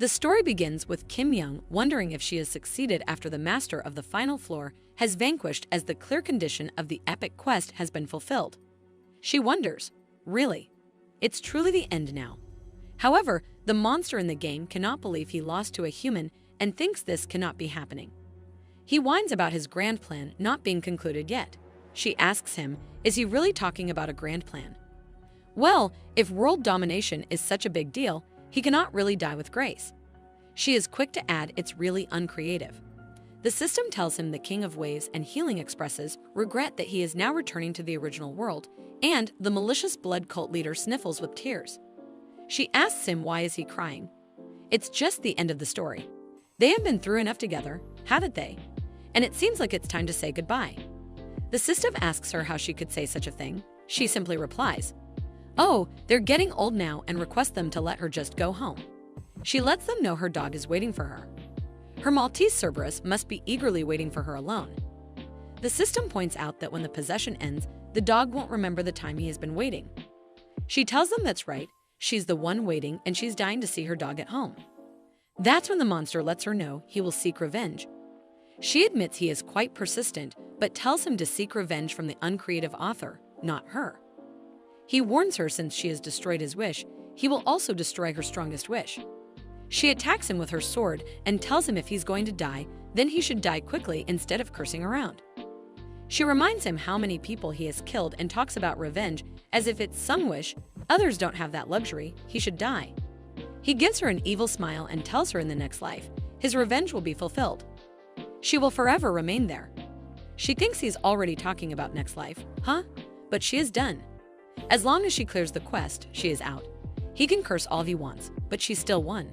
The story begins with Kim Young wondering if she has succeeded after the master of the final floor has vanquished as the clear condition of the epic quest has been fulfilled. She wonders, really? It's truly the end now. However, the monster in the game cannot believe he lost to a human and thinks this cannot be happening. He whines about his grand plan not being concluded yet. She asks him, is he really talking about a grand plan? Well, if world domination is such a big deal, he cannot really die with grace. She is quick to add it's really uncreative. The system tells him the King of Waves and Healing expresses regret that he is now returning to the original world, and the malicious blood cult leader sniffles with tears. She asks him why is he crying. It's just the end of the story. They have been through enough together, haven't they? And it seems like it's time to say goodbye. The system asks her how she could say such a thing. She simply replies, oh, they're getting old now, and requests them to let her just go home. She lets them know her dog is waiting for her. Her Maltese Cerberus must be eagerly waiting for her alone. The system points out that when the possession ends, the dog won't remember the time he has been waiting. She tells them that's right, she's the one waiting and she's dying to see her dog at home. That's when the monster lets her know he will seek revenge. She admits he is quite persistent, but tells him to seek revenge from the uncreative author, not her. He warns her since she has destroyed his wish, he will also destroy her strongest wish. She attacks him with her sword and tells him if he's going to die, then he should die quickly instead of cursing around. She reminds him how many people he has killed and talks about revenge as if it's some wish, others don't have that luxury, he should die. He gives her an evil smile and tells her in the next life, his revenge will be fulfilled. She will forever remain there. She thinks he's already talking about next life, huh? But she is done. As long as she clears the quest, she is out. He can curse all he wants, but she still won.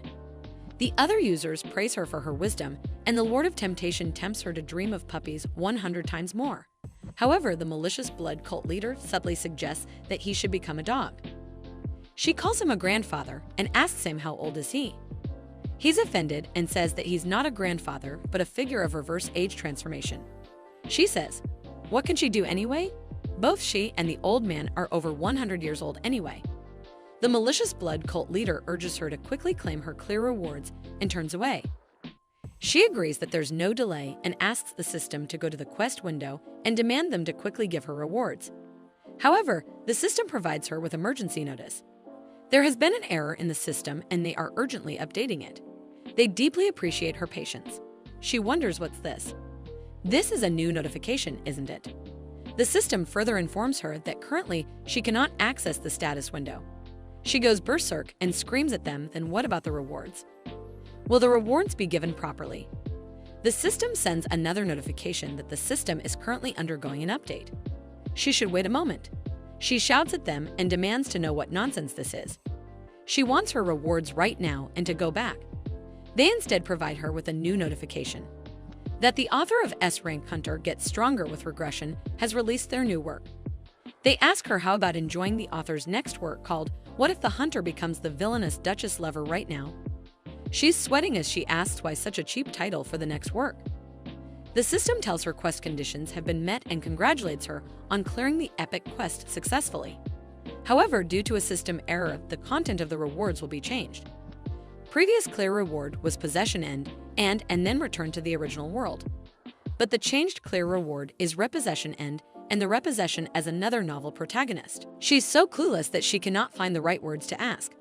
The other users praise her for her wisdom, and the Lord of Temptation tempts her to dream of puppies 100 times more. However, the malicious blood cult leader subtly suggests that he should become a dog. She calls him a grandfather and asks him how old is he. He's offended and says that he's not a grandfather, but a figure of reverse age transformation. She says, what can she do anyway? Both she and the old man are over 100 years old anyway. The malicious blood cult leader urges her to quickly claim her clear rewards and turns away. She agrees that there's no delay and asks the system to go to the quest window and demand them to quickly give her rewards. However, the system provides her with emergency notice. There has been an error in the system and they are urgently updating it. They deeply appreciate her patience. She wonders what's this. This is a new notification, isn't it? The system further informs her that currently she cannot access the status window. She goes berserk and screams at them, then what about the rewards? Will the rewards be given properly? The system sends another notification that the system is currently undergoing an update. She should wait a moment. She shouts at them and demands to know what nonsense this is. She wants her rewards right now and to go back. They instead provide her with a new notification. That the author of S-Rank Hunter Gets Stronger with Regression has released their new work. They ask her how about enjoying the author's next work called What If the Hunter Becomes the Villainous Duchess Lover right now? She's sweating as she asks why such a cheap title for the next work. The system tells her quest conditions have been met and congratulates her on clearing the epic quest successfully. However, due to a system error, the content of the rewards will be changed. Previous clear reward was possession end and then return to the original world. But the changed clear reward is repossession end and the repossession as another novel protagonist. She's so clueless that she cannot find the right words to ask.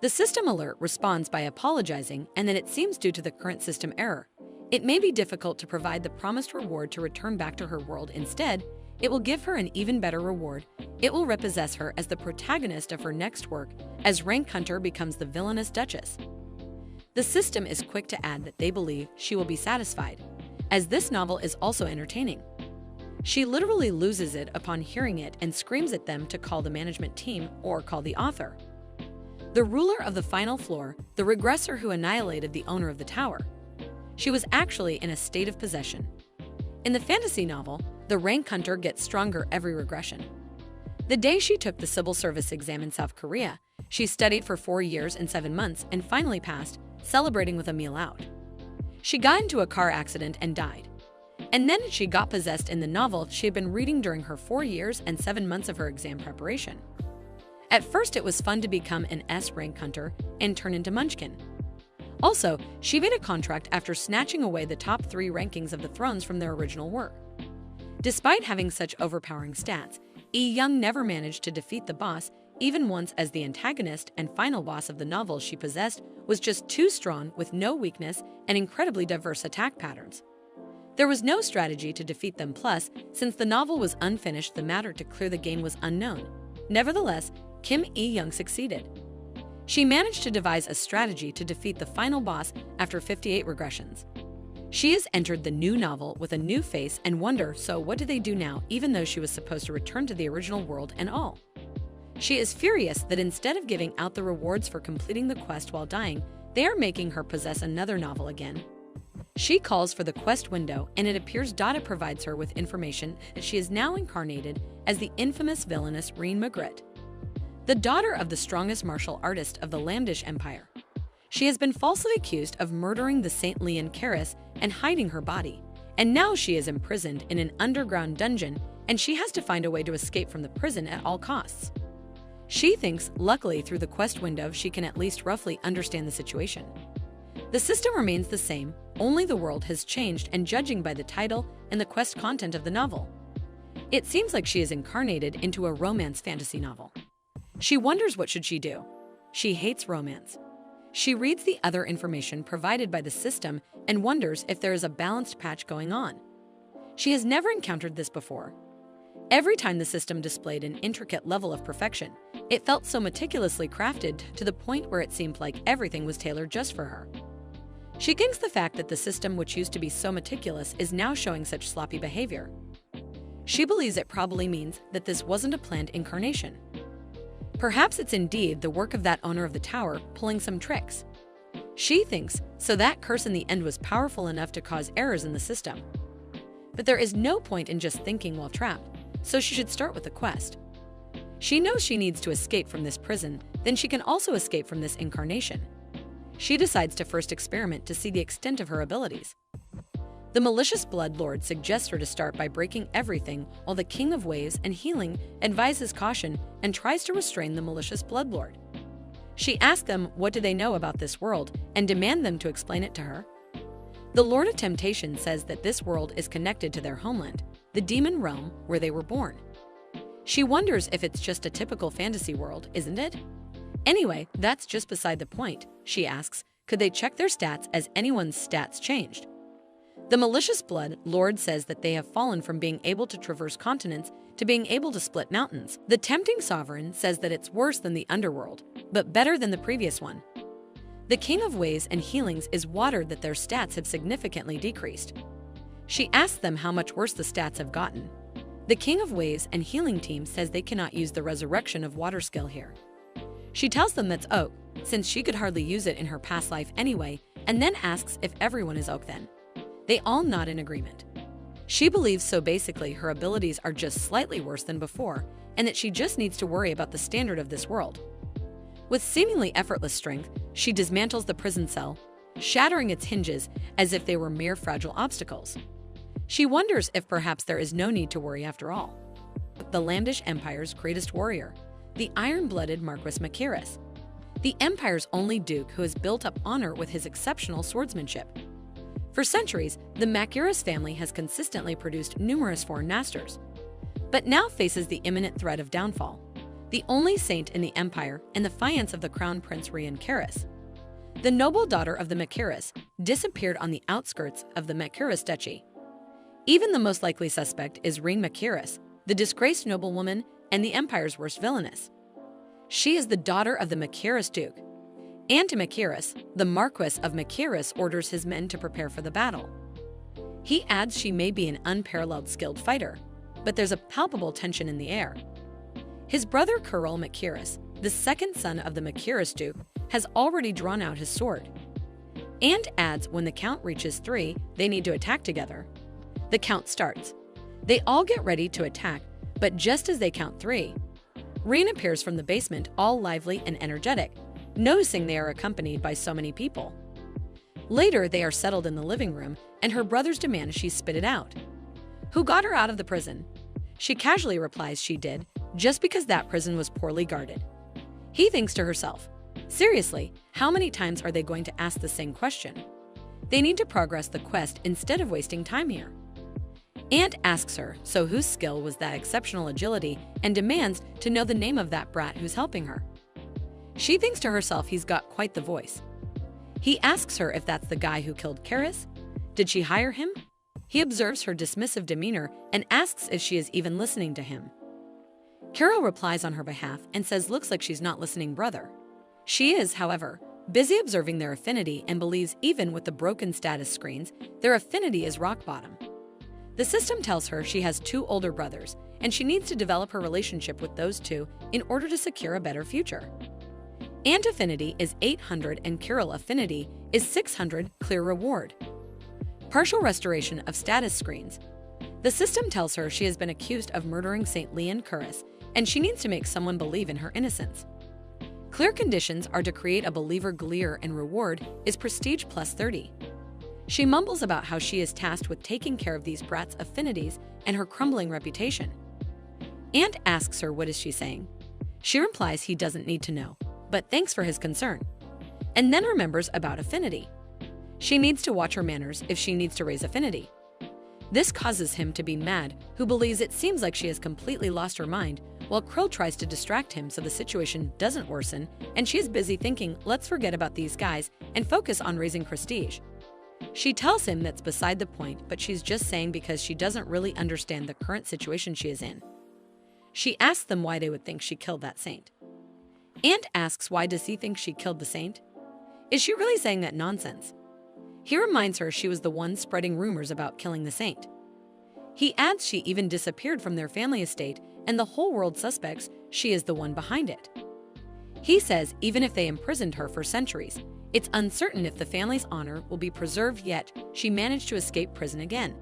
The system alert responds by apologizing and that it seems due to the current system error. It may be difficult to provide the promised reward to return back to her world. Instead, it will give her an even better reward. It will repossess her as the protagonist of her next work as Rank Hunter becomes the villainous duchess. The system is quick to add that they believe she will be satisfied, as this novel is also entertaining. She literally loses it upon hearing it and screams at them to call the management team or call the author. The ruler of the final floor, the regressor who annihilated the owner of the tower. She was actually in a state of possession. In the fantasy novel, the Rank Hunter gets stronger every regression. The day she took the civil service exam in South Korea, she studied for 4 years and 7 months and finally passed, celebrating with a meal out. She got into a car accident and died. And then she got possessed in the novel she had been reading during her 4 years and 7 months of her exam preparation. At first, it was fun to become an S-Rank Hunter and turn into Munchkin. Also, she made a contract after snatching away the top 3 rankings of the thrones from their original work. Despite having such overpowering stats, Young never managed to defeat the boss, even once, as the antagonist and final boss of the novel she possessed was just too strong with no weakness and incredibly diverse attack patterns. There was no strategy to defeat them, plus, since the novel was unfinished, the matter to clear the game was unknown. Nevertheless, Kim Young succeeded. She managed to devise a strategy to defeat the final boss after 58 regressions. She has entered the new novel with a new face and wonder, so what do they do now, even though she was supposed to return to the original world and all? She is furious that instead of giving out the rewards for completing the quest while dying, they are making her possess another novel again. She calls for the quest window, and it appears Dada provides her with information that she is now incarnated as the infamous villainous Reincarnates Girl, the daughter of the strongest martial artist of the Landish Empire. She has been falsely accused of murdering the Saint Reincarnates and hiding her body, and now she is imprisoned in an underground dungeon, and she has to find a way to escape from the prison at all costs. She thinks, luckily, through the quest window she can at least roughly understand the situation. The system remains the same, only the world has changed, and judging by the title and the quest content of the novel, it seems like she is incarnated into a romance fantasy novel. She wonders what should she do. She hates romance. She reads the other information provided by the system and wonders if there is a balanced patch going on. She has never encountered this before. Every time the system displayed an intricate level of perfection, it felt so meticulously crafted to the point where it seemed like everything was tailored just for her. She thinks the fact that the system, which used to be so meticulous, is now showing such sloppy behavior. She believes it probably means that this wasn't a planned incarnation. Perhaps it's indeed the work of that owner of the tower pulling some tricks. She thinks so that curse in the end was powerful enough to cause errors in the system. But there is no point in just thinking while trapped, so she should start with the quest. She knows she needs to escape from this prison, then she can also escape from this incarnation. She decides to first experiment to see the extent of her abilities. The malicious Blood Lord suggests her to start by breaking everything, while the King of Waves and Healing advises caution and tries to restrain the malicious Blood Lord. She asks them what do they know about this world and demand them to explain it to her. The Lord of Temptation says that this world is connected to their homeland, the demon realm where they were born. She wonders if it's just a typical fantasy world, isn't it? Anyway, that's just beside the point. She asks, could they check their stats as anyone's stats changed? The malicious Blood Lord says that they have fallen from being able to traverse continents to being able to split mountains. The Tempting Sovereign says that it's worse than the underworld, but better than the previous one. The King of Waves and Healings is watered that their stats have significantly decreased. She asks them how much worse the stats have gotten. The King of Waves and Healing team says they cannot use the Resurrection of Water skill here. She tells them that's Oak, since she could hardly use it in her past life anyway, and then asks if everyone is Oak then. They all nod in agreement. She believes so basically her abilities are just slightly worse than before, and that she just needs to worry about the standard of this world. With seemingly effortless strength, she dismantles the prison cell, shattering its hinges as if they were mere fragile obstacles. She wonders if perhaps there is no need to worry after all. The Landish Empire's greatest warrior, the iron-blooded Marquis Makiris, the Empire's only duke who has built up honor with his exceptional swordsmanship. For centuries, the Makiris family has consistently produced numerous foreign masters, but now faces the imminent threat of downfall. The only saint in the empire and the fiance of the crown prince Reincarnates. The noble daughter of the Makiris disappeared on the outskirts of the Makiris duchy. Even the most likely suspect is Reincarnates, the disgraced noblewoman and the empire's worst villainess. She is the daughter of the Makiris duke. And to Makiris, the Marquis of Makiris orders his men to prepare for the battle. He adds she may be an unparalleled skilled fighter, but there's a palpable tension in the air. His brother Kurul Makiris, the second son of the Makiris duke, has already drawn out his sword. And adds when the count reaches 3, they need to attack together. The count starts. They all get ready to attack, but just as they count 3, Reen appears from the basement all lively and energetic, noticing they are accompanied by so many people. Later, they are settled in the living room, and her brothers demand she spit it out. Who got her out of the prison? She casually replies she did, just because that prison was poorly guarded. He thinks to herself, Seriously, how many times are they going to ask the same question? They need to progress the quest instead of wasting time here. Ant asks her, so whose skill was that exceptional agility, and demands to know the name of that brat who's helping her. She thinks to herself he's got quite the voice. He asks her if that's the guy who killed Karis. Did she hire him? He observes her dismissive demeanor and asks if she is even listening to him. Carol replies on her behalf and says looks like she's not listening, brother. She is, however, busy observing their affinity and believes even with the broken status screens, their affinity is rock bottom. The system tells her she has 2 older brothers, and she needs to develop her relationship with those 2 in order to secure a better future. Ant affinity is 800 and Carol affinity is 600, clear reward. Partial restoration of status screens. The system tells her she has been accused of murdering St. Leon Curris, and she needs to make someone believe in her innocence. Clear conditions are to create a believer gleer, and reward is prestige plus 30. She mumbles about how she is tasked with taking care of these brats' affinities and her crumbling reputation. Ant asks her what is she saying. She replies he doesn't need to know, but thanks for his concern, and then remembers about affinity. She needs to watch her manners if she needs to raise affinity. This causes him to be mad, who believes it seems like she has completely lost her mind, while Krill tries to distract him so the situation doesn't worsen, and she is busy thinking, let's forget about these guys and focus on raising prestige. She tells him that's beside the point, but she's just saying because she doesn't really understand the current situation she is in. She asks them why they would think she killed that saint. Ant asks why does he think she killed the saint? Is she really saying that nonsense? He reminds her she was the one spreading rumors about killing the saint. He adds she even disappeared from their family estate and the whole world suspects she is the one behind it. He says even if they imprisoned her for centuries, it's uncertain if the family's honor will be preserved, yet she managed to escape prison again.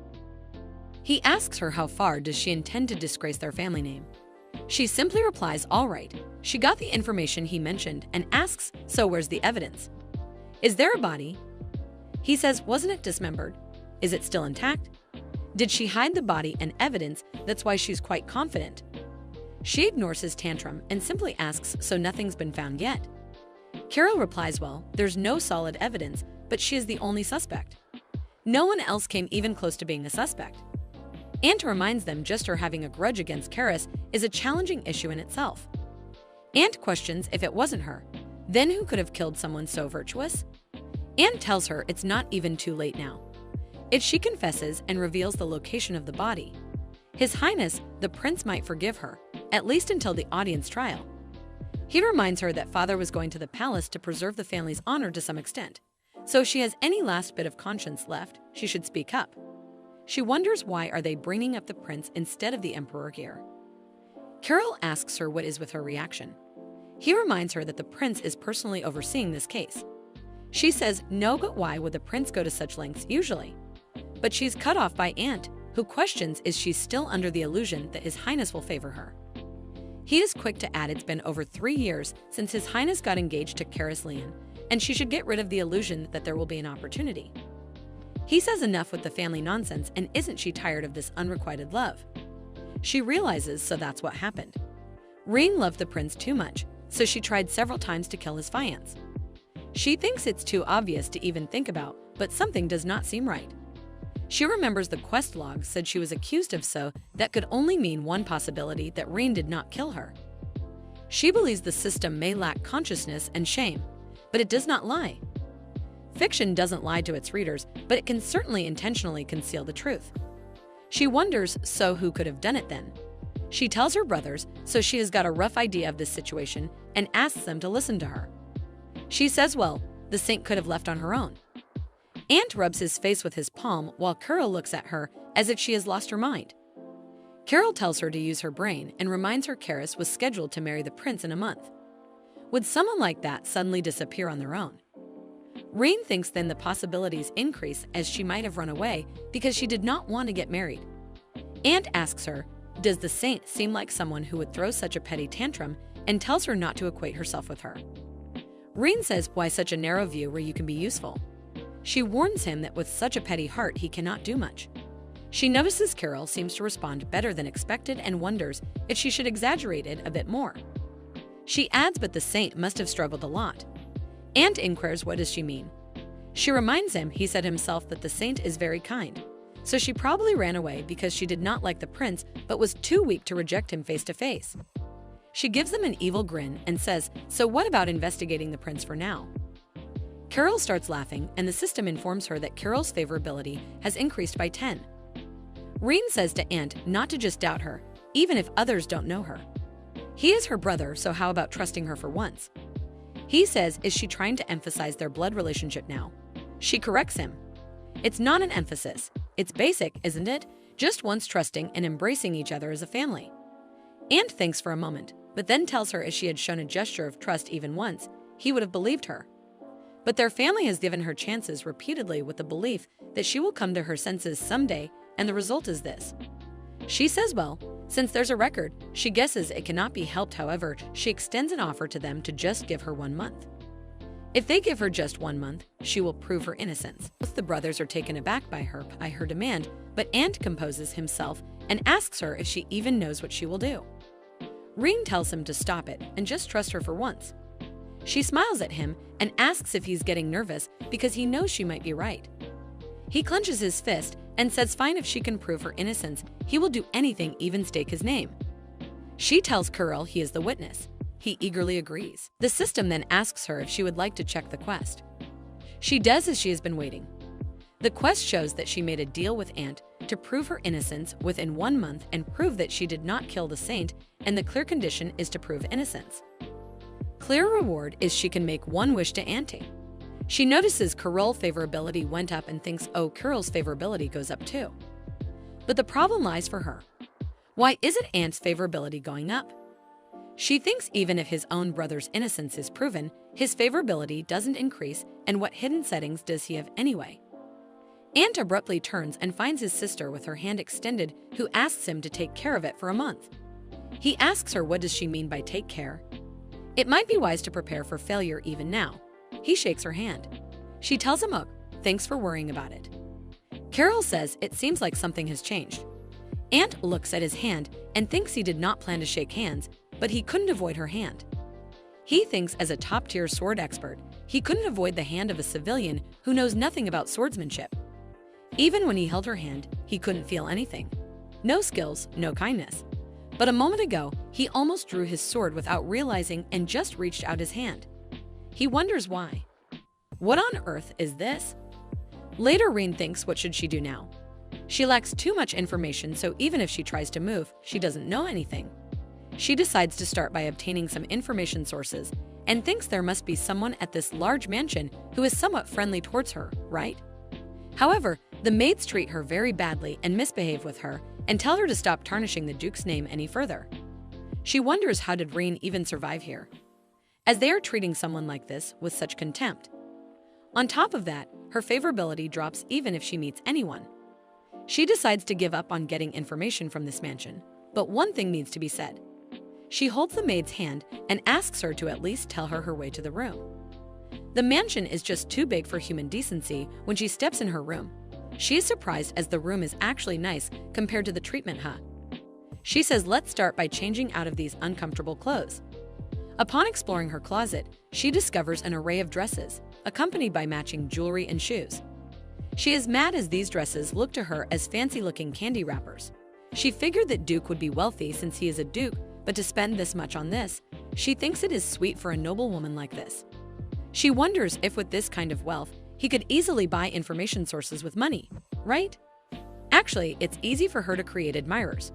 He asks her how far does she intend to disgrace their family name. She simply replies, all right. She got the information he mentioned and asks, so where's the evidence? Is there a body? He says, wasn't it dismembered? Is it still intact? Did she hide the body and evidence? That's why she's quite confident. She ignores his tantrum and simply asks, so nothing's been found yet? Carol replies, well, there's no solid evidence, but she is the only suspect. No one else came even close to being a suspect. Ant reminds them just her having a grudge against Karis is a challenging issue in itself. Ant questions if it wasn't her, then who could have killed someone so virtuous? Ant tells her it's not even too late now. If she confesses and reveals the location of the body, His Highness, the prince, might forgive her, at least until the audience trial. He reminds her that father was going to the palace to preserve the family's honor to some extent, so if she has any last bit of conscience left, she should speak up. She wonders why are they bringing up the prince instead of the emperor here. Carol asks her what is with her reaction. He reminds her that the prince is personally overseeing this case. She says no, but why would the prince go to such lengths usually? But she's cut off by Ant, who questions is she still under the illusion that His Highness will favor her. He is quick to add it's been over 3 years since His Highness got engaged to Karis Leon, and she should get rid of the illusion that there will be an opportunity. He says enough with the family nonsense, and isn't she tired of this unrequited love? She realizes so that's what happened. Reine loved the prince too much, so she tried several times to kill his fiancé. She thinks it's too obvious to even think about, but something does not seem right. She remembers the quest log said she was accused of, so that could only mean one possibility, that Reine did not kill her. She believes the system may lack consciousness and shame, but it does not lie. Fiction doesn't lie to its readers, but it can certainly intentionally conceal the truth. She wonders, so who could have done it then? She tells her brothers, so she has got a rough idea of this situation and asks them to listen to her. She says, well, the saint could have left on her own. Ant rubs his face with his palm while Carol looks at her as if she has lost her mind. Carol tells her to use her brain and reminds her Karis was scheduled to marry the prince in a month. Would someone like that suddenly disappear on their own? Reine thinks then the possibilities increase, as she might have run away because she did not want to get married. Ant asks her, does the saint seem like someone who would throw such a petty tantrum, and tells her not to equate herself with her. Reine says, why such a narrow view where you can be useful? She warns him that with such a petty heart he cannot do much. She notices Carol seems to respond better than expected and wonders if she should exaggerate it a bit more. She adds, but the saint must have struggled a lot. Ant inquires what does she mean. She reminds him he said himself that the saint is very kind. So she probably ran away because she did not like the prince but was too weak to reject him face to face. She gives them an evil grin and says, so what about investigating the prince for now? Carol starts laughing and the system informs her that Carol's favorability has increased by 10. Rein says to Ant not to just doubt her, even if others don't know her. He is her brother, so how about trusting her for once? He says, is she trying to emphasize their blood relationship now? She corrects him. It's not an emphasis. It's basic, isn't it? Just once trusting and embracing each other as a family. Ant thinks for a moment, but then tells her if she had shown a gesture of trust even once, he would have believed her. But their family has given her chances repeatedly with the belief that she will come to her senses someday, and the result is this. She says, well, since there's a record, she guesses it cannot be helped. However, she extends an offer to them to just give her 1 month. If they give her just 1 month, she will prove her innocence. Both the brothers are taken aback by her demand, but Ant composes himself and asks her if she even knows what she will do. Rein tells him to stop it and just trust her for once. She smiles at him and asks if he's getting nervous because he knows she might be right. He clenches his fist and says fine, if she can prove her innocence, he will do anything, even stake his name. She tells Carol he is the witness. He eagerly agrees. The system then asks her if she would like to check the quest. She does, as she has been waiting. The quest shows that she made a deal with Ant to prove her innocence within 1 month and prove that she did not kill the saint, and the clear condition is to prove innocence. Clear reward is she can make 1 wish to Auntie. She notices Carol's favorability went up and thinks, oh, Carol's favorability goes up too. But the problem lies for her. Why isn't Ant's favorability going up? She thinks even if his own brother's innocence is proven, his favorability doesn't increase, and what hidden settings does he have anyway? Ant abruptly turns and finds his sister with her hand extended, who asks him to take care of it for a month. He asks her what does she mean by take care? It might be wise to prepare for failure even now. He shakes her hand. She tells him, oh, thanks for worrying about it. Carol says it seems like something has changed. Ant looks at his hand and thinks he did not plan to shake hands, but he couldn't avoid her hand. He thinks as a top-tier sword expert, he couldn't avoid the hand of a civilian who knows nothing about swordsmanship. Even when he held her hand, he couldn't feel anything. No skills, no kindness. But a moment ago, he almost drew his sword without realizing and just reached out his hand. He wonders why. What on earth is this? Later, Rein thinks, what should she do now? She lacks too much information, so even if she tries to move, she doesn't know anything. She decides to start by obtaining some information sources and thinks there must be someone at this large mansion who is somewhat friendly towards her, right? However, the maids treat her very badly and misbehave with her and tell her to stop tarnishing the Duke's name any further. She wonders how did Rein even survive here, as they are treating someone like this with such contempt. On top of that, her favorability drops even if she meets anyone. She decides to give up on getting information from this mansion, but one thing needs to be said. She holds the maid's hand and asks her to at least tell her way to the room. The mansion is just too big for human decency. When she steps in her room, she is surprised as the room is actually nice compared to the treatment hut. She says let's start by changing out of these uncomfortable clothes. Upon exploring her closet, she discovers an array of dresses, accompanied by matching jewelry and shoes. She is mad as these dresses look to her as fancy-looking candy wrappers. She figured that Duke would be wealthy since he is a duke, but to spend this much on this, she thinks it is sweet for a noble woman like this. She wonders if with this kind of wealth, he could easily buy information sources with money, right? Actually, it's easy for her to create admirers.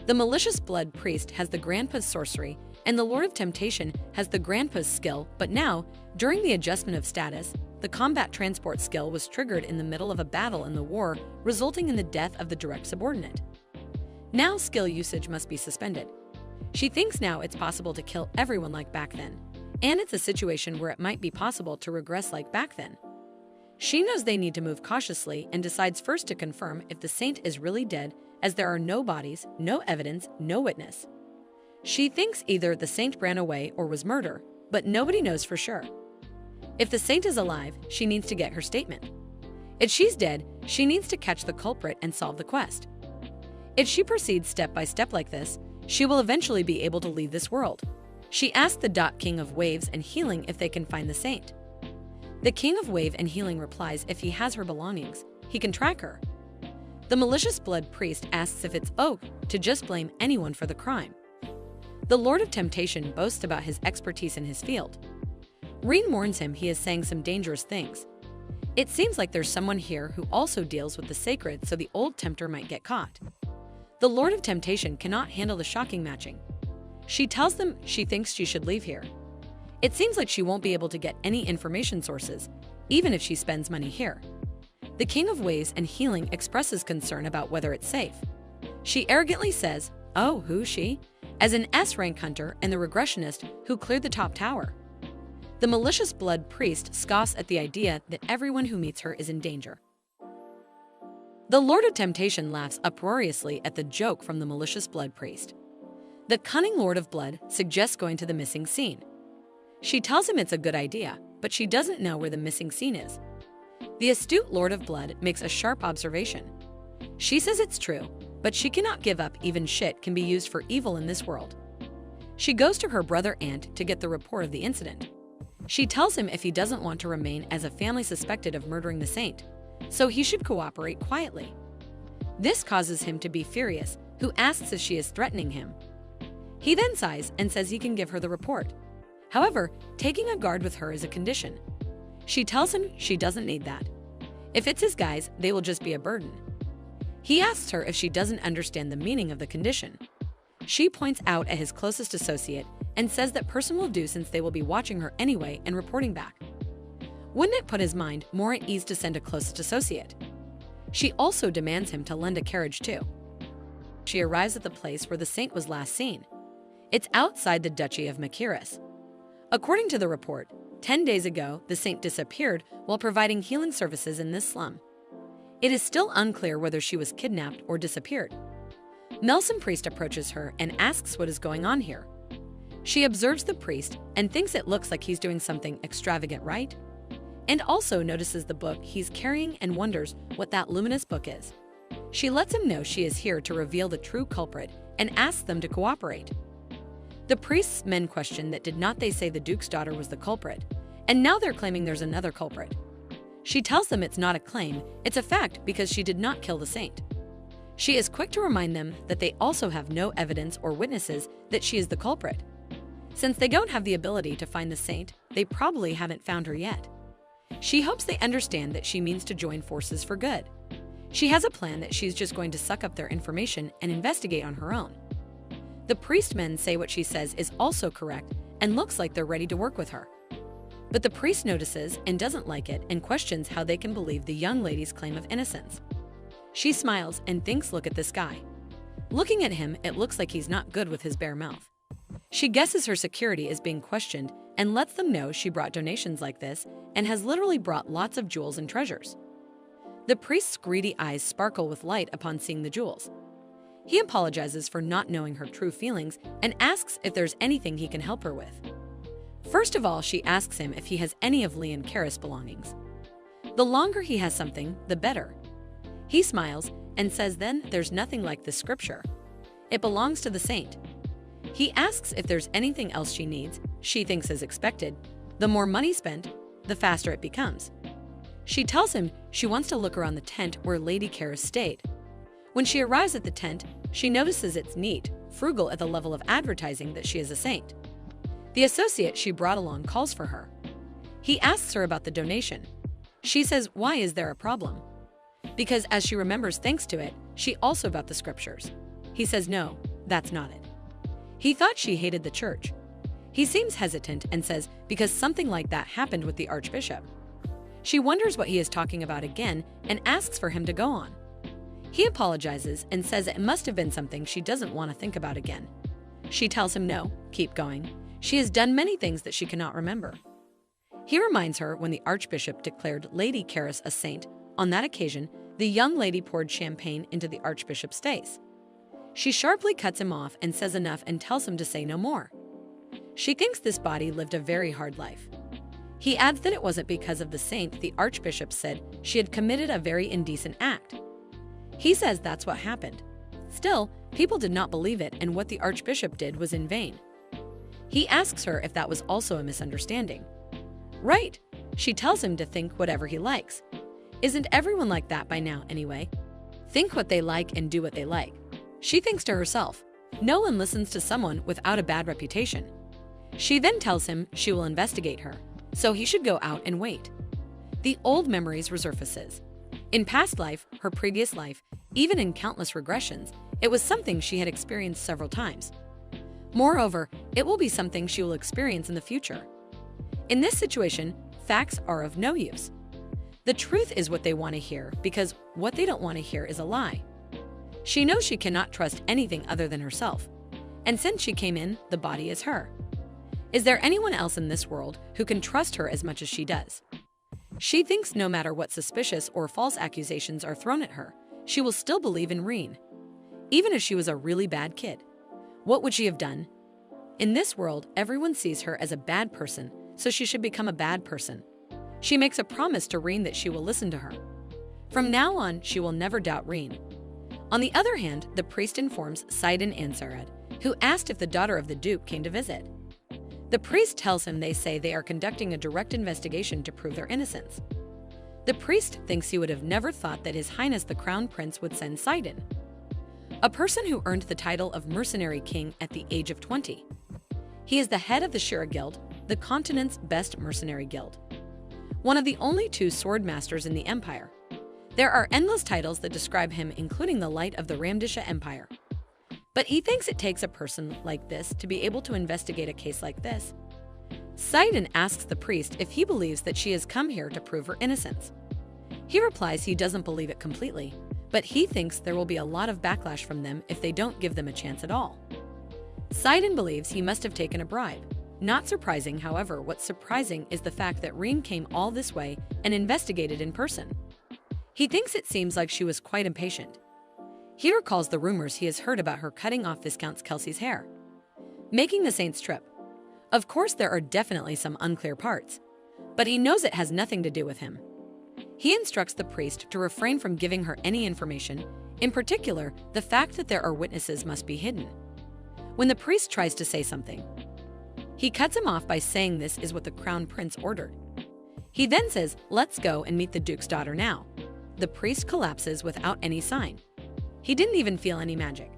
The malicious blood priest has the grandpa's sorcery, and the Lord of Temptation has the grandpa's skill, but now, during the adjustment of status, the combat transport skill was triggered in the middle of a battle in the war, resulting in the death of the direct subordinate. Now skill usage must be suspended. She thinks now it's possible to kill everyone like back then, and it's a situation where it might be possible to regress like back then. She knows they need to move cautiously and decides first to confirm if the saint is really dead, as there are no bodies, no evidence, no witness. She thinks either the saint ran away or was murdered, but nobody knows for sure. If the saint is alive, she needs to get her statement. If she's dead, she needs to catch the culprit and solve the quest. If she proceeds step by step like this, she will eventually be able to leave this world. She asks the King of Waves and Healing if they can find the saint. The King of Wave and Healing replies if he has her belongings, he can track her. The malicious blood priest asks if it's okay to just blame anyone for the crime. The Lord of Temptation boasts about his expertise in his field. Rein warns him he is saying some dangerous things. It seems like there's someone here who also deals with the sacred, so the old tempter might get caught. The Lord of Temptation cannot handle the shocking matching. She tells them she thinks she should leave here. It seems like she won't be able to get any information sources, even if she spends money here. The King of Waves and Healing expresses concern about whether it's safe. She arrogantly says, "Oh, who's she?" as an S-rank hunter and the regressionist who cleared the top tower. The malicious blood priest scoffs at the idea that everyone who meets her is in danger. The Lord of Temptation laughs uproariously at the joke from the malicious blood priest. The cunning Lord of Blood suggests going to the missing scene. She tells him it's a good idea, but she doesn't know where the missing scene is. The astute Lord of Blood makes a sharp observation. She says it's true, but she cannot give up. Even shit can be used for evil in this world. She goes to her brother Ant to get the report of the incident. She tells him if he doesn't want to remain as a family suspected of murdering the saint, so he should cooperate quietly. This causes him to be furious, who asks if she is threatening him. He then sighs and says he can give her the report. However, taking a guard with her is a condition. She tells him she doesn't need that. If it's his guys, they will just be a burden. He asks her if she doesn't understand the meaning of the condition. She points out at his closest associate and says that person will do since they will be watching her anyway and reporting back. Wouldn't it put his mind more at ease to send a closest associate? She also demands him to lend a carriage too. She arrives at the place where the saint was last seen. It's outside the Duchy of Makiris. According to the report, 10 days ago, the saint disappeared while providing healing services in this slum. It is still unclear whether she was kidnapped or disappeared. Melson priest approaches her and asks what is going on here. She observes the priest and thinks it looks like he's doing something extravagant, right? And also notices the book he's carrying and wonders what that luminous book is. She lets him know she is here to reveal the true culprit and asks them to cooperate. The priest's men question that did not they say the Duke's daughter was the culprit, and now they're claiming there's another culprit. She tells them it's not a claim, it's a fact because she did not kill the saint. She is quick to remind them that they also have no evidence or witnesses that she is the culprit. Since they don't have the ability to find the saint, they probably haven't found her yet. She hopes they understand that she means to join forces for good. She has a plan that she's just going to suck up their information and investigate on her own. The priest men say what she says is also correct and looks like they're ready to work with her. But the priest notices and doesn't like it and questions how they can believe the young lady's claim of innocence. She smiles and thinks, look at this guy. Looking at him, it looks like he's not good with his bare mouth. She guesses her security is being questioned and lets them know she brought donations like this and has literally brought lots of jewels and treasures. The priest's greedy eyes sparkle with light upon seeing the jewels. He apologizes for not knowing her true feelings and asks if there's anything he can help her with. First of all, she asks him if he has any of Reincarnates' belongings. The longer he has something, the better. He smiles and says then there's nothing like this scripture. It belongs to the saint. He asks if there's anything else she needs. She thinks as expected. The more money spent, the faster it becomes. She tells him she wants to look around the tent where Lady Karis stayed. When she arrives at the tent, she notices it's neat, frugal at the level of advertising that she is a saint. The associate she brought along calls for her. He asks her about the donation. She says, why is there a problem? Because as she remembers thanks to it, she also got the scriptures. He says no, that's not it. He thought she hated the church. He seems hesitant and says because something like that happened with the archbishop. She wonders what he is talking about again and asks for him to go on. He apologizes and says it must have been something she doesn't want to think about again. She tells him no, keep going. She has done many things that she cannot remember. He reminds her when the archbishop declared Lady Karis a saint. On that occasion, the young lady poured champagne into the archbishop's face. She sharply cuts him off and says enough and tells him to say no more. She thinks this body lived a very hard life. He adds that it wasn't because of the saint. The archbishop said she had committed a very indecent act. He says that's what happened. Still, people did not believe it and what the archbishop did was in vain. He asks her if that was also a misunderstanding. Right, she tells him to think whatever he likes. Isn't everyone like that by now anyway? Think what they like and do what they like. She thinks to herself, no one listens to someone without a bad reputation. She then tells him she will investigate her, so he should go out and wait. The old memories resurfaces. In past life, her previous life, even in countless regressions, it was something she had experienced several times. Moreover, it will be something she will experience in the future. In this situation, facts are of no use. The truth is what they want to hear because what they don't want to hear is a lie. She knows she cannot trust anything other than herself. And since she came in, the body is her. Is there anyone else in this world who can trust her as much as she does? She thinks no matter what suspicious or false accusations are thrown at her, she will still believe in Rein. Even if she was a really bad kid. What would she have done? In this world, everyone sees her as a bad person, so she should become a bad person. She makes a promise to Rein that she will listen to her. From now on, she will never doubt Rein. On the other hand, the priest informs Sidon and Sarad, who asked if the daughter of the Duke came to visit. The priest tells him they say they are conducting a direct investigation to prove their innocence. The priest thinks he would have never thought that His Highness the Crown Prince would send Sidon, a person who earned the title of Mercenary King at the age of 20. He is the head of the Shira Guild, the continent's best mercenary guild. One of the only two sword masters in the Empire. There are endless titles that describe him, including the Light of the Ramdisha Empire. But he thinks it takes a person like this to be able to investigate a case like this. Sidon asks the priest if he believes that she has come here to prove her innocence. He replies he doesn't believe it completely, but he thinks there will be a lot of backlash from them if they don't give them a chance at all. Sidon believes he must have taken a bribe. Not surprising, however, what's surprising is the fact that Rein came all this way and investigated in person. He thinks it seems like she was quite impatient. He recalls the rumors he has heard about her cutting off Viscount Kelsey's hair, making the saint's trip. Of course, there are definitely some unclear parts, but he knows it has nothing to do with him. He instructs the priest to refrain from giving her any information, in particular, the fact that there are witnesses must be hidden. When the priest tries to say something, he cuts him off by saying this is what the Crown Prince ordered. He then says, let's go and meet the Duke's daughter now. The priest collapses without any sign. He didn't even feel any magic.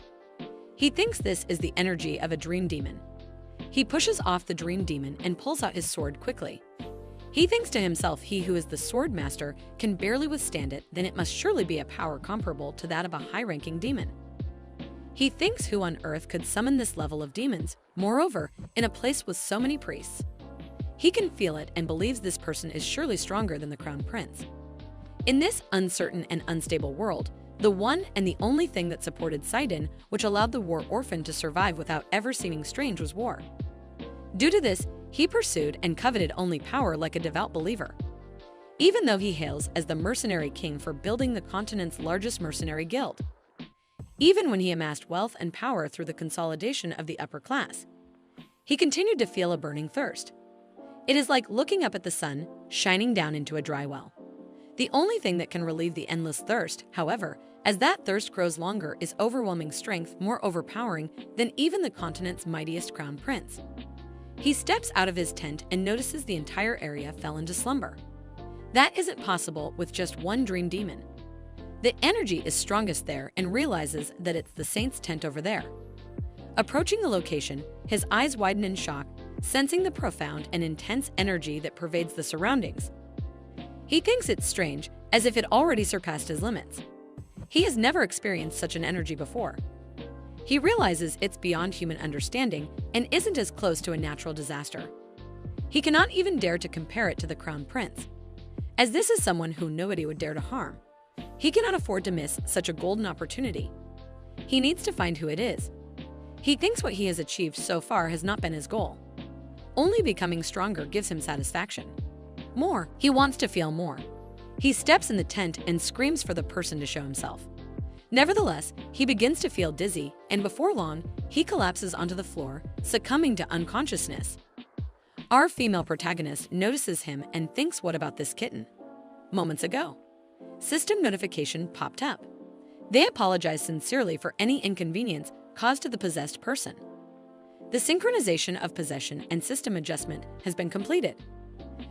He thinks this is the energy of a dream demon. He pushes off the dream demon and pulls out his sword quickly. He thinks to himself he who is the sword master can barely withstand it, then it must surely be a power comparable to that of a high-ranking demon. He thinks who on earth could summon this level of demons, moreover, in a place with so many priests. He can feel it and believes this person is surely stronger than the Crown Prince. In this uncertain and unstable world, the one and the only thing that supported Sidon, which allowed the war orphan to survive without ever seeming strange, was war. Due to this, he pursued and coveted only power like a devout believer. Even though he hails as the mercenary king for building the continent's largest mercenary guild. Even when he amassed wealth and power through the consolidation of the upper class, he continued to feel a burning thirst. It is like looking up at the sun, shining down into a dry well. The only thing that can relieve the endless thirst, however, as that thirst grows longer, is overwhelming strength more overpowering than even the continent's mightiest crown prince. He steps out of his tent and notices the entire area fell into slumber. That isn't possible with just one dream demon. The energy is strongest there and realizes that it's the saint's tent over there. Approaching the location, his eyes widen in shock, sensing the profound and intense energy that pervades the surroundings. He thinks it's strange, as if it already surpassed his limits. He has never experienced such an energy before. He realizes it's beyond human understanding and isn't as close to a natural disaster. He cannot even dare to compare it to the Crown Prince, as this is someone who nobody would dare to harm. He cannot afford to miss such a golden opportunity. He needs to find who it is. He thinks what he has achieved so far has not been his goal. Only becoming stronger gives him satisfaction. More, he wants to feel more. He steps in the tent and screams for the person to show himself. Nevertheless, he begins to feel dizzy, and before long, he collapses onto the floor, succumbing to unconsciousness. Our female protagonist notices him and thinks, what about this kitten? Moments ago, system notification popped up. They apologize sincerely for any inconvenience caused to the possessed person. The synchronization of possession and system adjustment has been completed.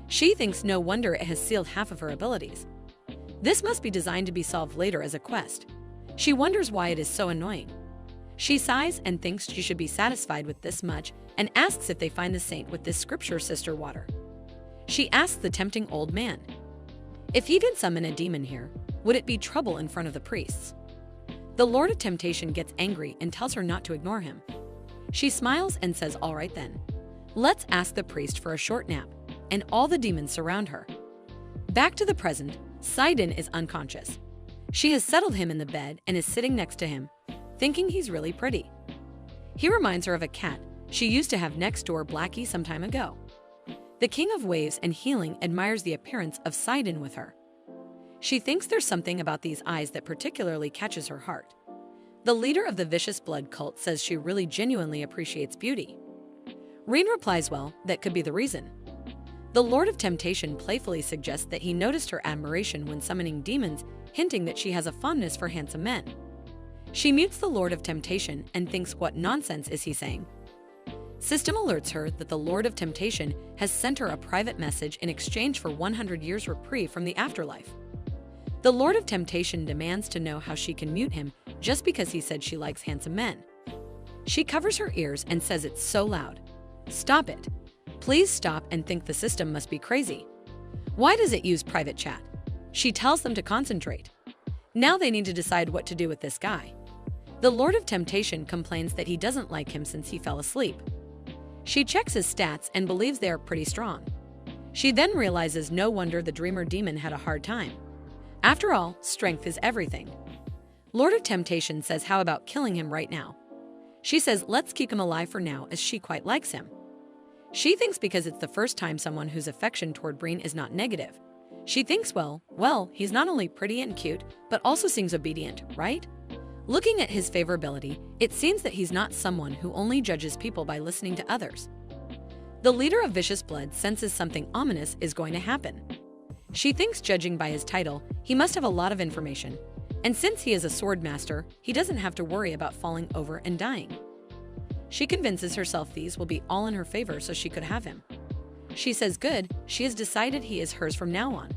She thinks no wonder it has sealed half of her abilities. This must be designed to be solved later as a quest. She wonders why it is so annoying. She sighs and thinks she should be satisfied with this much and asks if they find the saint with this scripture sister water. She asks the tempting old man, if he did summon a demon here, would it be trouble in front of the priests? The Lord of Temptation gets angry and tells her not to ignore him. She smiles and says, all right then. Let's ask the priest for a short nap, and all the demons surround her. Back to the present, Sidon is unconscious. She has settled him in the bed and is sitting next to him, thinking he's really pretty. He reminds her of a cat she used to have next door Blackie some time ago. The King of Waves and Healing admires the appearance of Sidon with her. She thinks there's something about these eyes that particularly catches her heart. The leader of the Vicious Blood cult says she really genuinely appreciates beauty. Rein replies, well, that could be the reason. The Lord of Temptation playfully suggests that he noticed her admiration when summoning demons, hinting that she has a fondness for handsome men. She mutes the Lord of Temptation and thinks, what nonsense is he saying? System alerts her that the Lord of Temptation has sent her a private message in exchange for 100 years reprieve from the afterlife. The Lord of Temptation demands to know how she can mute him just because he said she likes handsome men. She covers her ears and says it's so loud. Stop it. Please stop and think the system must be crazy. Why does it use private chat? She tells them to concentrate. Now they need to decide what to do with this guy. The Lord of Temptation complains that he doesn't like him since he fell asleep. She checks his stats and believes they are pretty strong. She then realizes no wonder the Dreamer Demon had a hard time. After all, strength is everything. Lord of Temptation says, how about killing him right now? She says, let's keep him alive for now, as she quite likes him. She thinks because it's the first time someone whose affection toward Breen is not negative. She thinks, well, he's not only pretty and cute, but also seems obedient, right? Looking at his favorability, it seems that he's not someone who only judges people by listening to others. The leader of Vicious Blood senses something ominous is going to happen. She thinks, judging by his title, he must have a lot of information, and since he is a sword master, he doesn't have to worry about falling over and dying. She convinces herself these will be all in her favor so she could have him. She says good, she has decided he is hers from now on.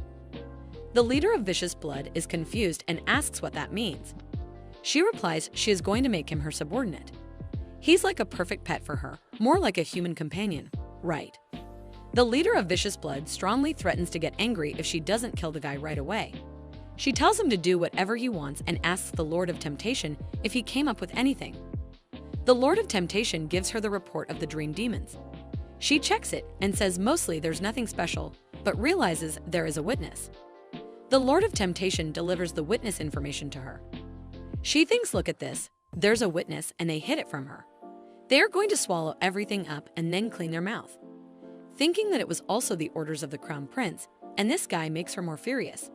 The leader of Vicious Blood is confused and asks what that means. She replies she is going to make him her subordinate. He's like a perfect pet for her, more like a human companion, right? The leader of Vicious Blood strongly threatens to get angry if she doesn't kill the guy right away. She tells him to do whatever he wants and asks the Lord of Temptation if he came up with anything. The Lord of Temptation gives her the report of the dream demons. She checks it and says mostly there's nothing special, but realizes there is a witness. The Lord of Temptation delivers the witness information to her. She thinks, look at this, there's a witness, and they hid it from her. They are going to swallow everything up and then clean their mouth. Thinking that it was also the orders of the Crown Prince, and this guy makes her more furious.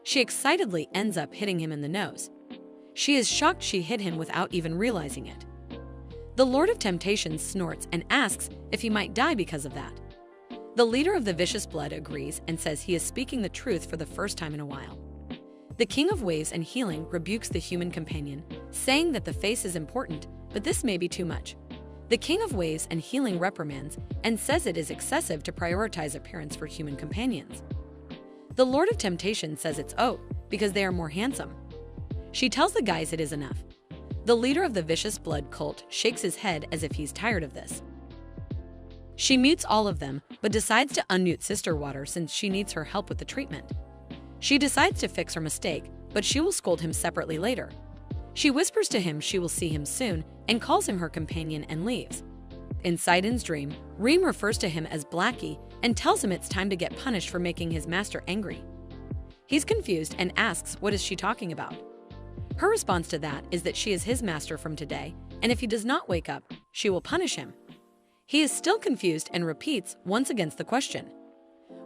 She excitedly ends up hitting him in the nose. She is shocked she hit him without even realizing it. The Lord of Temptation snorts and asks if he might die because of that. The leader of the Vicious Blood agrees and says he is speaking the truth for the first time in a while. The King of Waves and Healing rebukes the human companion, saying that the face is important, but this may be too much. The King of Waves and Healing reprimands and says it is excessive to prioritize appearance for human companions. The Lord of Temptation says it's because they are more handsome. She tells the guys it is enough. The leader of the Vicious Blood cult shakes his head as if he's tired of this. She mutes all of them, but decides to unmute Sister Water since she needs her help with the treatment. She decides to fix her mistake, but she will scold him separately later. She whispers to him she will see him soon and calls him her companion and leaves. In Sidon's dream, Reem refers to him as Blackie and tells him it's time to get punished for making his master angry. He's confused and asks what is she talking about. Her response to that is that she is his master from today, and if he does not wake up, she will punish him. He is still confused and repeats once again the question.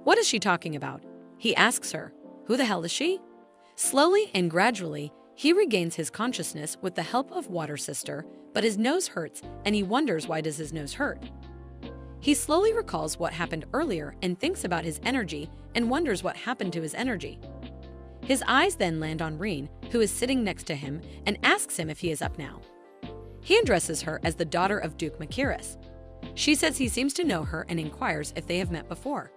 What is she talking about? He asks her, who the hell is she? Slowly and gradually, he regains his consciousness with the help of Water Sister, but his nose hurts and he wonders why does his nose hurt. He slowly recalls what happened earlier and thinks about his energy and wonders what happened to his energy. His eyes then land on Reen, who is sitting next to him, and asks him if he is up now. He addresses her as the daughter of Duke Makiris. She says he seems to know her and inquires if they have met before.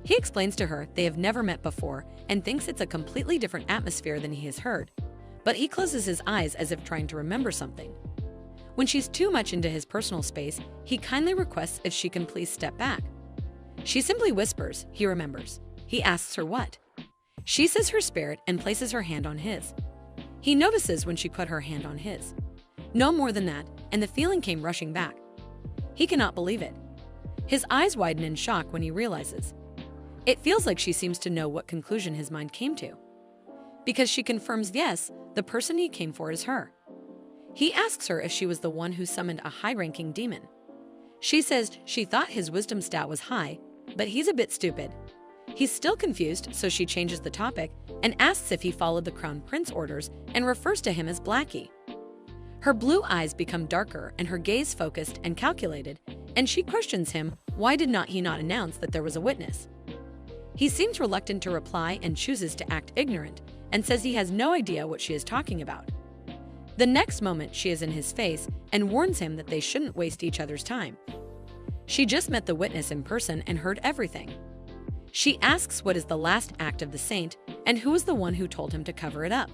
He explains to her they have never met before and thinks it's a completely different atmosphere than he has heard, but he closes his eyes as if trying to remember something. When she's too much into his personal space, he kindly requests if she can please step back. She simply whispers, he remembers. He asks her what. She says her spirit and places her hand on his. He notices when she put her hand on his. No more than that, and the feeling came rushing back. He cannot believe it. His eyes widen in shock when he realizes. It feels like she seems to know what conclusion his mind came to. Because she confirms yes, the person he came for is her. He asks her if she was the one who summoned a high-ranking demon. She says she thought his wisdom stat was high, but he's a bit stupid. He's still confused, so she changes the topic and asks if he followed the Crown Prince orders and refers to him as Blackie. Her blue eyes become darker and her gaze focused and calculated, and she questions him why did not he not announce that there was a witness. He seems reluctant to reply and chooses to act ignorant and says he has no idea what she is talking about. The next moment she is in his face and warns him that they shouldn't waste each other's time. She just met the witness in person and heard everything. She asks what is the last act of the saint and who is the one who told him to cover it up.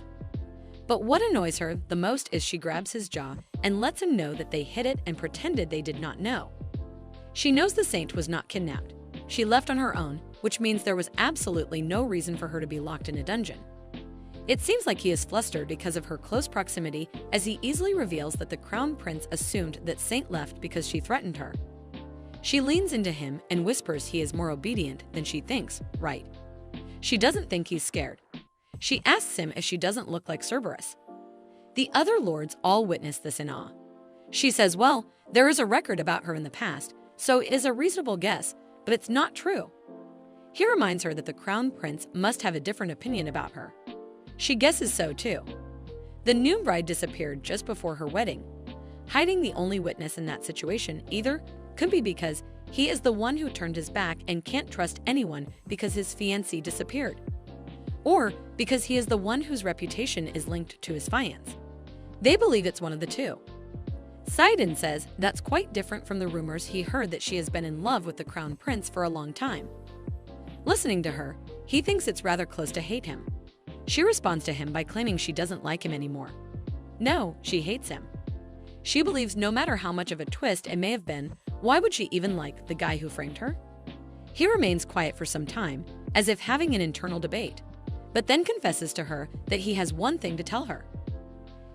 But what annoys her the most is she grabs his jaw and lets him know that they hid it and pretended they did not know. She knows the saint was not kidnapped. She left on her own, which means there was absolutely no reason for her to be locked in a dungeon. It seems like he is flustered because of her close proximity, as he easily reveals that the Crown Prince assumed that Saint left because she threatened her. She leans into him and whispers he is more obedient than she thinks, right? She doesn't think he's scared. She asks him if she doesn't look like Cerberus. The other lords all witness this in awe. She says, well, there is a record about her in the past, so it is a reasonable guess, but it's not true. He reminds her that the Crown Prince must have a different opinion about her. She guesses so too. The new bride disappeared just before her wedding. Hiding the only witness in that situation either could be because he is the one who turned his back and can't trust anyone because his fiancée disappeared, or because he is the one whose reputation is linked to his fiancé. They believe it's one of the two. Sidon says that's quite different from the rumors he heard that she has been in love with the Crown Prince for a long time. Listening to her, he thinks it's rather close to hate him. She responds to him by claiming she doesn't like him anymore. No, she hates him. She believes no matter how much of a twist it may have been, why would she even like the guy who framed her? He remains quiet for some time, as if having an internal debate, but then confesses to her that he has one thing to tell her.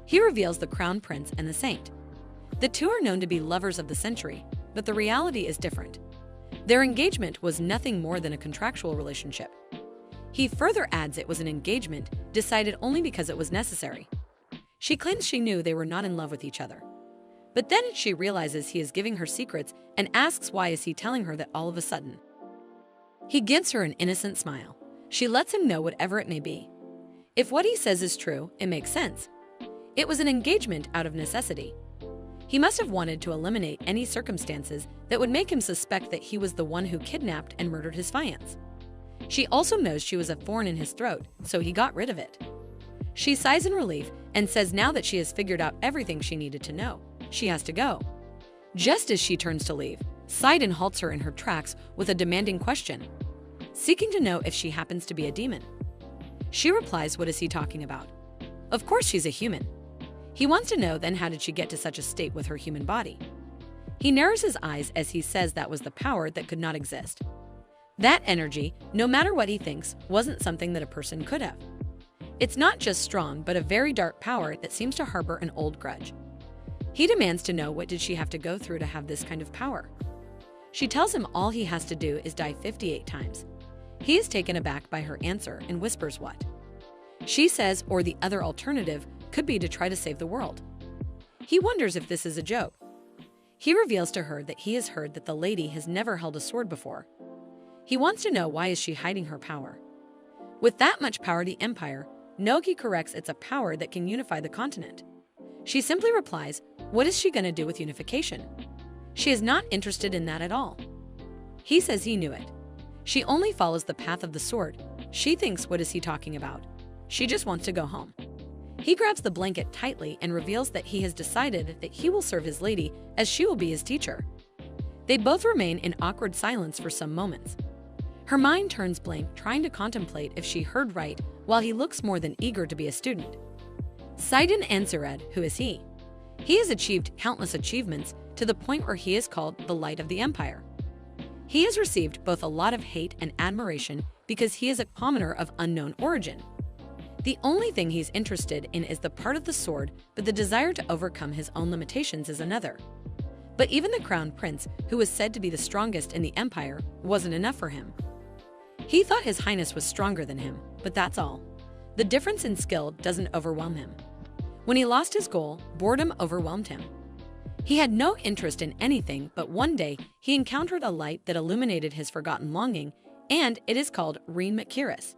He reveals the Crown Prince and the Saint. The two are known to be lovers of the century, but the reality is different. Their engagement was nothing more than a contractual relationship. He further adds it was an engagement decided only because it was necessary. She claims she knew they were not in love with each other. But then she realizes he is giving her secrets and asks why is he telling her that all of a sudden. He gives her an innocent smile. She lets him know whatever it may be. If what he says is true, it makes sense. It was an engagement out of necessity. He must have wanted to eliminate any circumstances that would make him suspect that he was the one who kidnapped and murdered his fiancé. She also knows she was a thorn in his throat, so he got rid of it. She sighs in relief and says now that she has figured out everything she needed to know, she has to go. Just as she turns to leave, Sidon halts her in her tracks with a demanding question, seeking to know if she happens to be a demon. She replies, what is he talking about? Of course she's a human. He wants to know then how did she get to such a state with her human body? He narrows his eyes as he says that was the power that could not exist. That energy, no matter what he thinks, wasn't something that a person could have. It's not just strong, but a very dark power that seems to harbor an old grudge. He demands to know what did she have to go through to have this kind of power. She tells him all he has to do is die 58 times. He is taken aback by her answer and whispers what. She says, or the other alternative could be to try to save the world. He wonders if this is a joke. He reveals to her that he has heard that the lady has never held a sword before. He wants to know why is she hiding her power. With that much power to the Empire, Nogi corrects it's a power that can unify the continent. She simply replies, what is she going to do with unification? She is not interested in that at all. He says he knew it. She only follows the path of the sword. She thinks what is he talking about? She just wants to go home. He grabs the blanket tightly and reveals that he has decided that he will serve his lady as she will be his teacher. They both remain in awkward silence for some moments. Her mind turns blank, trying to contemplate if she heard right, while he looks more than eager to be a student. Saiden answered, who is he? He has achieved countless achievements to the point where he is called the Light of the Empire. He has received both a lot of hate and admiration because he is a commoner of unknown origin. The only thing he's interested in is the part of the sword, but the desire to overcome his own limitations is another. But even the crown prince, who was said to be the strongest in the empire, wasn't enough for him. He thought his highness was stronger than him, but that's all. The difference in skill doesn't overwhelm him. When he lost his goal, boredom overwhelmed him. He had no interest in anything, but one day he encountered a light that illuminated his forgotten longing, and it is called Reincarnates.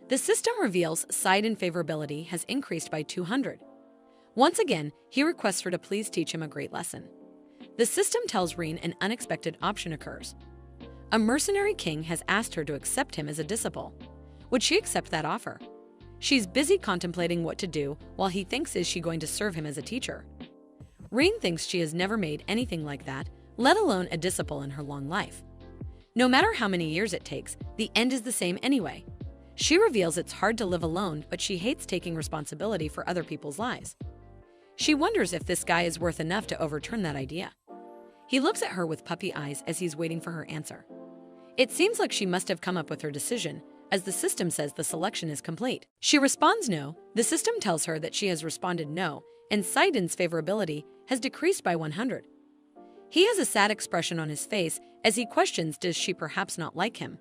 The system reveals Saiden favorability has increased by 200. Once again, he requests her to please teach him a great lesson. The system tells Rein an unexpected option occurs. A mercenary king has asked her to accept him as a disciple. Would she accept that offer? She's busy contemplating what to do while he thinks, is she going to serve him as a teacher? Rein thinks she has never made anything like that, let alone a disciple in her long life. No matter how many years it takes, the end is the same anyway. She reveals it's hard to live alone, but she hates taking responsibility for other people's lives. She wonders if this guy is worth enough to overturn that idea. He looks at her with puppy eyes as he's waiting for her answer. It seems like she must have come up with her decision, as the system says the selection is complete. She responds no. The system tells her that she has responded no, and Saiden's favorability has decreased by 100. He has a sad expression on his face as he questions, does she perhaps not like him?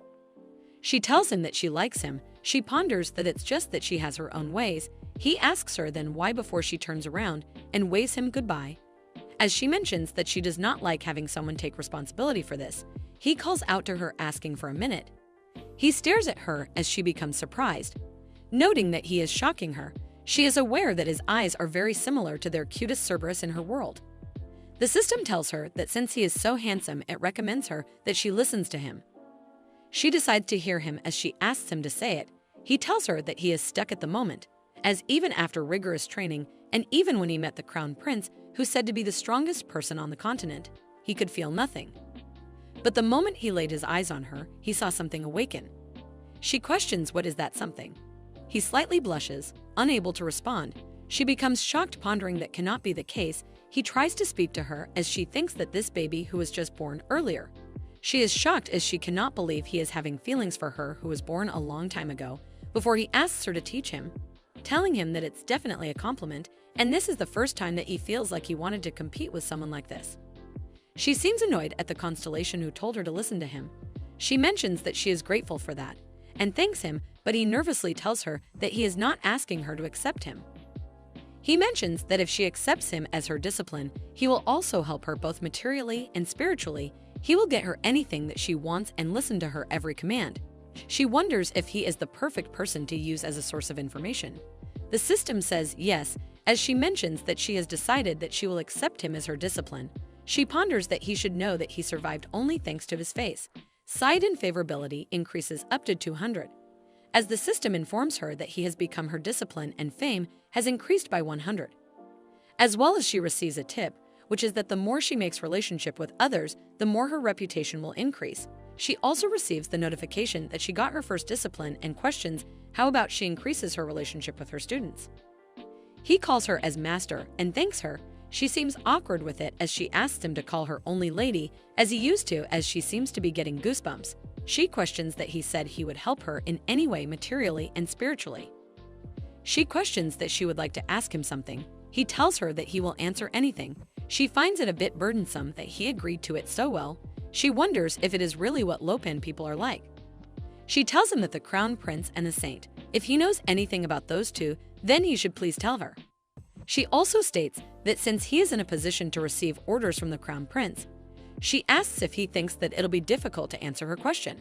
She tells him that she likes him. She ponders that it's just that she has her own ways. He asks her then why before she turns around and waves him goodbye. As she mentions that she does not like having someone take responsibility for this, he calls out to her asking for a minute. He stares at her as she becomes surprised. Noting that he is shocking her, she is aware that his eyes are very similar to their cutest Cerberus in her world. The system tells her that since he is so handsome, it recommends her that she listens to him. She decides to hear him as she asks him to say it. He tells her that he is stuck at the moment, as even after rigorous training and even when he met the crown prince, who said to be the strongest person on the continent, he could feel nothing. But the moment he laid his eyes on her, he saw something awaken. She questions what is that something. He slightly blushes, unable to respond. She becomes shocked, pondering that cannot be the case. He tries to speak to her as she thinks that this baby who was just born earlier. She is shocked as she cannot believe he is having feelings for her who was born a long time ago, before he asks her to teach him, telling him that it's definitely a compliment, and this is the first time that he feels like he wanted to compete with someone like this. She seems annoyed at the constellation who told her to listen to him. She mentions that she is grateful for that, and thanks him, but he nervously tells her that he is not asking her to accept him. He mentions that if she accepts him as her discipline, he will also help her both materially and spiritually. He will get her anything that she wants and listen to her every command. She wonders if he is the perfect person to use as a source of information. The system says yes, as she mentions that she has decided that she will accept him as her discipline. She ponders that he should know that he survived only thanks to his face. Saiden favorability increases up to 200. As the system informs her that he has become her discipline and fame has increased by 100. As well as she receives a tip, which is that the more she makes relationship with others, the more her reputation will increase. She also receives the notification that she got her first discipline and questions how about she increases her relationship with her students. He calls her as master and thanks her. She seems awkward with it as she asks him to call her only lady, as he used to, as she seems to be getting goosebumps. She questions that he said he would help her in any way materially and spiritually. She questions that she would like to ask him something. He tells her that he will answer anything. She finds it a bit burdensome that he agreed to it so well. She wonders if it is really what Lopan people are like. She tells him that the crown prince and the saint, if he knows anything about those two, then he should please tell her. She also states that since he is in a position to receive orders from the crown prince, she asks if he thinks that it'll be difficult to answer her question.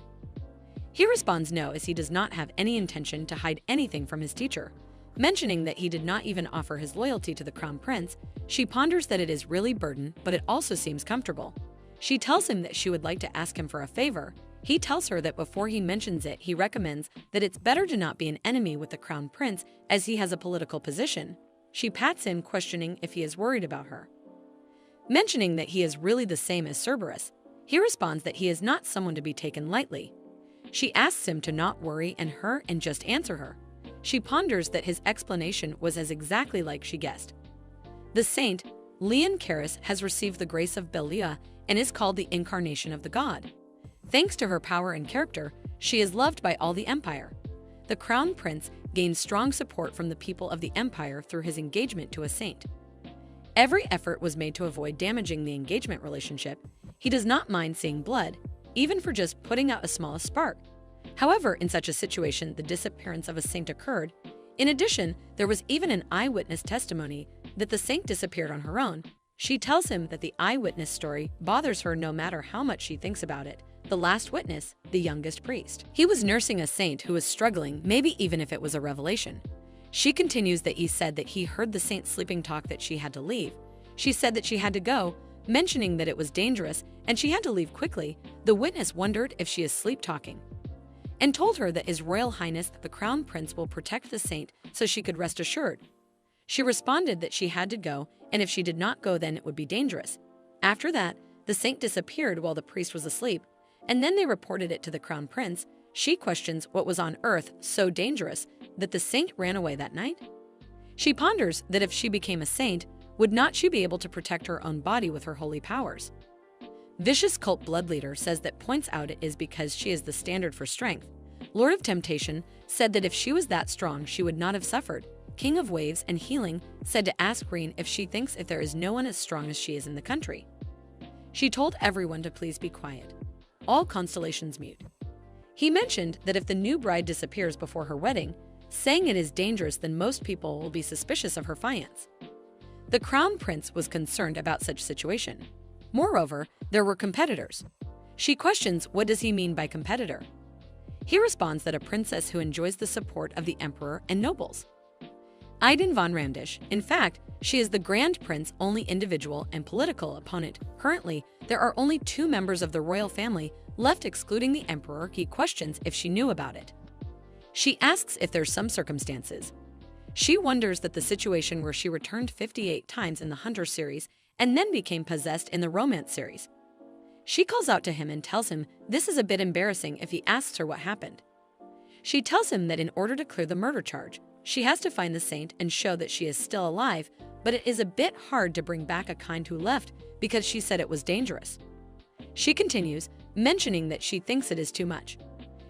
He responds no, as he does not have any intention to hide anything from his teacher. Mentioning that he did not even offer his loyalty to the crown prince, she ponders that it is really burden, but it also seems comfortable. She tells him that she would like to ask him for a favor. He tells her that before he mentions it, he recommends that it's better to not be an enemy with the crown prince as he has a political position. She pats him, questioning if he is worried about her. Mentioning that he is really the same as Cerberus, he responds that he is not someone to be taken lightly. She asks him to not worry and just answer her. She ponders that his explanation was as exactly like she guessed. The saint, Reincarnates, has received the grace of Belia and is called the incarnation of the god. Thanks to her power and character, she is loved by all the empire. The crown prince gains strong support from the people of the empire through his engagement to a saint. Every effort was made to avoid damaging the engagement relationship. He does not mind seeing blood, even for just putting out a small spark. However, in such a situation, the disappearance of a saint occurred. In addition, there was even an eyewitness testimony that the saint disappeared on her own. She tells him that the eyewitness story bothers her no matter how much she thinks about it. The last witness, the youngest priest. He was nursing a saint who was struggling, maybe even if it was a revelation. She continues that he said that he heard the saint sleeping talk that she had to leave. She said that she had to go, mentioning that it was dangerous and she had to leave quickly. The witness wondered if she is sleep-talking and told her that His Royal Highness the Crown Prince will protect the saint so she could rest assured. She responded that she had to go, and if she did not go then it would be dangerous. After that, the saint disappeared while the priest was asleep, and then they reported it to the Crown Prince. She questions what was on earth so dangerous that the saint ran away that night. She ponders that if she became a saint, would not she be able to protect her own body with her holy powers? Vicious cult blood leader says that points out it is because she is the standard for strength. Lord of Temptation said that if she was that strong, she would not have suffered. King of Waves and Healing said to ask Green if she thinks if there is no one as strong as she is in the country. She told everyone to please be quiet. All constellations mute. He mentioned that if the new bride disappears before her wedding, saying it is dangerous, then most people will be suspicious of her fiance. The Crown Prince was concerned about such situation. Moreover, there were competitors. She questions what does he mean by competitor. He responds that a princess who enjoys the support of the emperor and nobles. Aiden von Ramdish, in fact, she is the Grand Prince's only individual and political opponent. Currently, there are only 2 members of the royal family left, excluding the emperor. He questions if she knew about it. She asks if there's some circumstances. She wonders that the situation where she returned 58 times in the Hunter series and then became possessed in the Romance series. She calls out to him and tells him this is a bit embarrassing if he asks her what happened. She tells him that in order to clear the murder charge, she has to find the saint and show that she is still alive, but it is a bit hard to bring back a kind who left because she said it was dangerous. She continues, mentioning that she thinks it is too much.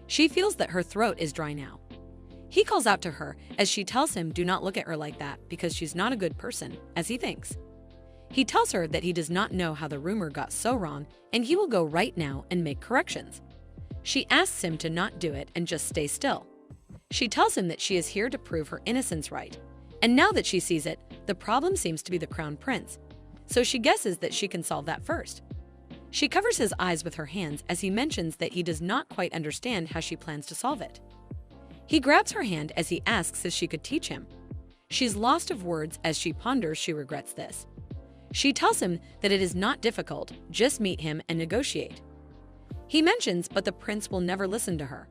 She feels that her throat is dry now. He calls out to her as she tells him do not look at her like that because she's not a good person, as he thinks. He tells her that he does not know how the rumor got so wrong and he will go right now and make corrections. She asks him to not do it and just stay still. She tells him that she is here to prove her innocence right, and now that she sees it, the problem seems to be the Crown Prince, so she guesses that she can solve that first. She covers his eyes with her hands as he mentions that he does not quite understand how she plans to solve it. He grabs her hand as he asks if she could teach him. She's lost of words as she ponders. She regrets this. She tells him that it is not difficult, just meet him and negotiate. He mentions, but the prince will never listen to her.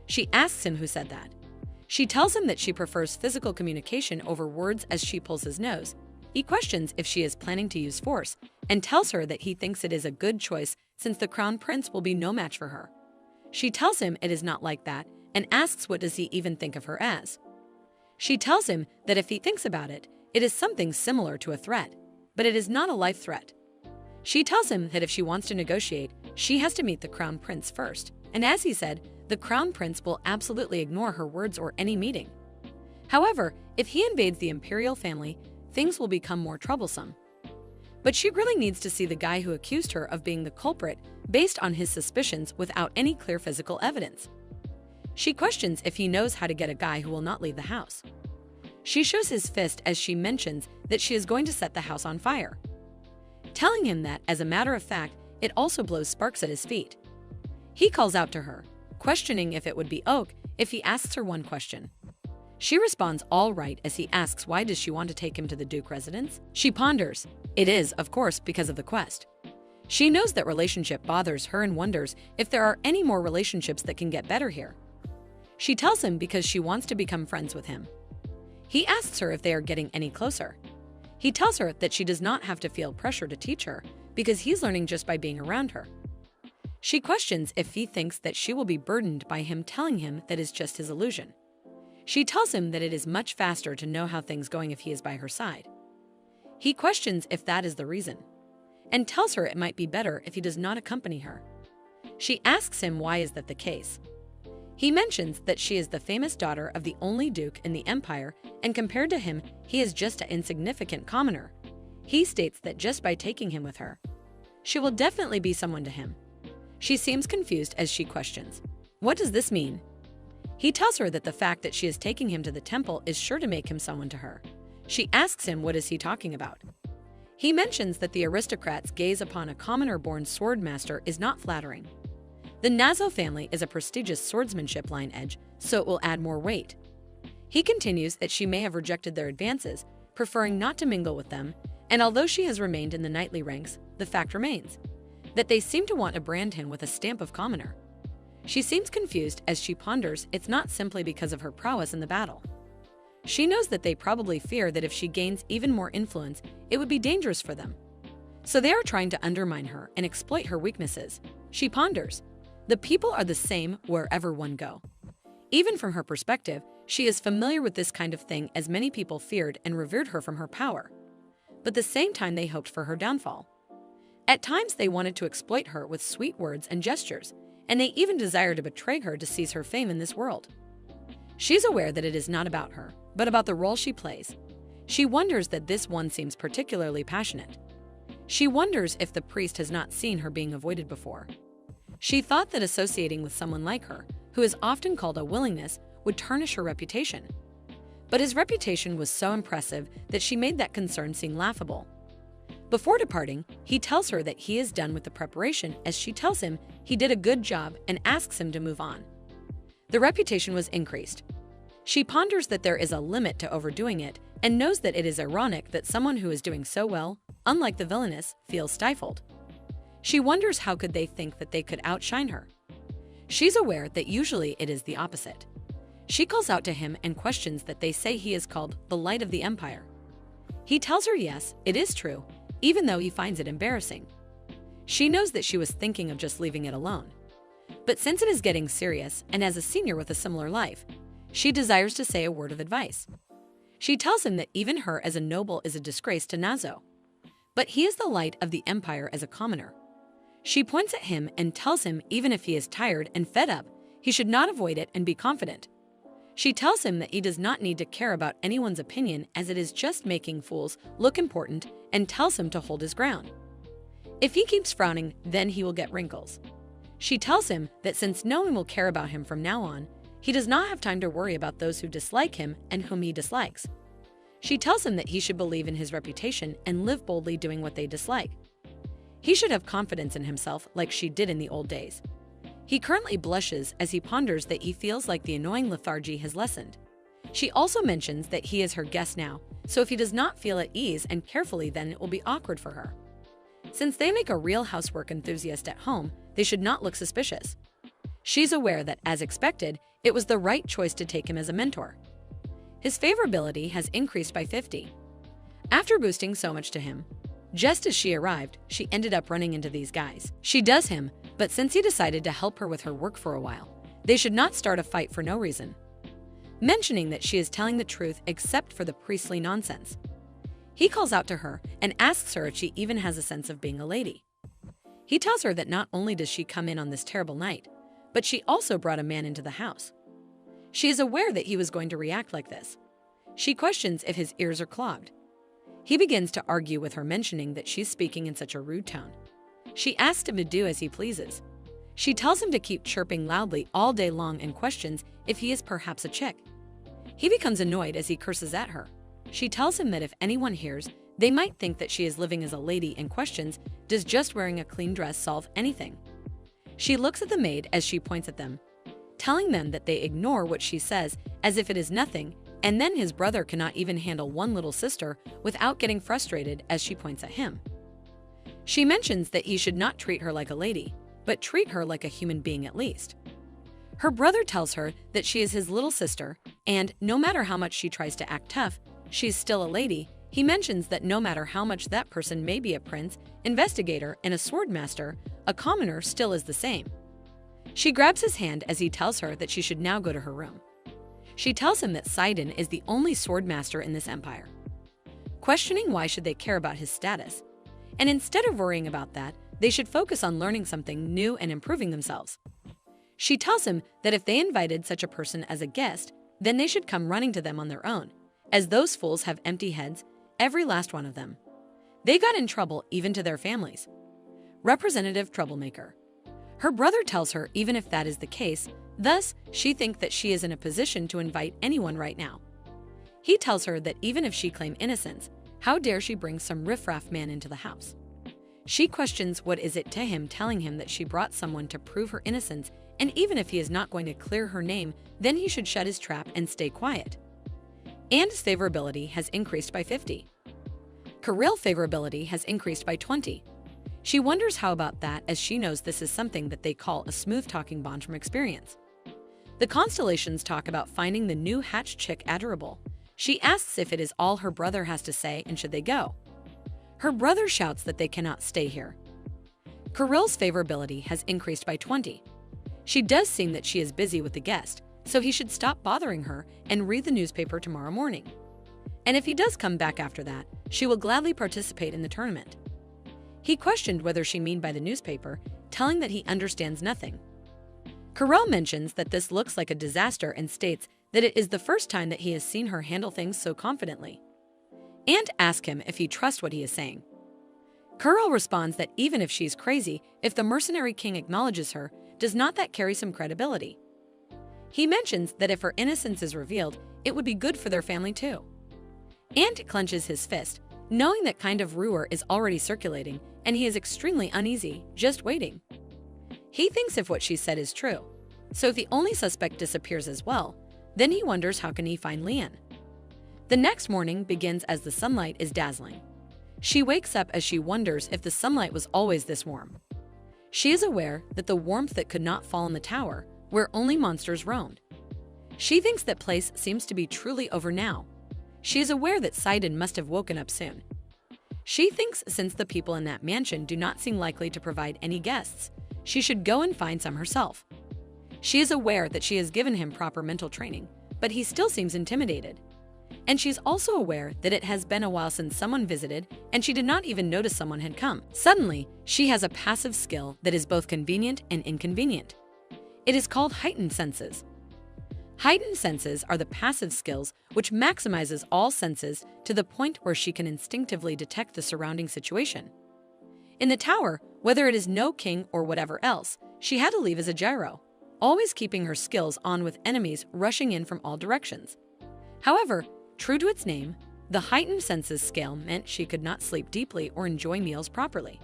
She asks him who said that. She tells him that she prefers physical communication over words as she pulls his nose. He questions if she is planning to use force and tells her that he thinks it is a good choice since the Crown Prince will be no match for her. She tells him it is not like that and asks what does he even think of her as. She tells him that if he thinks about it, it is something similar to a threat, but it is not a life threat. She tells him that if she wants to negotiate, she has to meet the Crown Prince first, and as he said, the Crown Prince will absolutely ignore her words or any meeting. However, if he invades the imperial family, things will become more troublesome. But she really needs to see the guy who accused her of being the culprit based on his suspicions without any clear physical evidence. She questions if he knows how to get a guy who will not leave the house. She shows his fist as she mentions that she is going to set the house on fire, telling him that, as a matter of fact, it also blows sparks at his feet. He calls out to her, questioning if it would be Oak if he asks her one question. She responds all right as he asks why does she want to take him to the Duke residence. She ponders. It is, of course, because of the quest. She knows that relationship bothers her and wonders if there are any more relationships that can get better here. She tells him because she wants to become friends with him. He asks her if they are getting any closer. He tells her that she does not have to feel pressure to teach her because he's learning just by being around her. She questions if he thinks that she will be burdened by him telling him that is just his illusion. She tells him that it is much faster to know how things going if he is by her side. He questions if that is the reason, and tells her it might be better if he does not accompany her. She asks him why is that the case. He mentions that she is the famous daughter of the only duke in the empire, and compared to him, he is just an insignificant commoner. He states that just by taking him with her, she will definitely be someone to him. She seems confused as she questions, "What does this mean?" He tells her that the fact that she is taking him to the temple is sure to make him someone to her. She asks him what is he talking about. He mentions that the aristocrats' gaze upon a commoner-born swordmaster is not flattering. The Nazo family is a prestigious swordsmanship lineage, so it will add more weight. He continues that she may have rejected their advances, preferring not to mingle with them, and although she has remained in the knightly ranks, the fact remains that they seem to want to brand him with a stamp of commoner. She seems confused as she ponders it's not simply because of her prowess in the battle. She knows that they probably fear that if she gains even more influence, it would be dangerous for them. So they are trying to undermine her and exploit her weaknesses. She ponders, the people are the same wherever one go. Even from her perspective, she is familiar with this kind of thing as many people feared and revered her from her power. But at the same time they hoped for her downfall. At times they wanted to exploit her with sweet words and gestures, and they even desire to betray her to seize her fame in this world. She's aware that it is not about her, but about the role she plays. She wonders that this one seems particularly passionate. She wonders if the priest has not seen her being avoided before. She thought that associating with someone like her, who is often called a willingness, would tarnish her reputation. But his reputation was so impressive that she made that concern seem laughable. Before departing, he tells her that he is done with the preparation as she tells him he did a good job and asks him to move on. The reputation was increased. She ponders that there is a limit to overdoing it and knows that it is ironic that someone who is doing so well, unlike the villainess, feels stifled. She wonders how could they think that they could outshine her. She's aware that usually it is the opposite. She calls out to him and questions that they say he is called the light of the empire. He tells her yes, it is true, even though he finds it embarrassing. She knows that she was thinking of just leaving it alone. But since it is getting serious, and as a senior with a similar life, she desires to say a word of advice. She tells him that even her as a noble is a disgrace to Nazo. But he is the light of the empire as a commoner. She points at him and tells him even if he is tired and fed up, he should not avoid it and be confident. She tells him that he does not need to care about anyone's opinion as it is just making fools look important and tells him to hold his ground. If he keeps frowning, then he will get wrinkles. She tells him that since no one will care about him from now on, he does not have time to worry about those who dislike him and whom he dislikes. She tells him that he should believe in his reputation and live boldly doing what they dislike. He should have confidence in himself like she did in the old days. He currently blushes as he ponders that he feels like the annoying lethargy has lessened. She also mentions that he is her guest now, so if he does not feel at ease and carefully, then it will be awkward for her. Since they make a real housework enthusiast at home, they should not look suspicious. She's aware that, as expected, it was the right choice to take him as a mentor. His favorability has increased by 50. After boosting so much to him, just as she arrived, she ended up running into these guys. She does him, but since he decided to help her with her work for a while, they should not start a fight for no reason. Mentioning that she is telling the truth except for the priestly nonsense. He calls out to her and asks her if she even has a sense of being a lady. He tells her that not only does she come in on this terrible night, but she also brought a man into the house. She is aware that he was going to react like this. She questions if his ears are clogged. He begins to argue with her, mentioning that she's speaking in such a rude tone. She asks him to do as he pleases. She tells him to keep chirping loudly all day long and questions if he is perhaps a chick. He becomes annoyed as he curses at her. She tells him that if anyone hears, they might think that she is living as a lady and questions, does just wearing a clean dress solve anything? She looks at the maid as she points at them, telling them that they ignore what she says as if it is nothing, and then his brother cannot even handle one little sister without getting frustrated as she points at him. She mentions that he should not treat her like a lady, but treat her like a human being at least. Her brother tells her that she is his little sister, and no matter how much she tries to act tough, she's still a lady. He mentions that no matter how much that person may be a prince, investigator, and a sword master, a commoner still is the same. She grabs his hand as he tells her that she should now go to her room. She tells him that Sidon is the only sword master in this empire. Questioning why should they care about his status, and instead of worrying about that, they should focus on learning something new and improving themselves. She tells him that if they invited such a person as a guest, then they should come running to them on their own, as those fools have empty heads, every last one of them. They got in trouble even to their families. Representative troublemaker. Her brother tells her even if that is the case, thus she thinks that she is in a position to invite anyone right now. He tells her that even if she claim innocence, how dare she bring some riffraff man into the house? She questions what is it to him telling him that she brought someone to prove her innocence, and even if he is not going to clear her name, then he should shut his trap and stay quiet. And's favorability has increased by 50. Kirill's favorability has increased by 20. She wonders how about that, as she knows this is something that they call a smooth-talking bond from experience. The constellations talk about finding the new hatched chick adorable. She asks if it is all her brother has to say and should they go. Her brother shouts that they cannot stay here. Kirill's favorability has increased by 20. She does seem that she is busy with the guest, so he should stop bothering her and read the newspaper tomorrow morning. And if he does come back after that, she will gladly participate in the tournament. He questioned whether she mean by the newspaper, telling that he understands nothing. Kirill mentions that this looks like a disaster and states that it is the first time that he has seen her handle things so confidently. And asks him if he trusts what he is saying. Kirill responds that even if she's crazy, if the mercenary king acknowledges her, does not that carry some credibility? He mentions that if her innocence is revealed, it would be good for their family too. Ant clenches his fist, knowing that kind of rumor is already circulating, and he is extremely uneasy, just waiting. He thinks if what she said is true, so if the only suspect disappears as well, then he wonders how can he find Leanne. The next morning begins as the sunlight is dazzling. She wakes up as she wonders if the sunlight was always this warm. She is aware that the warmth that could not fall in the tower, where only monsters roamed. She thinks that place seems to be truly over now. She is aware that Sidon must have woken up soon. She thinks since the people in that mansion do not seem likely to provide any guests, she should go and find some herself. She is aware that she has given him proper mental training, but he still seems intimidated. And she's also aware that it has been a while since someone visited, and she did not even notice someone had come. Suddenly, she has a passive skill that is both convenient and inconvenient. It is called heightened senses. Heightened senses are the passive skills which maximizes all senses to the point where she can instinctively detect the surrounding situation. In the tower, whether it is no king or whatever else, she had to leave as a gyro, always keeping her skills on with enemies rushing in from all directions. However, true to its name, the heightened senses scale meant she could not sleep deeply or enjoy meals properly.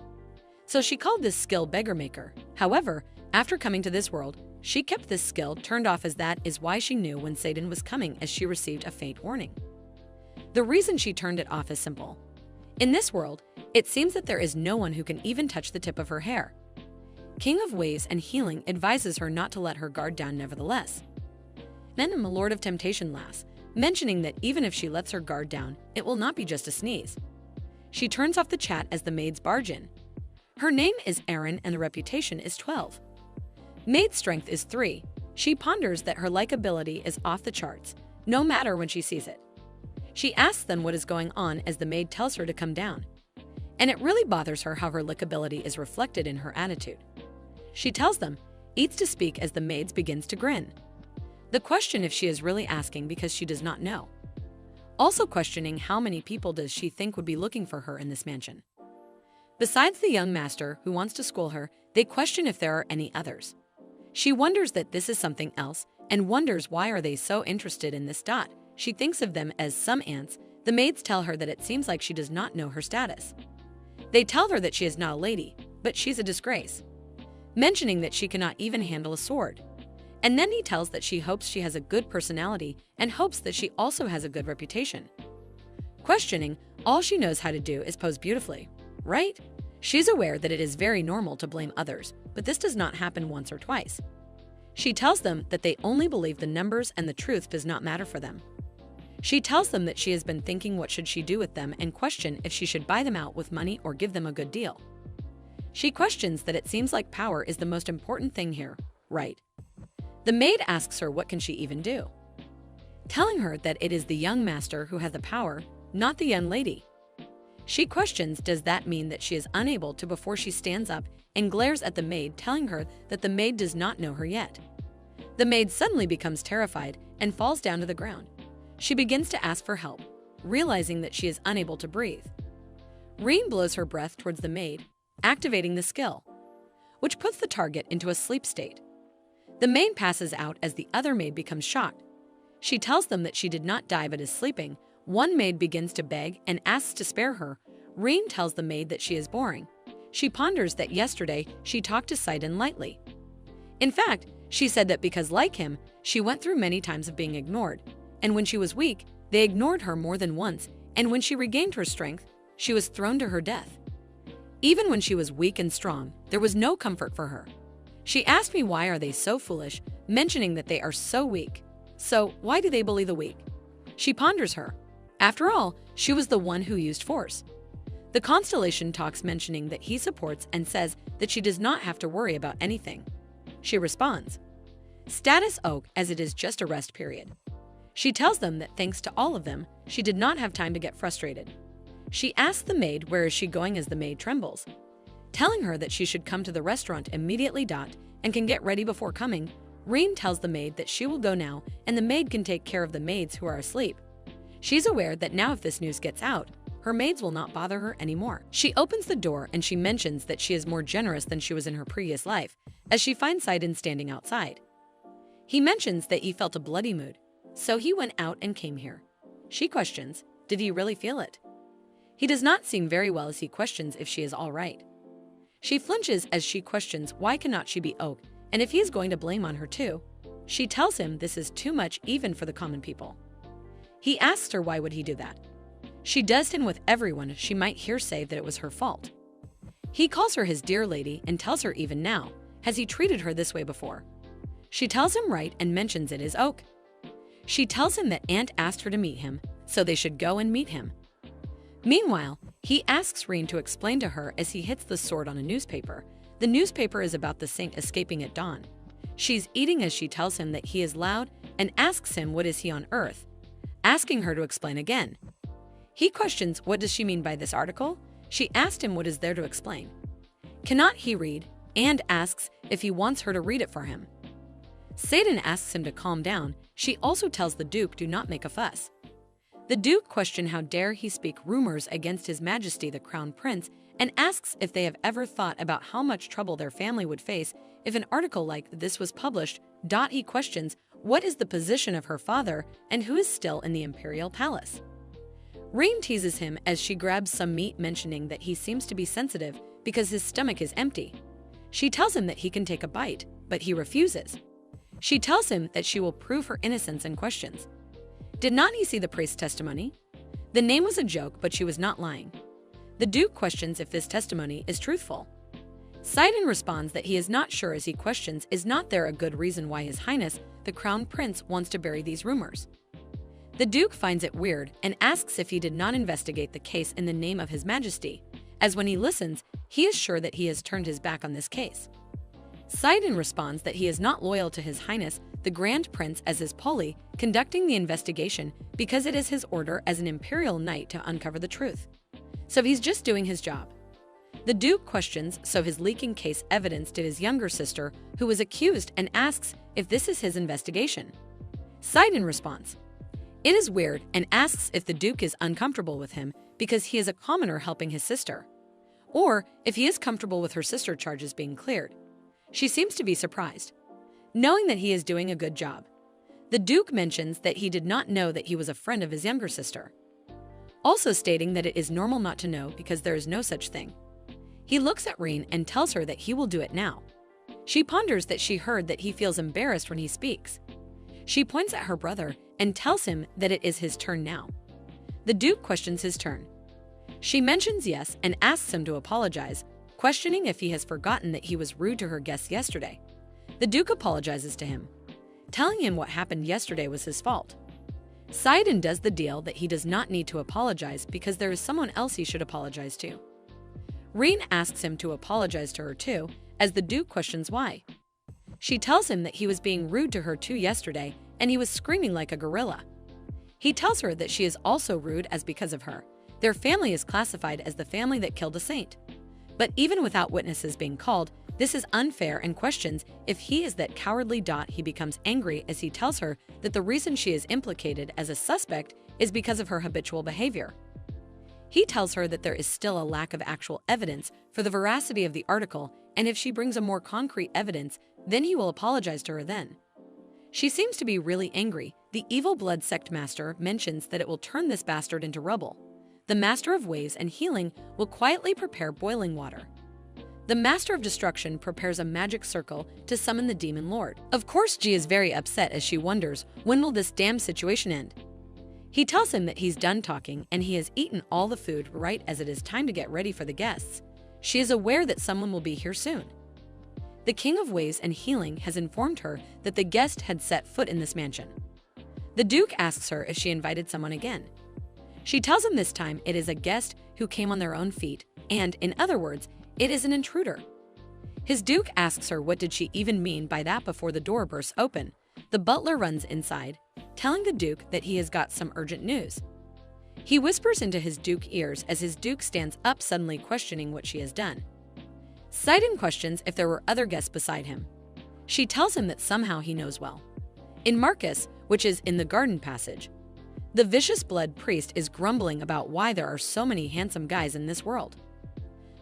So she called this skill Beggar Maker. However, after coming to this world, she kept this skill turned off, as that is why she knew when Satan was coming, as she received a faint warning. The reason she turned it off is simple. In this world, it seems that there is no one who can even touch the tip of her hair. King of Ways and Healing advises her not to let her guard down nevertheless. Then a Lord of Temptation laughs, mentioning that even if she lets her guard down, it will not be just a sneeze. She turns off the chat as the maids barge in. Her name is Erin and the reputation is 12. Maid's strength is 3. She ponders that her likability is off the charts, no matter when she sees it. She asks them what is going on as the maid tells her to come down. And it really bothers her how her likability is reflected in her attitude. She tells them, eats to speak as the maids begins to grin. The question if she is really asking because she does not know. Also questioning how many people does she think would be looking for her in this mansion. Besides the young master who wants to school her, they question if there are any others. She wonders that this is something else and wonders why are they so interested in this dot. She thinks of them as some ants. The maids tell her that it seems like she does not know her status. They tell her that she is not a lady, but she's a disgrace, mentioning that she cannot even handle a sword. And then he tells that she hopes she has a good personality and hopes that she also has a good reputation. Questioning, all she knows how to do is pose beautifully, right? She's aware that it is very normal to blame others, but this does not happen once or twice. She tells them that they only believe the numbers and the truth does not matter for them. She tells them that she has been thinking what should she do with them and question if she should buy them out with money or give them a good deal. She questions that it seems like power is the most important thing here, right? The maid asks her what can she even do, telling her that it is the young master who has the power, not the young lady. She questions does that mean that she is unable to before she stands up and glares at the maid, telling her that the maid does not know her yet. The maid suddenly becomes terrified and falls down to the ground. She begins to ask for help, realizing that she is unable to breathe. Rein blows her breath towards the maid, activating the skill, which puts the target into a sleep state. The maid passes out as the other maid becomes shocked. She tells them that she did not die but is sleeping. One maid begins to beg and asks to spare her. Rein tells the maid that she is boring. She ponders that yesterday she talked to Sidon lightly. In fact, she said that because, like him, she went through many times of being ignored, and when she was weak, they ignored her more than once, and when she regained her strength, she was thrown to her death. Even when she was weak and strong, there was no comfort for her. She asked me why are they so foolish, mentioning that they are so weak. So why do they bully the weak? She ponders her. After all, she was the one who used force. The constellation talks, mentioning that he supports and says that she does not have to worry about anything. She responds, status oak, as it is just a rest period. She tells them that thanks to all of them, she did not have time to get frustrated. She asks the maid where is she going as the maid trembles, telling her that she should come to the restaurant immediately. And can get ready before coming. Rein tells the maid that she will go now and the maid can take care of the maids who are asleep. She's aware that now if this news gets out, her maids will not bother her anymore. She opens the door and she mentions that she is more generous than she was in her previous life, as she finds Sidon standing outside. He mentions that he felt a bloody mood, so he went out and came here. She questions, did he really feel it? He does not seem very well as he questions if she is all right. She flinches as she questions why cannot she be oak, and if he is going to blame on her too. She tells him this is too much even for the common people. He asks her why would he do that. She does him with everyone she might hear say that it was her fault. He calls her his dear lady and tells her even now, has he treated her this way before? She tells him right and mentions it is oak. She tells him that Aunt asked her to meet him, so they should go and meet him. Meanwhile, he asks Rein to explain to her as he hits the sword on a newspaper. The newspaper is about the saint escaping at dawn. She's eating as she tells him that he is loud and asks him what is he on earth, asking her to explain again. He questions what does she mean by this article? She asked him what is there to explain. Cannot he read, and asks if he wants her to read it for him. Sidon asks him to calm down. She also tells the Duke do not make a fuss. The Duke questions how dare he speak rumors against His Majesty the Crown Prince and asks if they have ever thought about how much trouble their family would face if an article like this was published. He questions what is the position of her father and who is still in the imperial palace. Rein teases him as she grabs some meat, mentioning that he seems to be sensitive because his stomach is empty. She tells him that he can take a bite, but he refuses. She tells him that she will prove her innocence and questions. Did not he see the priest's testimony? The name was a joke, but she was not lying. The Duke questions if this testimony is truthful. Sidon responds that he is not sure as he questions is not there a good reason why His Highness, the Crown Prince, wants to bury these rumors. The Duke finds it weird and asks if he did not investigate the case in the name of His Majesty, as when he listens, he is sure that he has turned his back on this case. Sidon responds that he is not loyal to His Highness, the Grand Prince, as his Polly, conducting the investigation because it is his order as an imperial knight to uncover the truth. So he's just doing his job. The Duke questions so his leaking case evidence to his younger sister, who was accused, and asks if this is his investigation. Sidon responds, it is weird, and asks if the Duke is uncomfortable with him because he is a commoner helping his sister, or if he is comfortable with her sister charges being cleared. She seems to be surprised, knowing that he is doing a good job. The Duke mentions that he did not know that he was a friend of his younger sister, also stating that it is normal not to know because there is no such thing. He looks at Rein and tells her that he will do it now. She ponders that she heard that he feels embarrassed when he speaks. She points at her brother and tells him that it is his turn now. The Duke questions his turn. She mentions yes and asks him to apologize, questioning if he has forgotten that he was rude to her guests yesterday. The Duke apologizes to him, telling him what happened yesterday was his fault. Sidon does the deal that he does not need to apologize because there is someone else he should apologize to. Rein asks him to apologize to her too, as the Duke questions why. She tells him that he was being rude to her too yesterday and he was screaming like a gorilla. He tells her that she is also rude as because of her, their family is classified as the family that killed a saint. But even without witnesses being called, this is unfair and questions if he is that cowardly. He becomes angry as he tells her that the reason she is implicated as a suspect is because of her habitual behavior. He tells her that there is still a lack of actual evidence for the veracity of the article, and if she brings a more concrete evidence, then he will apologize to her then. She seems to be really angry. The evil blood sect master mentions that it will turn this bastard into rubble. The master of ways and healing will quietly prepare boiling water. The master of destruction prepares a magic circle to summon the demon lord. Of course, Ji is very upset as she wonders, when will this damn situation end? He tells him that he's done talking and he has eaten all the food right as it is time to get ready for the guests. She is aware that someone will be here soon. The King of Ways and Healing has informed her that the guest had set foot in this mansion. The Duke asks her if she invited someone again. She tells him this time it is a guest who came on their own feet, and, in other words, it is an intruder. His Duke asks her what did she even mean by that before the door bursts open. The butler runs inside, telling the Duke that he has got some urgent news. He whispers into his Duke ears as his Duke stands up suddenly questioning what she has done. Sidon questions if there were other guests beside him. She tells him that somehow he knows well. In Marcus, which is in the garden passage, the vicious blood priest is grumbling about why there are so many handsome guys in this world.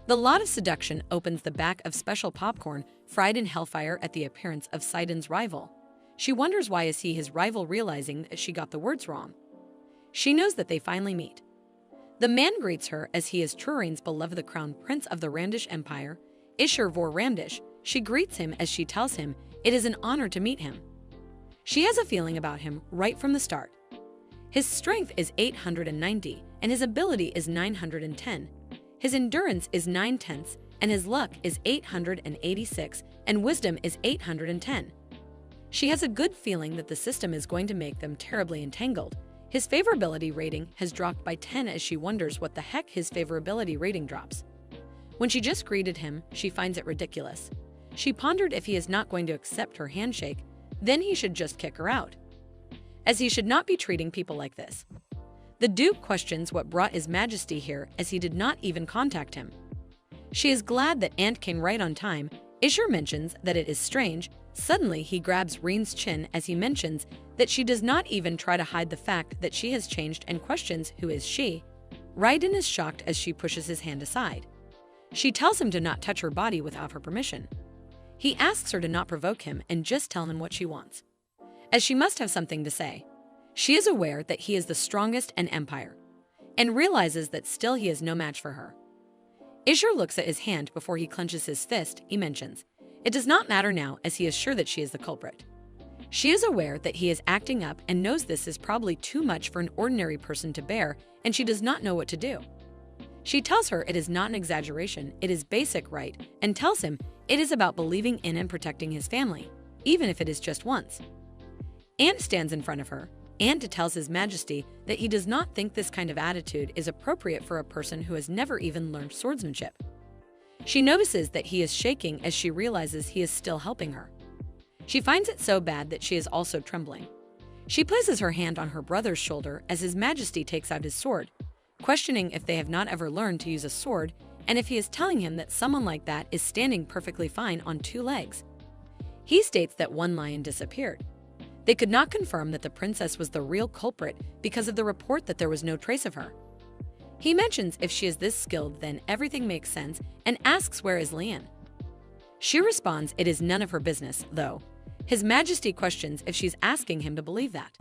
The lot of seduction opens the back of special popcorn fried in hellfire at the appearance of Sidon's rival. She wonders why is he his rival, realizing that she got the words wrong. She knows that they finally meet. The man greets her as he is Trurine's beloved, the crown prince of the Ramdish Empire, Ishur vor Ramdish. She greets him as she tells him it is an honor to meet him. She has a feeling about him right from the start. His strength is 890 and his ability is 910. His endurance is 9/10 and his luck is 886 and wisdom is 810. She has a good feeling that the system is going to make them terribly entangled. His favorability rating has dropped by 10 as she wonders what the heck his favorability rating drops. When she just greeted him, she finds it ridiculous. She pondered if he is not going to accept her handshake, then he should just kick her out, as he should not be treating people like this. The Duke questions what brought His Majesty here as he did not even contact him. She is glad that Ant came right on time. Ishur mentions that it is strange. Suddenly, he grabs Rein's chin as he mentions that she does not even try to hide the fact that she has changed and questions who is she. Raiden is shocked as she pushes his hand aside. She tells him to not touch her body without her permission. He asks her to not provoke him and just tell him what she wants, as she must have something to say. She is aware that he is the strongest in Empire, and realizes that still he is no match for her. Ishur looks at his hand before he clenches his fist. He mentions, it does not matter now as he is sure that she is the culprit. She is aware that he is acting up and knows this is probably too much for an ordinary person to bear, and she does not know what to do. She tells her it is not an exaggeration, it is basic right, and tells him it is about believing in and protecting his family, even if it is just once. Ant stands in front of her. Ant tells His Majesty that he does not think this kind of attitude is appropriate for a person who has never even learned swordsmanship. She notices that he is shaking as she realizes he is still helping her. She finds it so bad that she is also trembling. She places her hand on her brother's shoulder as His Majesty takes out his sword, questioning if they have not ever learned to use a sword and if he is telling him that someone like that is standing perfectly fine on two legs. He states that one lion disappeared. They could not confirm that the princess was the real culprit because of the report that there was no trace of her. He mentions if she is this skilled, then everything makes sense, and asks where is Lian. She responds it is none of her business, though. His Majesty questions if she's asking him to believe that.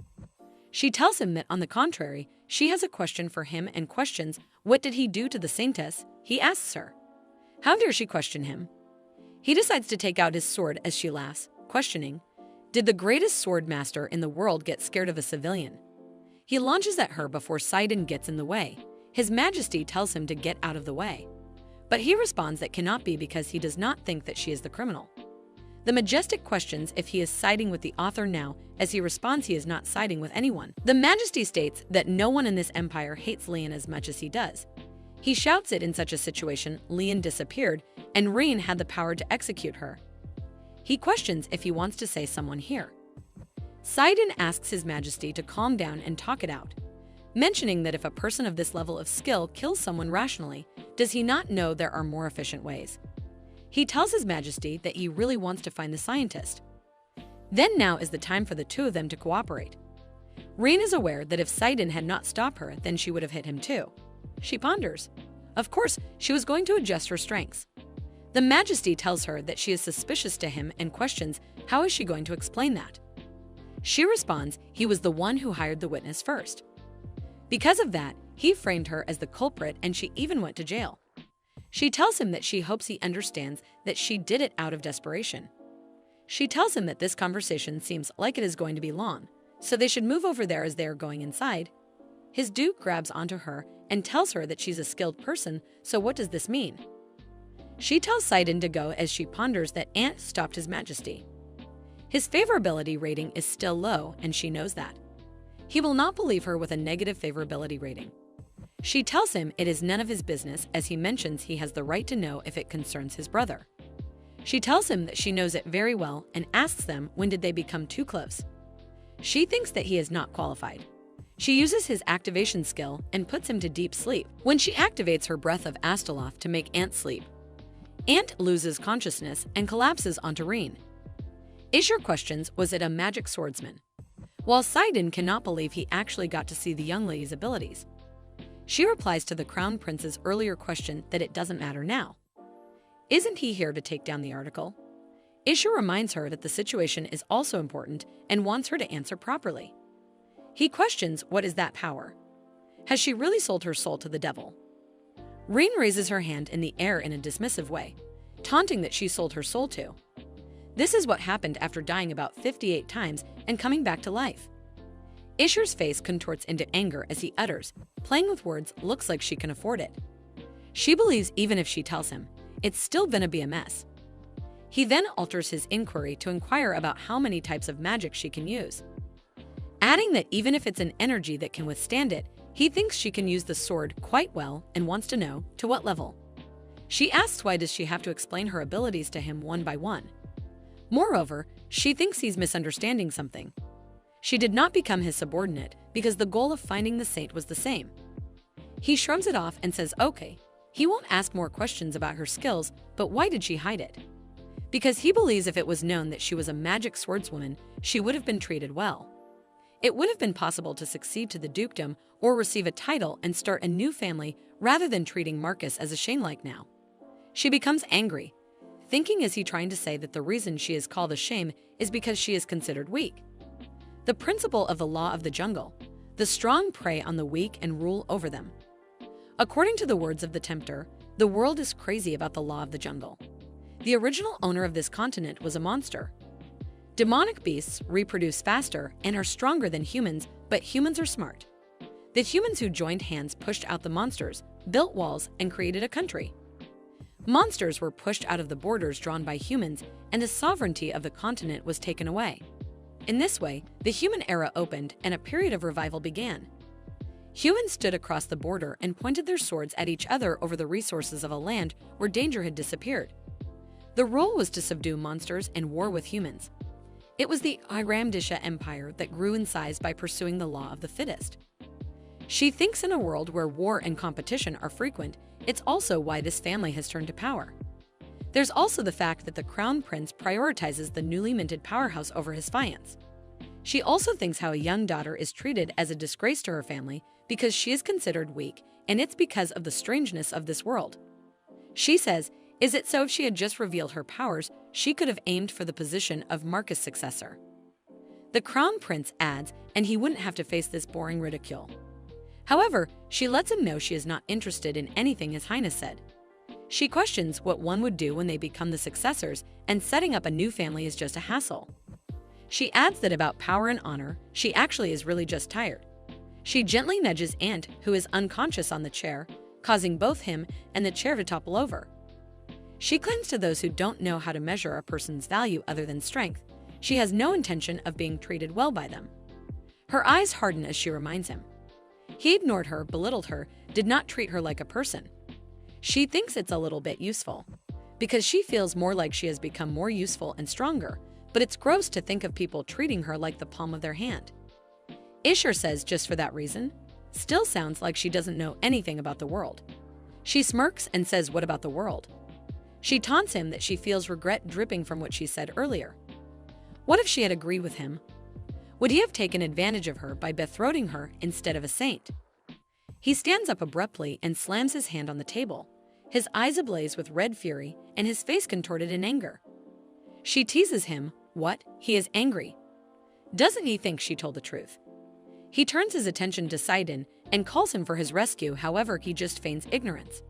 She tells him that, on the contrary, she has a question for him and questions what did he do to the saintess. He asks her, how dare she question him? He decides to take out his sword as she laughs, questioning, did the greatest sword master in the world get scared of a civilian? He launches at her before Sidon gets in the way. His Majesty tells him to get out of the way, but he responds that cannot be because he does not think that she is the criminal. The Majestic questions if he is siding with the author now, as he responds he is not siding with anyone. The Majesty states that no one in this empire hates Leon as much as he does. He shouts it in such a situation Leon disappeared and Rein had the power to execute her. He questions if he wants to say someone here. Sidon asks His Majesty to calm down and talk it out, mentioning that if a person of this level of skill kills someone rationally, does he not know there are more efficient ways? He tells His Majesty that he really wants to find the scientist. Then now is the time for the two of them to cooperate. Rein is aware that if Sidon had not stopped her, then she would have hit him too. She ponders. Of course, she was going to adjust her strengths. The Majesty tells her that she is suspicious to him and questions how is she going to explain that. She responds he was the one who hired the witness first. Because of that, he framed her as the culprit and she even went to jail. She tells him that she hopes he understands that she did it out of desperation. She tells him that this conversation seems like it is going to be long, so they should move over there as they are going inside. His Duke grabs onto her and tells her that she's a skilled person, so what does this mean? She tells Sidon to go as she ponders that Ant stopped His Majesty. His favorability rating is still low and she knows that. He will not believe her with a negative favorability rating. She tells him it is none of his business as he mentions he has the right to know if it concerns his brother. She tells him that she knows it very well and asks them when did they become too close. She thinks that he is not qualified. She uses his activation skill and puts him to deep sleep when she activates her breath of Asteloth to make Ant sleep. Ant loses consciousness and collapses onto Rein. Ishur questions was it a magic swordsman, while Sidon cannot believe he actually got to see the young lady's abilities. She replies to the Crown Prince's earlier question that it doesn't matter now. Isn't he here to take down the article? Ishur reminds her that the situation is also important and wants her to answer properly. He questions what is that power? Has she really sold her soul to the devil? Rein raises her hand in the air in a dismissive way, taunting that she sold her soul to. This is what happened after dying about 58 times and coming back to life. Ishur's face contorts into anger as he utters, playing with words looks like she can afford it. She believes even if she tells him, it's still gonna be a mess. He then alters his inquiry to inquire about how many types of magic she can use, adding that even if it's an energy that can withstand it, he thinks she can use the sword quite well and wants to know to what level. She asks why does she have to explain her abilities to him one by one. Moreover, she thinks he's misunderstanding something. She did not become his subordinate because the goal of finding the saint was the same. He shrugs it off and says okay, he won't ask more questions about her skills, but why did she hide it? Because he believes if it was known that she was a magic swordswoman, she would have been treated well. It would have been possible to succeed to the dukedom or receive a title and start a new family rather than treating Marcus as a Shane like now. She becomes angry, thinking is he trying to say that the reason she is called a shame is because she is considered weak. The principle of the law of the jungle, the strong prey on the weak and rule over them. According to the words of the tempter, the world is crazy about the law of the jungle. The original owner of this continent was a monster. Demonic beasts reproduce faster and are stronger than humans, but humans are smart. The humans who joined hands pushed out the monsters, built walls, and created a country. Monsters were pushed out of the borders drawn by humans, and the sovereignty of the continent was taken away. In this way, the human era opened and a period of revival began. Humans stood across the border and pointed their swords at each other over the resources of a land where danger had disappeared. The rule was to subdue monsters and war with humans. It was the Iramdisha Empire that grew in size by pursuing the law of the fittest. She thinks in a world where war and competition are frequent, it's also why this family has turned to power. There's also the fact that the Crown Prince prioritizes the newly minted powerhouse over his fiance. She also thinks how a young daughter is treated as a disgrace to her family because she is considered weak, and it's because of the strangeness of this world. She says, is it so if she had just revealed her powers, she could have aimed for the position of Marcus' successor? The Crown Prince adds, and he wouldn't have to face this boring ridicule. However, she lets him know she is not interested in anything His Highness said. She questions what one would do when they become the successors, and setting up a new family is just a hassle. She adds that about power and honor, she actually is really just tired. She gently nudges Ant, who is unconscious on the chair, causing both him and the chair to topple over. She clings to those who don't know how to measure a person's value other than strength. She has no intention of being treated well by them. Her eyes harden as she reminds him. He ignored her, belittled her, did not treat her like a person. She thinks it's a little bit useful, because she feels more like she has become more useful and stronger, but it's gross to think of people treating her like the palm of their hand. Ishur says just for that reason. Still sounds like she doesn't know anything about the world. She smirks and says, "What about the world?" She taunts him that she feels regret dripping from what she said earlier. What if she had agreed with him? Would he have taken advantage of her by betrothing her instead of a saint? He stands up abruptly and slams his hand on the table, his eyes ablaze with red fury and his face contorted in anger. She teases him. What? He is angry. Doesn't he think she told the truth? He turns his attention to Sidon and calls him for his rescue, however, he just feigns ignorance.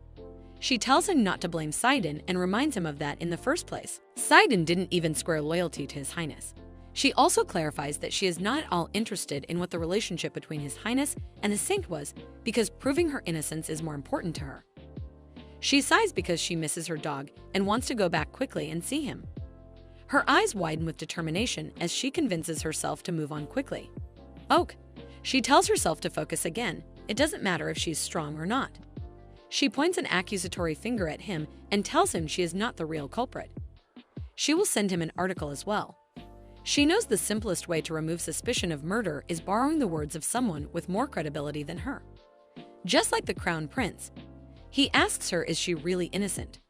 She tells him not to blame Sidon and reminds him of that in the first place. Sidon didn't even swear loyalty to His Highness. She also clarifies that she is not at all interested in what the relationship between His Highness and the saint was, because proving her innocence is more important to her. She sighs because she misses her dog and wants to go back quickly and see him. Her eyes widen with determination as she convinces herself to move on quickly. Oak. She tells herself to focus again. It doesn't matter if she's strong or not. She points an accusatory finger at him and tells him she is not the real culprit. She will send him an article as well. She knows the simplest way to remove suspicion of murder is borrowing the words of someone with more credibility than her. Just like the Crown Prince. He asks her, is she really innocent?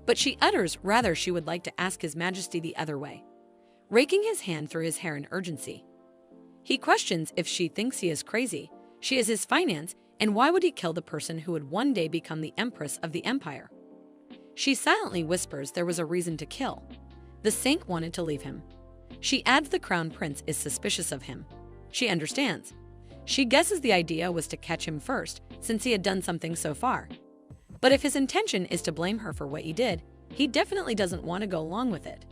But she utters rather she would like to ask His Majesty the other way, raking his hand through his hair in urgency. He questions if she thinks he is crazy. She is his finance, and why would he kill the person who would one day become the Empress of the Empire? She silently whispers there was a reason to kill. The saint wanted to leave him. She adds the Crown Prince is suspicious of him. She understands. She guesses the idea was to catch him first, since he had done something so far. But if his intention is to blame her for what he did, he definitely doesn't want to go along with it.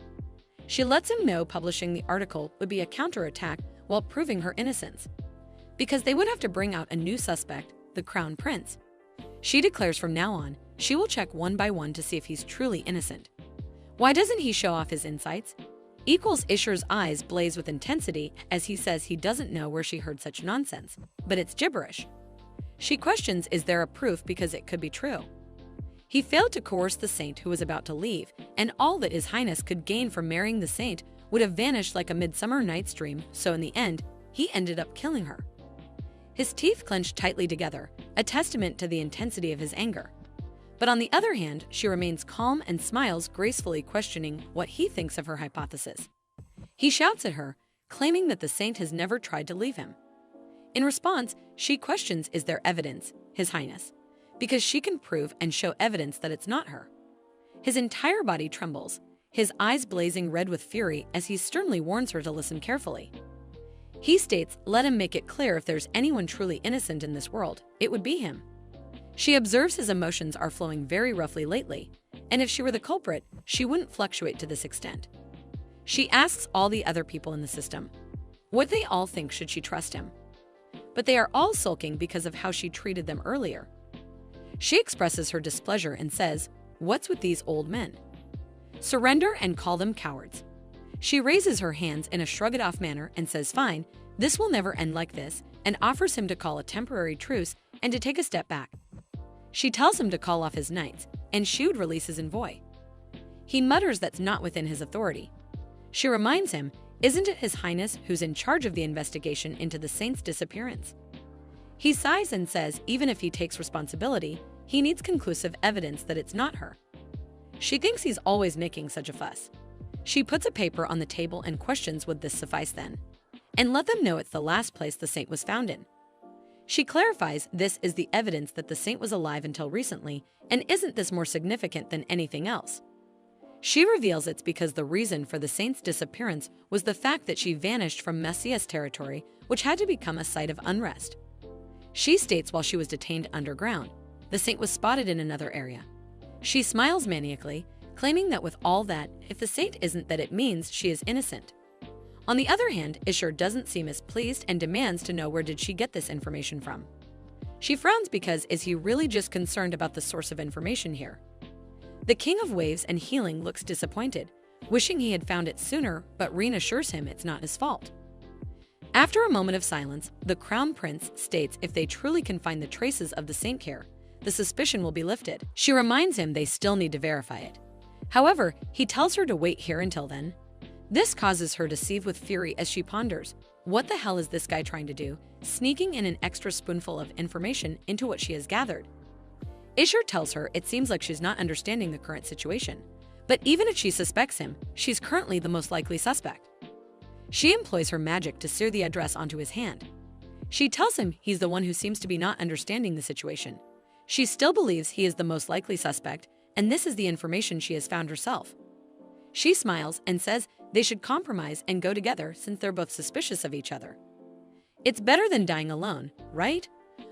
She lets him know publishing the article would be a counterattack while proving her innocence, because they would have to bring out a new suspect, the Crown Prince. She declares from now on, she will check one by one to see if he's truly innocent. Why doesn't he show off his insights? Ishur's eyes blaze with intensity as he says he doesn't know where she heard such nonsense, but it's gibberish. She questions, is there a proof, because it could be true. He failed to coerce the saint who was about to leave, and all that His Highness could gain from marrying the saint would have vanished like a midsummer night's dream, so in the end, he ended up killing her. His teeth clenched tightly together, a testament to the intensity of his anger. But on the other hand, she remains calm and smiles gracefully, questioning what he thinks of her hypothesis. He shouts at her, claiming that the saint has never tried to leave him. In response, she questions, is there evidence, His Highness? Because she can prove and show evidence that it's not her. His entire body trembles, his eyes blazing red with fury as he sternly warns her to listen carefully. He states, let him make it clear if there's anyone truly innocent in this world, it would be him. She observes his emotions are flowing very roughly lately, and if she were the culprit, she wouldn't fluctuate to this extent. She asks all the other people in the system, what they all think, should she trust him? But they are all sulking because of how she treated them earlier. She expresses her displeasure and says, what's with these old men? Surrender and call them cowards. She raises her hands in a shrug-it-off manner and says, fine, this will never end like this, and offers him to call a temporary truce and to take a step back. She tells him to call off his knights, and she would release his envoy. He mutters that's not within his authority. She reminds him, isn't it His Highness who's in charge of the investigation into the saint's disappearance? He sighs and says even if he takes responsibility, he needs conclusive evidence that it's not her. She thinks he's always making such a fuss. She puts a paper on the table and questions, would this suffice then? And let them know it's the last place the saint was found in. She clarifies this is the evidence that the saint was alive until recently, and isn't this more significant than anything else? She reveals it's because the reason for the saint's disappearance was the fact that she vanished from Messiah's territory, which had to become a site of unrest. She states while she was detained underground, the saint was spotted in another area. She smiles maniacally, claiming that with all that, if the saint isn't, that it means she is innocent. On the other hand, Ishur doesn't seem as pleased and demands to know where did she get this information from. She frowns because is he really just concerned about the source of information here? The King of Waves and Healing looks disappointed, wishing he had found it sooner, but Rein assures him it's not his fault. After a moment of silence, the Crown Prince states if they truly can find the traces of the Saint here, the suspicion will be lifted. She reminds him they still need to verify it. However, he tells her to wait here until then. This causes her to seethe with fury as she ponders, what the hell is this guy trying to do, sneaking in an extra spoonful of information into what she has gathered? Ishur tells her it seems like she's not understanding the current situation, but even if she suspects him, she's currently the most likely suspect. She employs her magic to sear the address onto his hand. She tells him he's the one who seems to be not understanding the situation. She still believes he is the most likely suspect, and this is the information she has found herself. She smiles and says they should compromise and go together since they're both suspicious of each other. It's better than dying alone, right?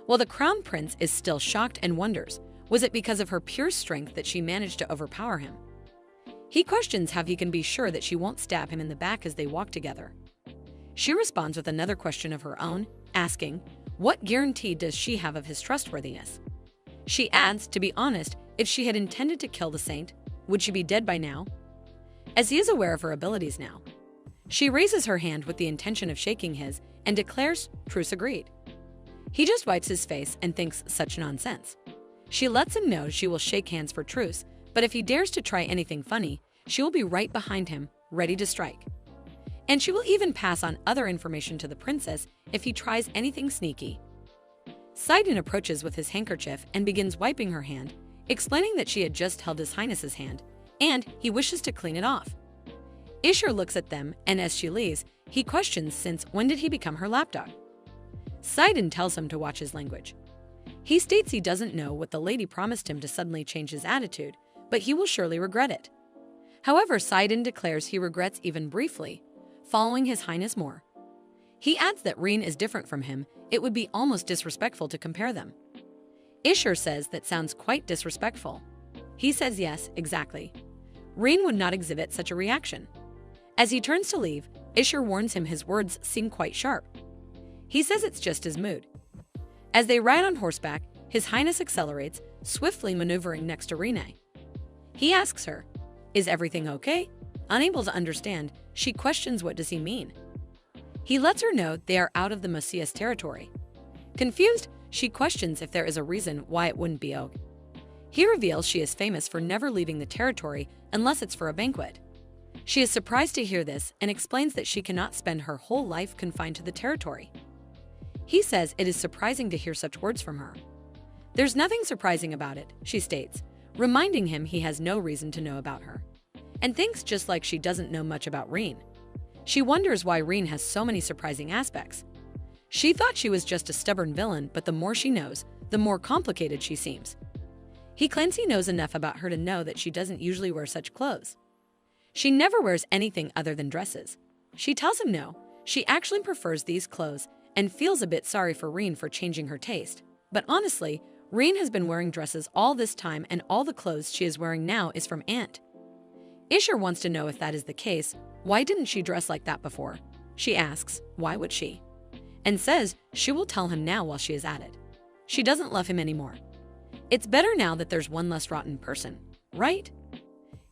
Well, the Crown Prince is still shocked and wonders, was it because of her pure strength that she managed to overpower him? He questions how he can be sure that she won't stab him in the back as they walk together. She responds with another question of her own, asking, what guarantee does she have of his trustworthiness? She adds, to be honest, if she had intended to kill the Saint, would she be dead by now? As he is aware of her abilities now. She raises her hand with the intention of shaking his and declares, truce agreed. He just wipes his face and thinks such nonsense. She lets him know she will shake hands for truce, but if he dares to try anything funny, she will be right behind him, ready to strike. And she will even pass on other information to the princess if he tries anything sneaky. Sidon approaches with his handkerchief and begins wiping her hand, explaining that she had just held His Highness's hand, and he wishes to clean it off. Ishur looks at them, and as she leaves, he questions since when did he become her lapdog? Sidon tells him to watch his language. He states he doesn't know what the lady promised him to suddenly change his attitude, but he will surely regret it. However, Sidon declares he regrets even briefly, following His Highness more. He adds that Rein is different from him, it would be almost disrespectful to compare them. Ishur says that sounds quite disrespectful. He says yes, exactly. Rein would not exhibit such a reaction. As he turns to leave, Ishur warns him his words seem quite sharp. He says it's just his mood. As they ride on horseback, His Highness accelerates, swiftly maneuvering next to Rene. He asks her, is everything okay? Unable to understand, she questions what does he mean. He lets her know they are out of the Messiah's territory. Confused, she questions if there is a reason why it wouldn't be okay. He reveals she is famous for never leaving the territory unless it's for a banquet. She is surprised to hear this and explains that she cannot spend her whole life confined to the territory. He says it is surprising to hear such words from her. There's nothing surprising about it, she states, reminding him he has no reason to know about her, and thinks just like she doesn't know much about Rein. She wonders why Rein has so many surprising aspects. She thought she was just a stubborn villain, but the more she knows, the more complicated she seems. He claims he knows enough about her to know that she doesn't usually wear such clothes. She never wears anything other than dresses. She tells him no, she actually prefers these clothes and feels a bit sorry for Rein for changing her taste. But honestly, Rein has been wearing dresses all this time and all the clothes she is wearing now is from Ant. Ishur wants to know if that is the case, why didn't she dress like that before? She asks, why would she? And says she will tell him now while she is at it. She doesn't love him anymore. It's better now that there's one less rotten person, right?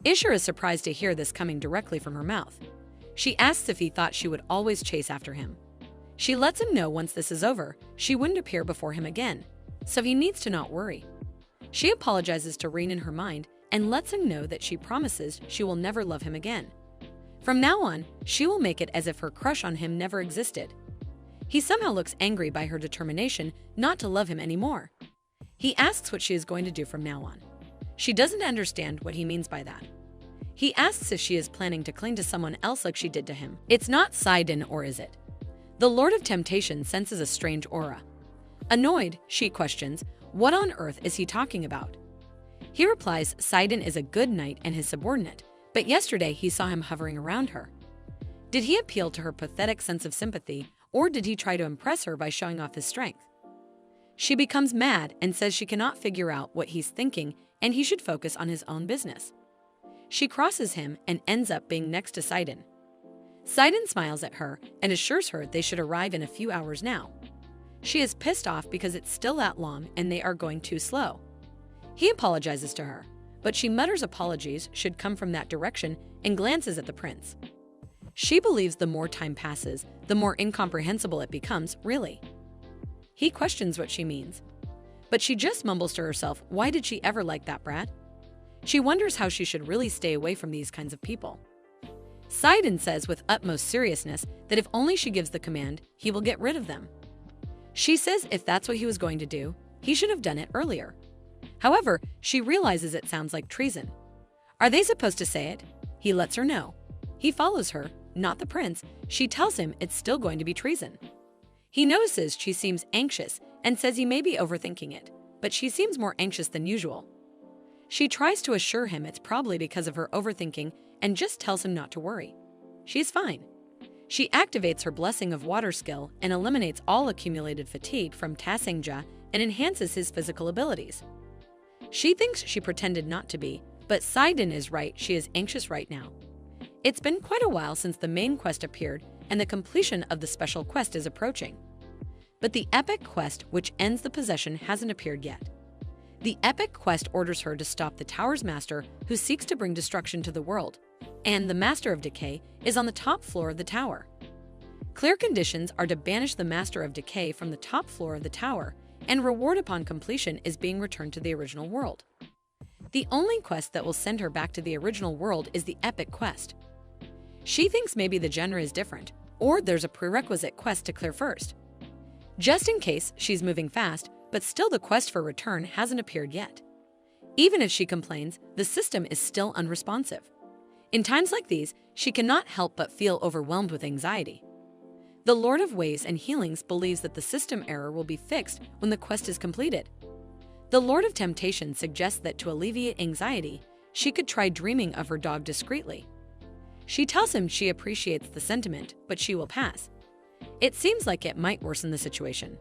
Ishur is surprised to hear this coming directly from her mouth. She asks if he thought she would always chase after him. She lets him know once this is over, she wouldn't appear before him again, so he needs to not worry. She apologizes to Rein in her mind and lets him know that she promises she will never love him again. From now on, she will make it as if her crush on him never existed. He somehow looks angry by her determination not to love him anymore. He asks what she is going to do from now on. She doesn't understand what he means by that. He asks if she is planning to cling to someone else like she did to him. It's not Sidon, or is it? The Lord of Temptation senses a strange aura. Annoyed, she questions, what on earth is he talking about? He replies Sidon is a good knight and his subordinate, but yesterday he saw him hovering around her. Did he appeal to her pathetic sense of sympathy, or did he try to impress her by showing off his strength? She becomes mad and says she cannot figure out what he's thinking and he should focus on his own business. She crosses him and ends up being next to Sidon. Sidon smiles at her and assures her they should arrive in a few hours now. She is pissed off because it's still that long and they are going too slow. He apologizes to her, but she mutters apologies should come from that direction and glances at the prince. She believes the more time passes, the more incomprehensible it becomes, really. He questions what she means, but she just mumbles to herself, why did she ever like that brat? She wonders how she should really stay away from these kinds of people. Sidon says with utmost seriousness that if only she gives the command, he will get rid of them. She says if that's what he was going to do, he should have done it earlier. However, she realizes it sounds like treason. Are they supposed to say it? He lets her know. He follows her, not the prince. She tells him it's still going to be treason. He notices she seems anxious and says he may be overthinking it, but she seems more anxious than usual. She tries to assure him it's probably because of her overthinking and just tells him not to worry. She's fine. She activates her Blessing of Water skill and eliminates all accumulated fatigue from Tasengja and enhances his physical abilities. She thinks she pretended not to be, but Sidon is right, she is anxious right now. It's been quite a while since the main quest appeared and the completion of the special quest is approaching. But the epic quest which ends the possession hasn't appeared yet. The epic quest orders her to stop the tower's master who seeks to bring destruction to the world, and the Master of Decay is on the top floor of the tower. Clear conditions are to banish the Master of Decay from the top floor of the tower, and reward upon completion is being returned to the original world. The only quest that will send her back to the original world is the epic quest. She thinks maybe the genre is different, or there's a prerequisite quest to clear first. Just in case, she's moving fast, but still the quest for return hasn't appeared yet. Even if she complains, the system is still unresponsive. In times like these, she cannot help but feel overwhelmed with anxiety. The Lord of Ways and Healings believes that the system error will be fixed when the quest is completed. The Lord of Temptation suggests that to alleviate anxiety, she could try dreaming of her dog discreetly. She tells him she appreciates the sentiment, but she will pass. It seems like it might worsen the situation.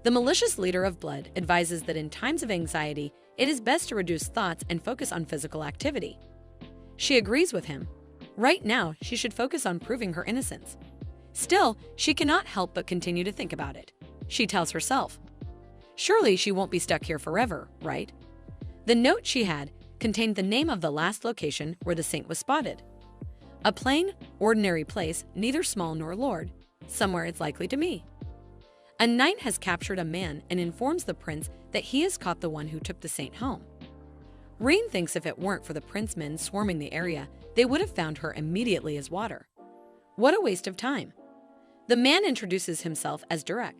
The malicious leader of Blood advises that in times of anxiety, it is best to reduce thoughts and focus on physical activity. She agrees with him. Right now, she should focus on proving her innocence. Still, she cannot help but continue to think about it. She tells herself, surely she won't be stuck here forever, right? The note she had contained the name of the last location where the saint was spotted. A plain, ordinary place, neither small nor lord, somewhere it's likely to be. A knight has captured a man and informs the prince that he has caught the one who took the saint home. Rein thinks if it weren't for the princemen swarming the area, they would have found her immediately as water. What a waste of time. The man introduces himself as Durek.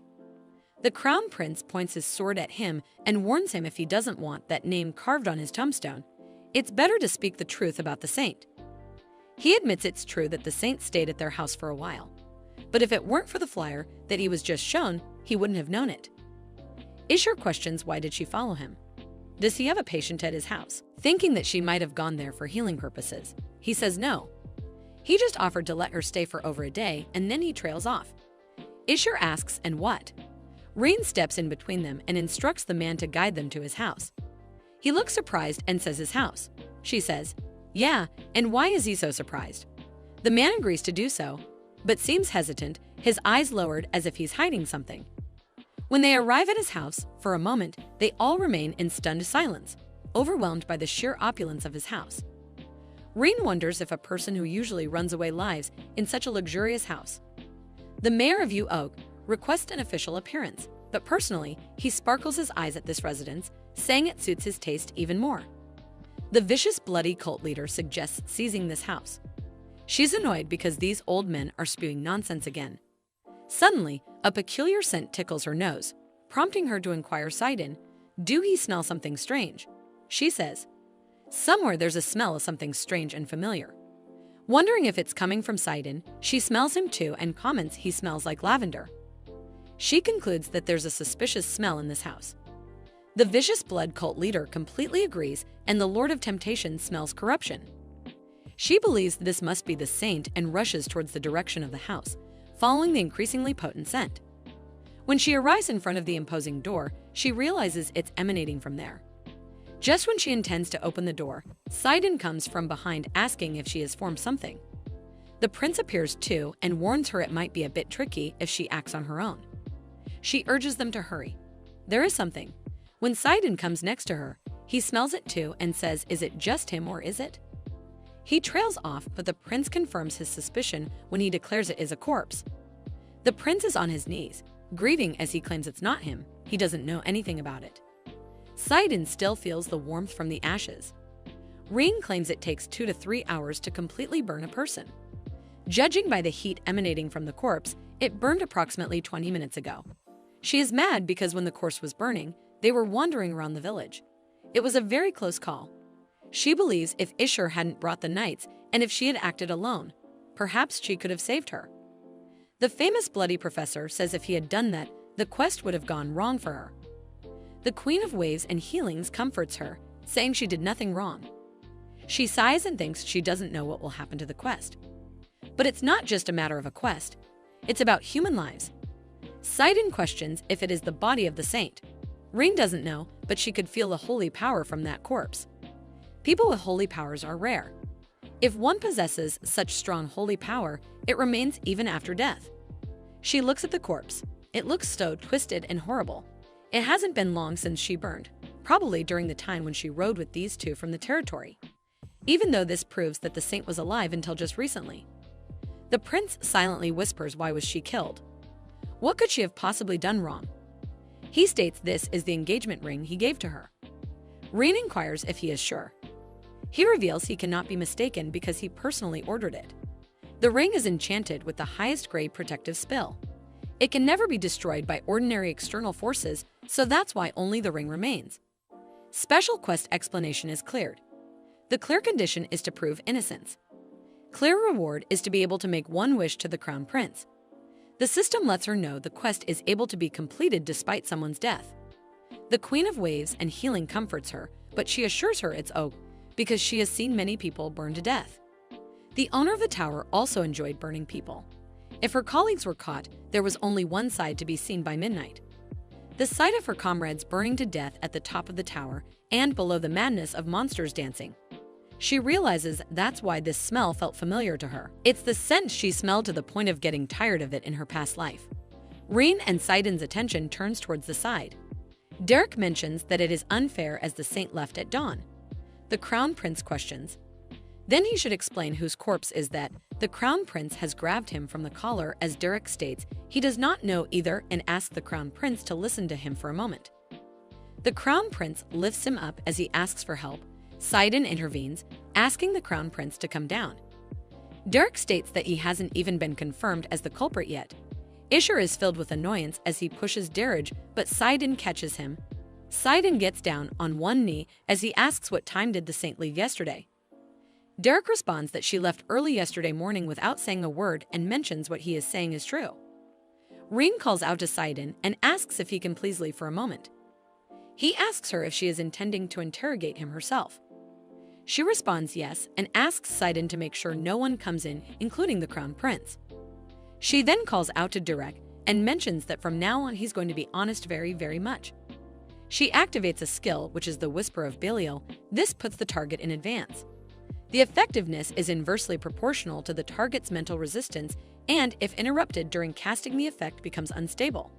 The crown prince points his sword at him and warns him if he doesn't want that name carved on his tombstone, it's better to speak the truth about the saint. He admits it's true that the saint stayed at their house for a while. But if it weren't for the flyer that he was just shown, he wouldn't have known it. Ishur questions why did she follow him. Does he have a patient at his house? Thinking that she might have gone there for healing purposes. He says no. He just offered to let her stay for over a day and then he trails off. Ishur asks, and what? Rein steps in between them and instructs the man to guide them to his house. He looks surprised and says his house. She says, yeah, and why is he so surprised? The man agrees to do so, but seems hesitant, his eyes lowered as if he's hiding something. When they arrive at his house, for a moment, they all remain in stunned silence, overwhelmed by the sheer opulence of his house. Rein wonders if a person who usually runs away lives in such a luxurious house. The mayor of Yu Oak requests an official appearance, but personally, he sparkles his eyes at this residence, saying it suits his taste even more. The vicious, bloody cult leader suggests seizing this house. She's annoyed because these old men are spewing nonsense again. Suddenly, a peculiar scent tickles her nose, prompting her to inquire Sidon, do he smell something strange? She says, somewhere there's a smell of something strange and familiar. Wondering if it's coming from Sidon, she smells him too and comments he smells like lavender. She concludes that there's a suspicious smell in this house. The vicious blood cult leader completely agrees and the Lord of Temptation smells corruption. She believes this must be the saint and rushes towards the direction of the house, following the increasingly potent scent. When she arrives in front of the imposing door, she realizes it's emanating from there. Just when she intends to open the door, Sidon comes from behind asking if she has formed something. The prince appears too and warns her it might be a bit tricky if she acts on her own. She urges them to hurry. There is something. When Sidon comes next to her, he smells it too and says, "Is it just him or is it?" He trails off, but the prince confirms his suspicion when he declares it is a corpse. The prince is on his knees, grieving as he claims it's not him. He doesn't know anything about it. Sidon still feels the warmth from the ashes. Rein claims it takes 2 to 3 hours to completely burn a person. Judging by the heat emanating from the corpse, it burned approximately 20 minutes ago. She is mad because when the corpse was burning, they were wandering around the village. It was a very close call. She believes if Ishur hadn't brought the knights and if she had acted alone, perhaps she could have saved her. The famous bloody professor says if he had done that, the quest would have gone wrong for her. The Queen of Waves and Healings comforts her, saying she did nothing wrong. She sighs and thinks she doesn't know what will happen to the quest. But it's not just a matter of a quest. It's about human lives. Sidon questions if it is the body of the saint. Rein doesn't know, but she could feel the holy power from that corpse. People with holy powers are rare. If one possesses such strong holy power, it remains even after death. She looks at the corpse. It looks so twisted and horrible. It hasn't been long since she burned, probably during the time when she rode with these two from the territory. Even though this proves that the saint was alive until just recently. The prince silently whispers why was she killed. What could she have possibly done wrong? He states this is the engagement ring he gave to her. Rein inquires if he is sure. He reveals he cannot be mistaken because he personally ordered it. The ring is enchanted with the highest grade protective spell. It can never be destroyed by ordinary external forces, so that's why only the ring remains. Special quest explanation is cleared. The clear condition is to prove innocence. Clear reward is to be able to make one wish to the crown prince. The system lets her know the quest is able to be completed despite someone's death. The Queen of Waves and Healing comforts her, but she assures her it's okay because she has seen many people burn to death. The owner of the tower also enjoyed burning people. If her colleagues were caught, there was only one side to be seen by midnight. The sight of her comrades burning to death at the top of the tower and below the madness of monsters dancing. She realizes that's why this smell felt familiar to her. It's the scent she smelled to the point of getting tired of it in her past life. Rein and Sidon's attention turns towards the side. Derek mentions that it is unfair as the saint left at dawn. The crown prince questions. Then he should explain whose corpse is that. The crown prince has grabbed him from the collar as Derek states he does not know either and asks the crown prince to listen to him for a moment. The crown prince lifts him up as he asks for help. Sidon intervenes, asking the crown prince to come down. Derek states that he hasn't even been confirmed as the culprit yet. Ishur is filled with annoyance as he pushes Derek, but Sidon catches him. Sidon gets down on one knee as he asks what time did the saint leave yesterday. Derek responds that she left early yesterday morning without saying a word and mentions what he is saying is true. Rein calls out to Sidon and asks if he can please leave for a moment. He asks her if she is intending to interrogate him herself. She responds yes and asks Sidon to make sure no one comes in, including the crown prince. She then calls out to Derek and mentions that from now on he's going to be honest very, very much. She activates a skill, which is the Whisper of Belial. This puts the target in advance. The effectiveness is inversely proportional to the target's mental resistance and, if interrupted during casting, the effect becomes unstable.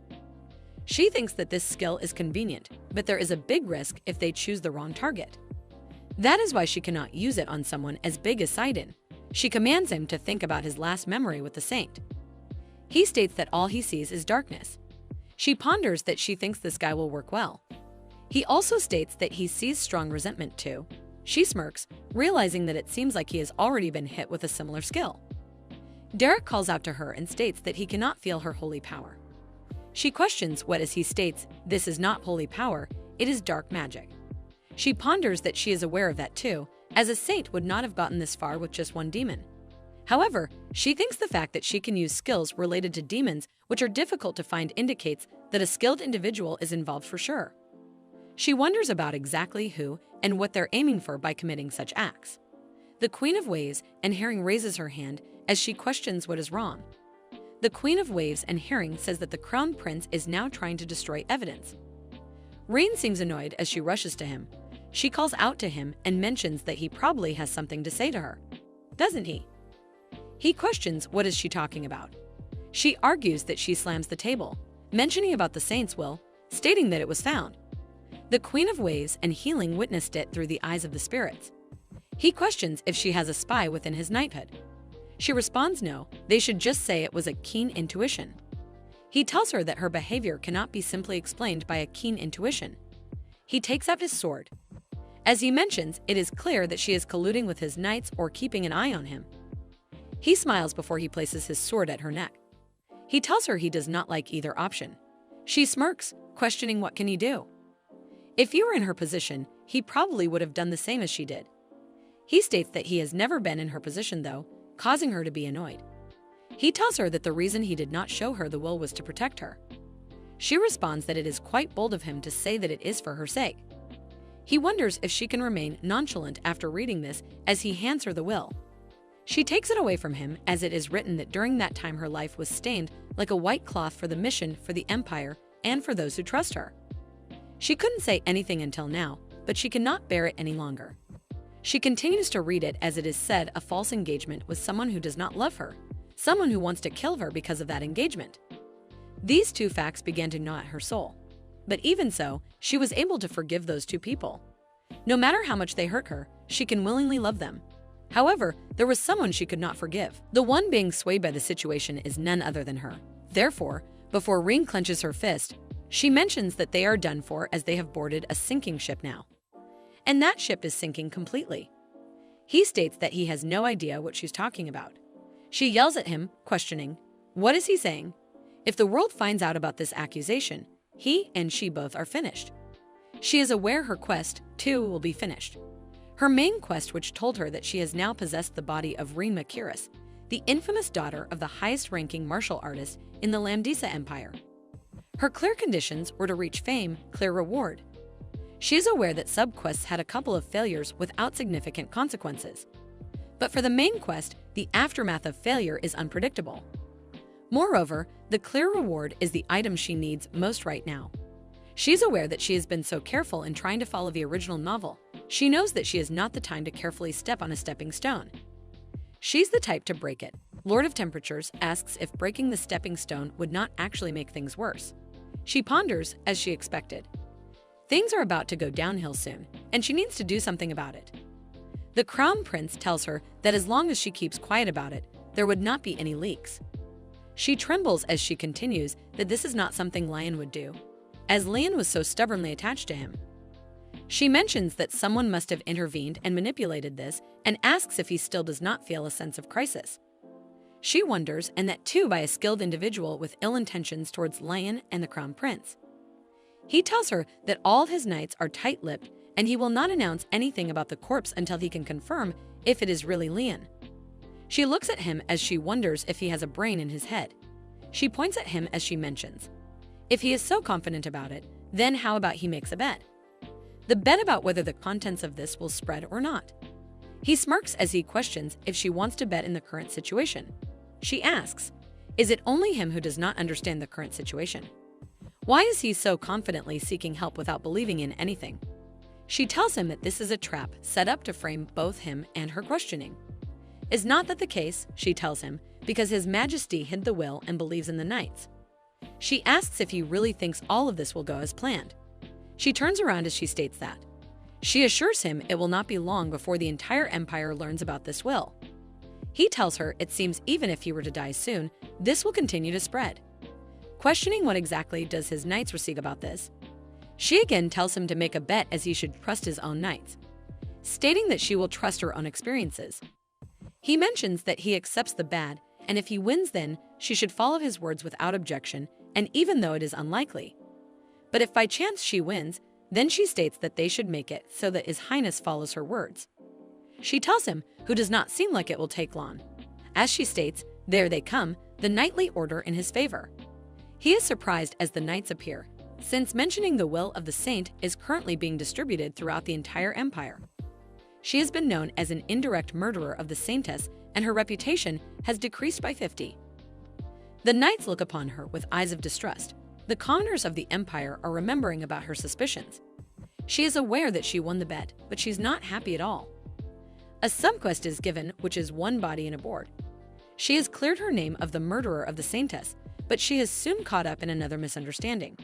She thinks that this skill is convenient, but there is a big risk if they choose the wrong target. That is why she cannot use it on someone as big as Sidon. She commands him to think about his last memory with the saint. He states that all he sees is darkness. She ponders that she thinks this guy will work well. He also states that he sees strong resentment too. She smirks, realizing that it seems like he has already been hit with a similar skill. Derek calls out to her and states that he cannot feel her holy power. She questions what as he states, this is not holy power, it is dark magic. She ponders that she is aware of that too, as a saint would not have gotten this far with just one demon. However, she thinks the fact that she can use skills related to demons, which are difficult to find, indicates that a skilled individual is involved for sure. She wonders about exactly who and what they're aiming for by committing such acts. The Queen of Waves and Herring raises her hand as she questions what is wrong. The Queen of Waves and Herring says that the Crown Prince is now trying to destroy evidence. Rein seems annoyed as she rushes to him. She calls out to him and mentions that he probably has something to say to her. Doesn't he? He questions what is she talking about. She argues that she slams the table, mentioning about the saint's will, stating that it was found. The Queen of Waves and Healing witnessed it through the eyes of the spirits. He questions if she has a spy within his knighthood. She responds no, they should just say it was a keen intuition. He tells her that her behavior cannot be simply explained by a keen intuition. He takes out his sword. As he mentions, it is clear that she is colluding with his knights or keeping an eye on him. He smiles before he places his sword at her neck. He tells her he does not like either option. She smirks, questioning what can he do. If he were in her position, he probably would have done the same as she did. He states that he has never been in her position though, causing her to be annoyed. He tells her that the reason he did not show her the will was to protect her. She responds that it is quite bold of him to say that it is for her sake. He wonders if she can remain nonchalant after reading this as he hands her the will. She takes it away from him as it is written that during that time her life was stained like a white cloth for the mission for the Empire and for those who trust her. She couldn't say anything until now, but she cannot bear it any longer. She continues to read it as it is said a false engagement with someone who does not love her, someone who wants to kill her because of that engagement. These two facts began to gnaw at her soul. But even so, she was able to forgive those two people. No matter how much they hurt her, she can willingly love them. However, there was someone she could not forgive. The one being swayed by the situation is none other than her. Therefore, before Ring clenches her fist, she mentions that they are done for as they have boarded a sinking ship now. And that ship is sinking completely. He states that he has no idea what she's talking about. She yells at him, questioning, what is he saying? If the world finds out about this accusation, he and she both are finished. She is aware her quest, too, will be finished. Her main quest, which told her that she has now possessed the body of Reincarnates, the infamous daughter of the highest-ranking martial artist in the Lamdisa Empire. Her clear conditions were to reach fame, clear reward. She is aware that sub-quests had a couple of failures without significant consequences. But for the main quest, the aftermath of failure is unpredictable. Moreover, the clear reward is the item she needs most right now. She's aware that she has been so careful in trying to follow the original novel. She knows that she has not the time to carefully step on a stepping stone. She's the type to break it. Lord of Temperatures asks if breaking the stepping stone would not actually make things worse. She ponders, as she expected. Things are about to go downhill soon, and she needs to do something about it. The Crown Prince tells her that as long as she keeps quiet about it, there would not be any leaks. She trembles as she continues that this is not something Lion would do, as Lion was so stubbornly attached to him. She mentions that someone must have intervened and manipulated this and asks if he still does not feel a sense of crisis. She wonders, and that too by a skilled individual with ill intentions towards Lion and the Crown Prince. He tells her that all his knights are tight-lipped and he will not announce anything about the corpse until he can confirm if it is really Lion. She looks at him as she wonders if he has a brain in his head. She points at him as she mentions, if he is so confident about it, then how about he makes a bet? The bet about whether the contents of this will spread or not. He smirks as he questions if she wants to bet in the current situation. She asks, is it only him who does not understand the current situation? Why is he so confidently seeking help without believing in anything? She tells him that this is a trap set up to frame both him and her questioning. Is not that the case, she tells him, because His Majesty hid the will and believes in the knights. She asks if he really thinks all of this will go as planned. She turns around as she states that. She assures him it will not be long before the entire empire learns about this will. He tells her it seems even if he were to die soon, this will continue to spread. Questioning what exactly does his knights receive about this, she again tells him to make a bet as he should trust his own knights, stating that she will trust her own experiences. He mentions that he accepts the bad, and if he wins then, she should follow his words without objection, and even though it is unlikely. But if by chance she wins, then she states that they should make it so that His Highness follows her words. She tells him, who does not seem like it will take long. As she states, there they come, the knightly order in his favor. He is surprised as the knights appear, since mentioning the will of the saint is currently being distributed throughout the entire empire. She has been known as an indirect murderer of the saintess, and her reputation has decreased by 50. The knights look upon her with eyes of distrust. The commoners of the empire are remembering about her suspicions. She is aware that she won the bet, but she's not happy at all. A subquest is given, which is one body in a board. She has cleared her name of the murderer of the saintess, but she is soon caught up in another misunderstanding.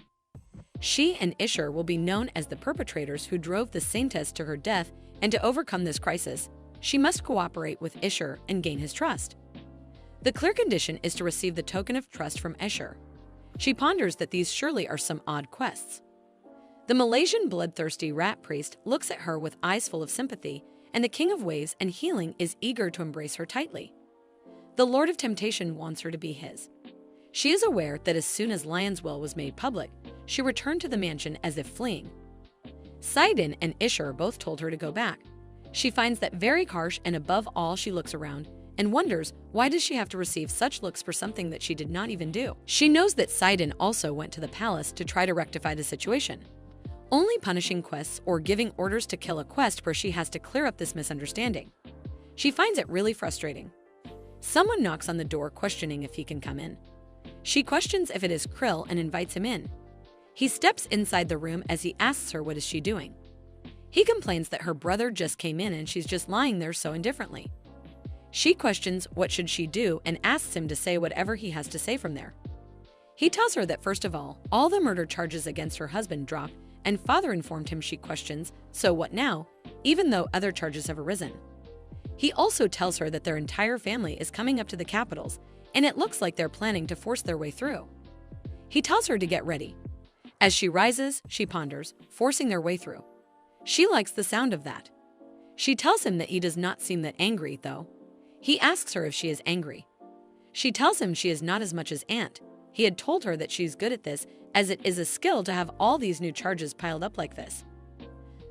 She and Isher will be known as the perpetrators who drove the saintess to her death, and to overcome this crisis, she must cooperate with Isher and gain his trust. The clear condition is to receive the token of trust from Isher. She ponders that these surely are some odd quests. The Malaysian bloodthirsty rat priest looks at her with eyes full of sympathy, and the king of waves and healing is eager to embrace her tightly. The Lord of Temptation wants her to be his. She is aware that as soon as Lion's will was made public, she returned to the mansion as if fleeing. Sidon and Isher both told her to go back. She finds that very harsh, and above all she looks around and wonders why does she have to receive such looks for something that she did not even do. She knows that Sidon also went to the palace to try to rectify the situation. Only punishing quests or giving orders to kill a quest where she has to clear up this misunderstanding. She finds it really frustrating. Someone knocks on the door questioning if he can come in. She questions if it is Krill and invites him in. He steps inside the room as he asks her what is she doing. He complains that her brother just came in and she's just lying there so indifferently. She questions what should she do and asks him to say whatever he has to say from there. He tells her that first of all the murder charges against her husband dropped, and father informed him. She questions, so what now, even though other charges have arisen. He also tells her that their entire family is coming up to the capitals, and it looks like they're planning to force their way through. He tells her to get ready. As she rises, she ponders, forcing their way through. She likes the sound of that. She tells him that he does not seem that angry, though. He asks her if she is angry. She tells him she is not as much as Aunt. He had told her that she's good at this, as it is a skill to have all these new charges piled up like this.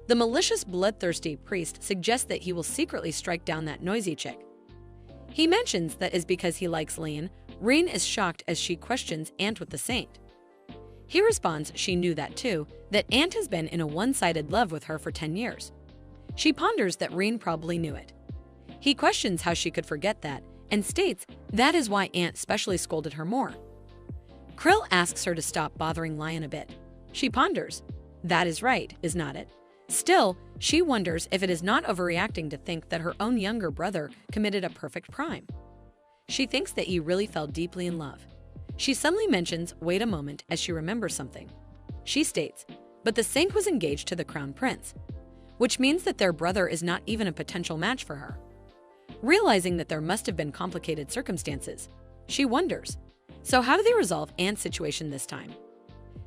The malicious, bloodthirsty priest suggests that he will secretly strike down that noisy chick. He mentions that is because he likes Leon. Reen is shocked as she questions Aunt with the saint. He responds she knew that too, that Aunt has been in a one-sided love with her for 10 years. She ponders that Reen probably knew it. He questions how she could forget that, and states that is why Aunt specially scolded her more. Krill asks her to stop bothering Lion a bit. She ponders. That is right, is not it? Still, she wonders if it is not overreacting to think that her own younger brother committed a perfect crime. She thinks that he really fell deeply in love. She suddenly mentions, wait a moment, as she remembers something. She states, but the saint was engaged to the crown prince, which means that their brother is not even a potential match for her. Realizing that there must have been complicated circumstances, she wonders, so how do they resolve Aunt's situation this time?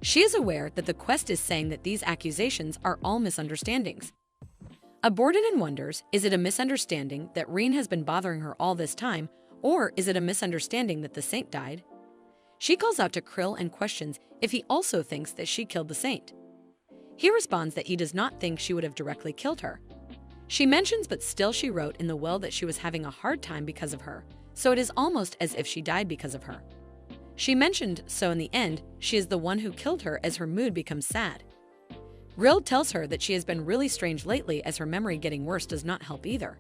She is aware that the quest is saying that these accusations are all misunderstandings. Aborted and wonders, is it a misunderstanding that Reen has been bothering her all this time, or is it a misunderstanding that the saint died? She calls out to Krill and questions if he also thinks that she killed the saint. He responds that he does not think she would have directly killed her. She mentions but still she wrote in the will that she was having a hard time because of her, so it is almost as if she died because of her. She mentioned so in the end, she is the one who killed her as her mood becomes sad. Grill tells her that she has been really strange lately as her memory getting worse does not help either.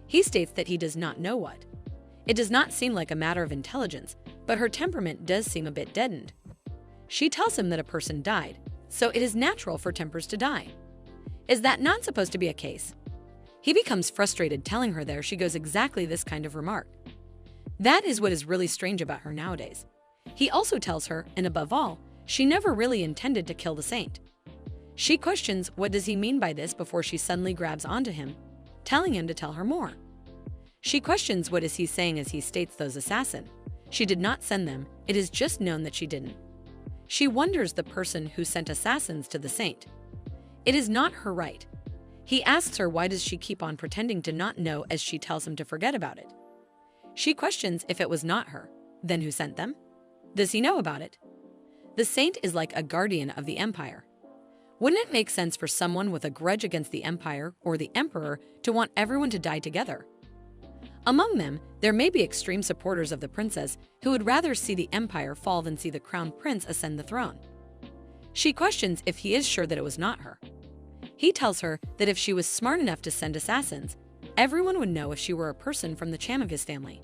He states that he does not know what. It does not seem like a matter of intelligence, but her temperament does seem a bit deadened. She tells him that a person died, so it is natural for tempers to die. Is that not supposed to be a case? He becomes frustrated telling her there she goes exactly this kind of remark. That is what is really strange about her nowadays. He also tells her, and above all, she never really intended to kill the saint. She questions what does he mean by this before she suddenly grabs onto him, telling him to tell her more. She questions what is he saying as he states those assassin. She did not send them, it is just known that she didn't. She wonders the person who sent assassins to the saint. It is not her right. He asks her why does she keep on pretending to not know as she tells him to forget about it. She questions if it was not her, then who sent them? Does he know about it? The saint is like a guardian of the empire. Wouldn't it make sense for someone with a grudge against the empire or the emperor to want everyone to die together? Among them, there may be extreme supporters of the princess who would rather see the empire fall than see the crown prince ascend the throne. She questions if he is sure that it was not her. He tells her that if she was smart enough to send assassins, everyone would know if she were a person from the Cham of his family.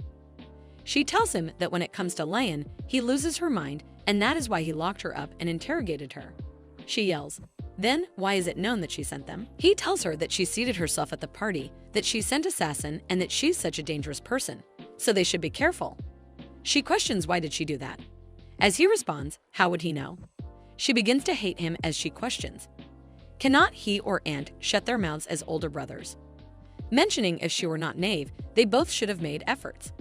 She tells him that when it comes to Lion, he loses her mind, and that is why he locked her up and interrogated her. She yells, then why is it known that she sent them? He tells her that she seated herself at the party, that she sent assassin, and that she's such a dangerous person. so they should be careful. She questions why did she do that. As he responds, how would he know? She begins to hate him as she questions. Cannot he or aunt shut their mouths as older brothers? Mentioning if she were not knave, they both should have made efforts.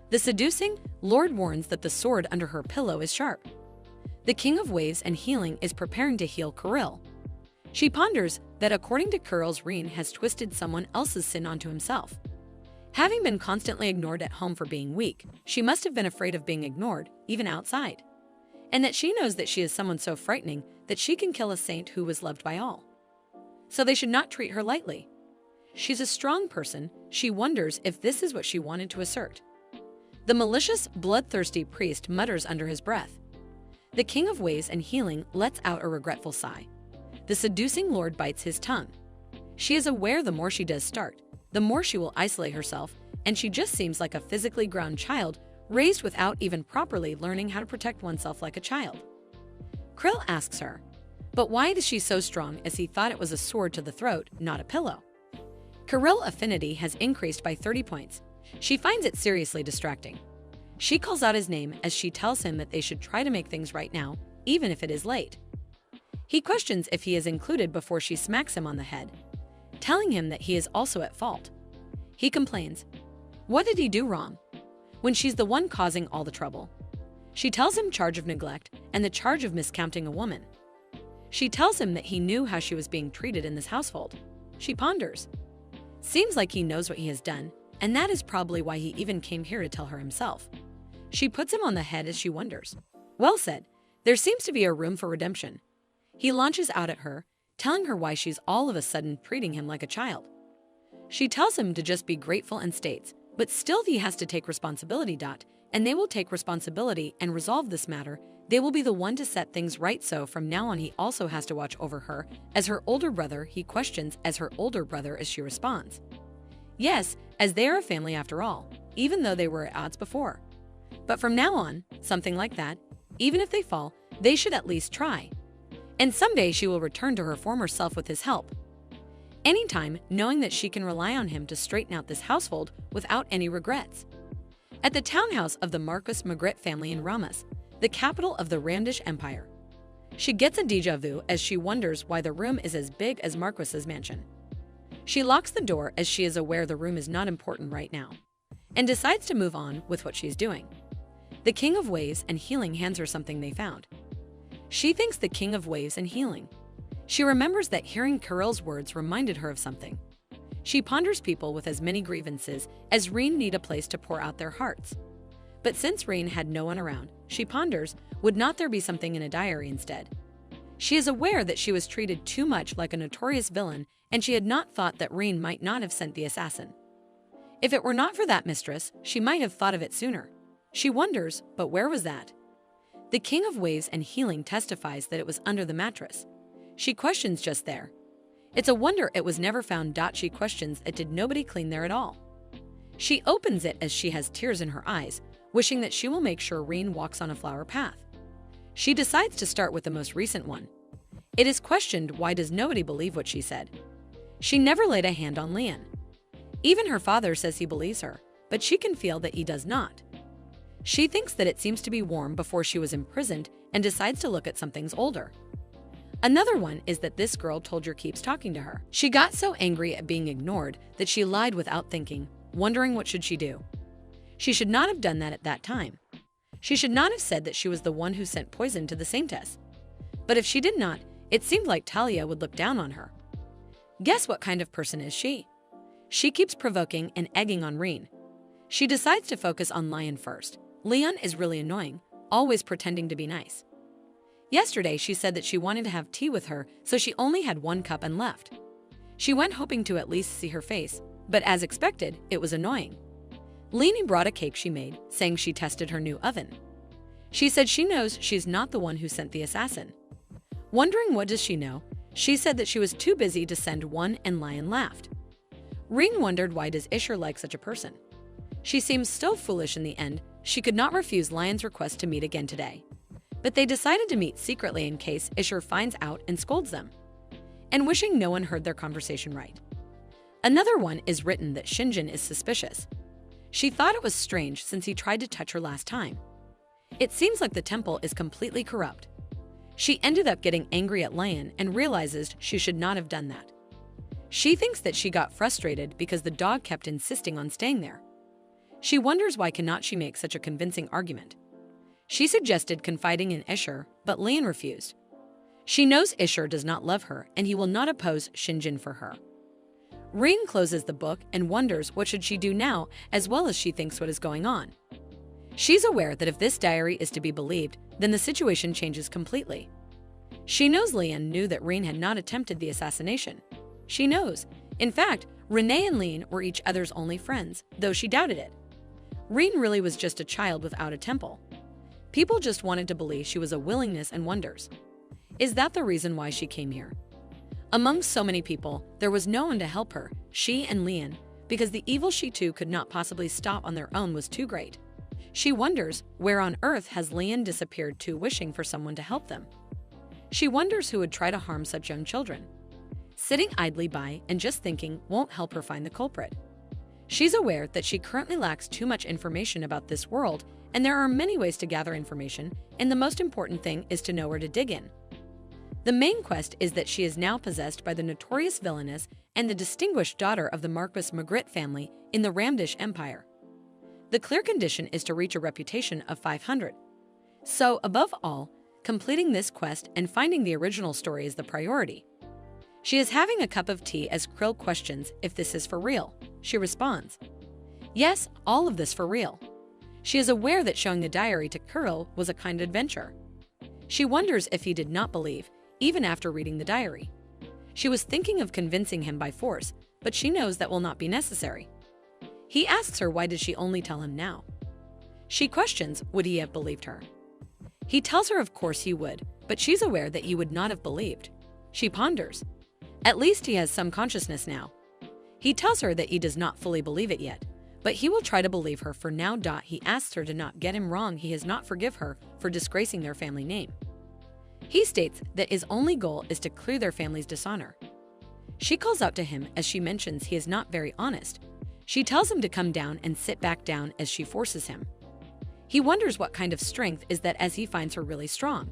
The seducing Lord warns that the sword under her pillow is sharp. The King of Waves and Healing is preparing to heal Kirill. She ponders that according to Kirill's Rein has twisted someone else's sin onto himself. Having been constantly ignored at home for being weak, she must have been afraid of being ignored, even outside. And that she knows that she is someone so frightening that she can kill a saint who was loved by all. So they should not treat her lightly. She's a strong person. She wonders if this is what she wanted to assert. The malicious, bloodthirsty priest mutters under his breath. The King of Waves and Healing lets out a regretful sigh. The seducing lord bites his tongue. She is aware the more she does start, the more she will isolate herself, and she just seems like a physically grown child raised without even properly learning how to protect oneself like a child. Krill asks her, but why is she so strong, as he thought it was a sword to the throat, not a pillow? Kirill affinity has increased by 30 points. She finds it seriously distracting. She calls out his name as she tells him that they should try to make things right now, even if it is late. He questions if he is included before she smacks him on the head, telling him that he is also at fault. He complains. What did he do wrong? When she's the one causing all the trouble. She tells him charge of neglect and the charge of miscounting a woman. She tells him that he knew how she was being treated in this household. She ponders. Seems like he knows what he has done, and that is probably why he even came here to tell her himself. She puts him on the head as she wonders. Well said. There seems to be a room for redemption. He launches out at her, telling her why she's all of a sudden treating him like a child. She tells him to just be grateful and states, but still he has to take responsibility. And they will take responsibility and resolve this matter. They will be the one to set things right, so from now on he also has to watch over her. As her older brother, he questions as her older brother as she responds. Yes, as they are a family after all, even though they were at odds before. But from now on, something like that, even if they fall, they should at least try. And someday she will return to her former self with his help. Anytime, knowing that she can rely on him to straighten out this household without any regrets. At the townhouse of the Marcus Magritte family in Ramas, the capital of the Randish Empire. She gets a déjà vu as she wonders why the room is as big as Marquis's mansion. She locks the door as she is aware the room is not important right now, and decides to move on with what she's doing. The King of Waves and Healing hands her something they found. She thanks the King of Waves and Healing. She remembers that hearing Kirill's words reminded her of something. She ponders people with as many grievances as Rein need a place to pour out their hearts. But since Rein had no one around, she ponders, would not there be something in a diary instead? She is aware that she was treated too much like a notorious villain, and she had not thought that Rein might not have sent the assassin. If it were not for that mistress, she might have thought of it sooner. She wonders, but where was that? The King of Waves and Healing testifies that it was under the mattress. She questions just there. It's a wonder it was never found. She questions it did nobody clean there at all. She opens it as she has tears in her eyes, wishing that she will make sure Rein walks on a flower path. She decides to start with the most recent one. It is questioned why does nobody believe what she said. She never laid a hand on Leon. Even her father says he believes her, but she can feel that he does not. She thinks that it seems to be warm before she was imprisoned and decides to look at some things older. Another one is that this girl Tolger keeps talking to her. She got so angry at being ignored that she lied without thinking, wondering what should she do. She should not have done that at that time. She should not have said that she was the one who sent poison to the saintess. But if she did not, it seemed like Talia would look down on her. Guess what kind of person is she? She keeps provoking and egging on Rein. She decides to focus on Lion first. Leon is really annoying, always pretending to be nice. Yesterday, she said that she wanted to have tea with her, so she only had one cup and left. She went hoping to at least see her face, but as expected, it was annoying. Leni brought a cake she made, saying she tested her new oven. She said she knows she's not the one who sent the assassin. Wondering what does she know, she said that she was too busy to send one, and Lion laughed. Rein wondered why does Isher like such a person. She seems so foolish in the end, she could not refuse Lion's request to meet again today. But they decided to meet secretly in case Isher finds out and scolds them. And wishing no one heard their conversation right. Another one is written that Shinjin is suspicious. She thought it was strange since he tried to touch her last time. It seems like the temple is completely corrupt. She ended up getting angry at Lion and realizes she should not have done that. She thinks that she got frustrated because the dog kept insisting on staying there. She wonders why cannot she make such a convincing argument. She suggested confiding in Isher, but Lian refused. She knows Isher does not love her and he will not oppose Shinjin for her. Rin closes the book and wonders what should she do now, as well as she thinks what is going on. She's aware that if this diary is to be believed, then the situation changes completely. She knows Lian knew that Rin had not attempted the assassination. She knows. In fact, Renee and Lian were each other's only friends, though she doubted it. Rin really was just a child without a temple. People just wanted to believe she was a willingness and wonders. Is that the reason why she came here? Among so many people, there was no one to help her, she and Lian, because the evil she too could not possibly stop on their own was too great. She wonders where on earth has Lian disappeared to, wishing for someone to help them. She wonders who would try to harm such young children. Sitting idly by and just thinking won't help her find the culprit. She's aware that she currently lacks too much information about this world, and there are many ways to gather information, and the most important thing is to know where to dig in. The main quest is that she is now possessed by the notorious villainess and the distinguished daughter of the Marquis Magritte family in the Ramdish Empire. The clear condition is to reach a reputation of 500. So, above all, completing this quest and finding the original story is the priority. She is having a cup of tea as Krill questions if this is for real. She responds, "Yes, all of this for real." She is aware that showing the diary to Krill was a kind adventure. She wonders if he did not believe, even after reading the diary. She was thinking of convincing him by force, but she knows that will not be necessary. He asks her why did she only tell him now. She questions would he have believed her. He tells her of course he would, but she's aware that he would not have believed. She ponders. At least he has some consciousness now. He tells her that he does not fully believe it yet, but he will try to believe her for now. He asks her to not get him wrong, he has not forgive her for disgracing their family name. He states that his only goal is to clear their family's dishonor. She calls out to him as she mentions he is not very honest. She tells him to come down and sit back down as she forces him. He wonders what kind of strength is that as he finds her really strong.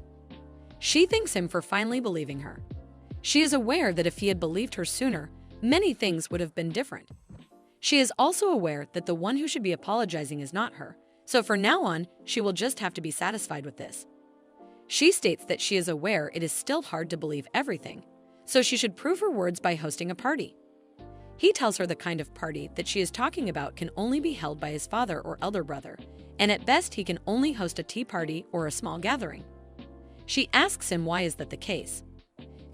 She thanks him for finally believing her. She is aware that if he had believed her sooner, many things would have been different. She is also aware that the one who should be apologizing is not her, so from now on, she will just have to be satisfied with this. She states that she is aware it is still hard to believe everything, so she should prove her words by hosting a party. He tells her the kind of party that she is talking about can only be held by his father or elder brother, and at best he can only host a tea party or a small gathering. She asks him why is that the case.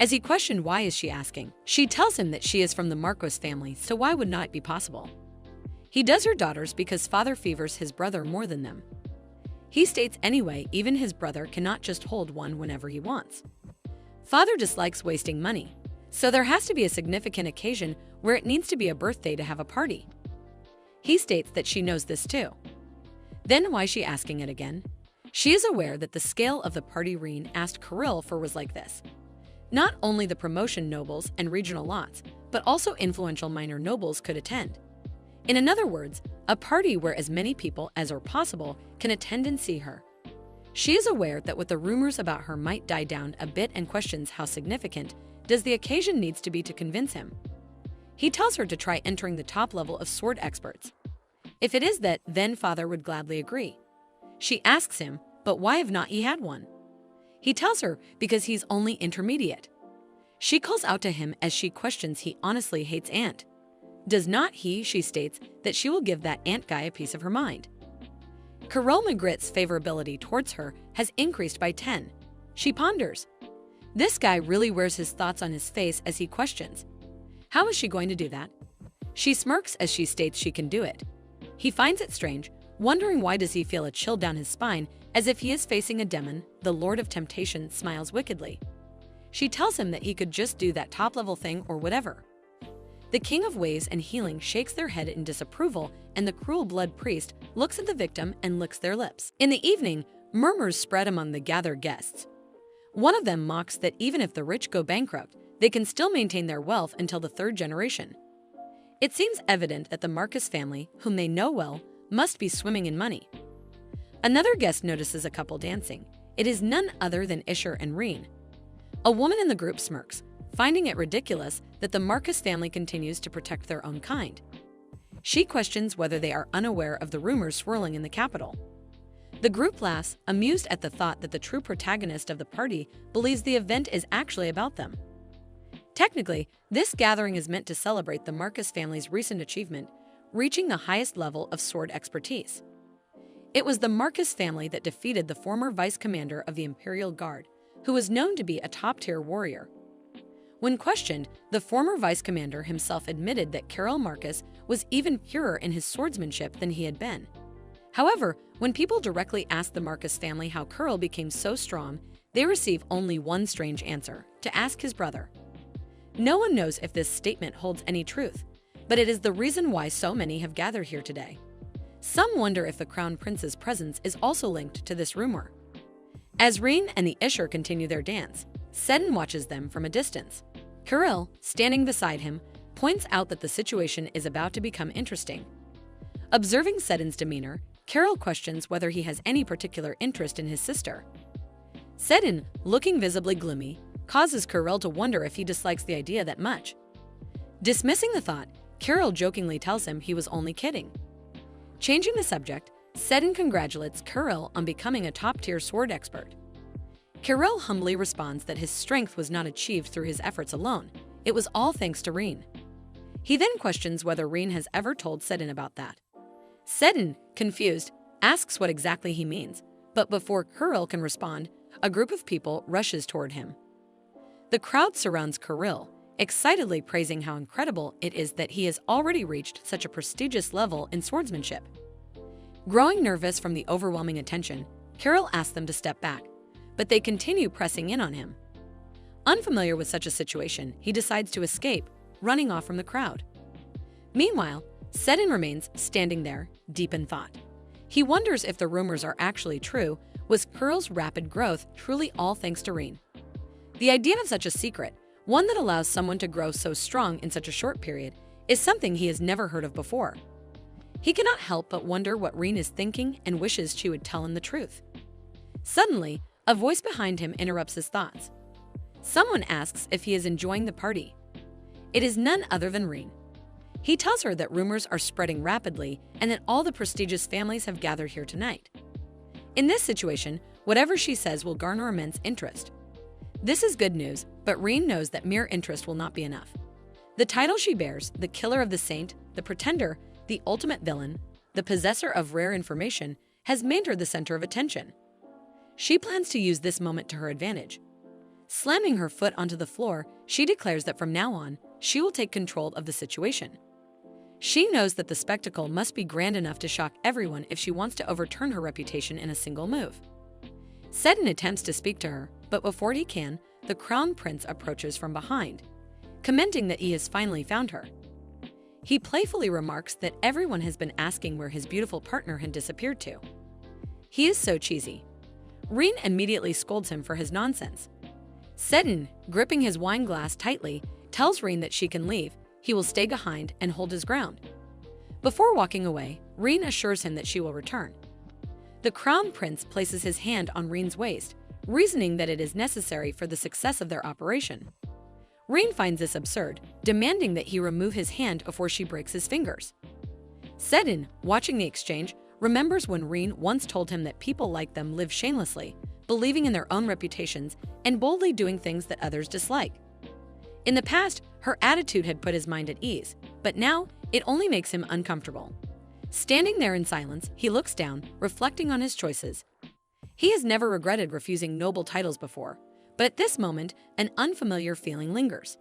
As he questioned why is she asking, she tells him that she is from the Marcos family, so why would not it be possible? He does her daughters because father favors his brother more than them. He states anyway, even his brother cannot just hold one whenever he wants. Father dislikes wasting money, so there has to be a significant occasion where it needs to be a birthday to have a party. He states that she knows this too. Then why is she asking it again? She is aware that the scale of the party Reen asked Kirill for was like this. Not only the promotion nobles and regional lots, but also influential minor nobles could attend. In other words, a party where as many people as are possible can attend and see her. She is aware that with the rumors about her might die down a bit and questions how significant does the occasion needs to be to convince him. He tells her to try entering the top level of sword experts. If it is that, then father would gladly agree. She asks him, but why have not he had one? He tells her because he's only intermediate. She calls out to him as she questions he honestly hates Ant. Does not he, she states, that she will give that Ant guy a piece of her mind. Kirill Magritte's favorability towards her has increased by 10. She ponders. This guy really wears his thoughts on his face as he questions. How is she going to do that? She smirks as she states she can do it. He finds it strange, wondering why does he feel a chill down his spine as if he is facing a demon. The Lord of Temptation smiles wickedly. She tells him that he could just do that top-level thing or whatever. The King of Waves and Healing shakes their head in disapproval, and the cruel blood priest looks at the victim and licks their lips. In the evening, murmurs spread among the gathered guests. One of them mocks that even if the rich go bankrupt, they can still maintain their wealth until the third generation. It seems evident that the Marcus family, whom they know well, must be swimming in money. Another guest notices a couple dancing. It is none other than Isher and Reen. A woman in the group smirks, finding it ridiculous that the Marcus family continues to protect their own kind. She questions whether they are unaware of the rumors swirling in the capital. The group laughs, amused at the thought that the true protagonist of the party believes the event is actually about them. Technically, this gathering is meant to celebrate the Marcus family's recent achievement, reaching the highest level of sword expertise. It was the Marcus family that defeated the former vice commander of the Imperial Guard, who was known to be a top-tier warrior. When questioned, the former vice commander himself admitted that Carol Marcus was even purer in his swordsmanship than he had been. However, when people directly ask the Marcus family how Carol became so strong, they receive only one strange answer: to ask his brother. No one knows if this statement holds any truth, but it is the reason why so many have gathered here today. Some wonder if the Crown Prince's presence is also linked to this rumor. As Reen and the Isher continue their dance, Seddon watches them from a distance. Carol, standing beside him, points out that the situation is about to become interesting. Observing Seddon's demeanor, Carol questions whether he has any particular interest in his sister. Seddon, looking visibly gloomy, causes Carol to wonder if he dislikes the idea that much. Dismissing the thought, Carol jokingly tells him he was only kidding. Changing the subject, Seddon congratulates Carol on becoming a top-tier sword expert. Carol humbly responds that his strength was not achieved through his efforts alone. It was all thanks to Reen. He then questions whether Reen has ever told Seddon about that. Seddon, confused, asks what exactly he means, but before Carol can respond, a group of people rushes toward him. The crowd surrounds Carol, excitedly praising how incredible it is that he has already reached such a prestigious level in swordsmanship. Growing nervous from the overwhelming attention, Carol asks them to step back, but they continue pressing in on him. Unfamiliar with such a situation, he decides to escape, running off from the crowd. Meanwhile, Seddon remains standing there, deep in thought. He wonders if the rumors are actually true. Was Carol's rapid growth truly all thanks to Reen? The idea of such a secret, one that allows someone to grow so strong in such a short period, is something he has never heard of before. He cannot help but wonder what Reen is thinking and wishes she would tell him the truth. Suddenly, a voice behind him interrupts his thoughts. Someone asks if he is enjoying the party. It is none other than Reen. He tells her that rumors are spreading rapidly and that all the prestigious families have gathered here tonight. In this situation, whatever she says will garner immense interest. This is good news, but Reen knows that mere interest will not be enough. The title she bears, the Killer of the Saint, the Pretender, the Ultimate Villain, the Possessor of Rare Information, has made her the center of attention. She plans to use this moment to her advantage. Slamming her foot onto the floor, she declares that from now on, she will take control of the situation. She knows that the spectacle must be grand enough to shock everyone if she wants to overturn her reputation in a single move. Seddon attempts to speak to her, but before he can, the Crown Prince approaches from behind, commenting that he has finally found her. He playfully remarks that everyone has been asking where his beautiful partner had disappeared to. He is so cheesy. Reen immediately scolds him for his nonsense. Seddon, gripping his wine glass tightly, tells Reen that she can leave. He will stay behind and hold his ground. Before walking away, Reen assures him that she will return. The Crown Prince places his hand on Reen's waist, reasoning that it is necessary for the success of their operation. Reen finds this absurd, demanding that he remove his hand before she breaks his fingers. Seddon, watching the exchange, remembers when Reen once told him that people like them live shamelessly, believing in their own reputations and boldly doing things that others dislike. In the past, her attitude had put his mind at ease, but now it only makes him uncomfortable. Standing there in silence, he looks down, reflecting on his choices. He has never regretted refusing noble titles before, but at this moment, an unfamiliar feeling lingers.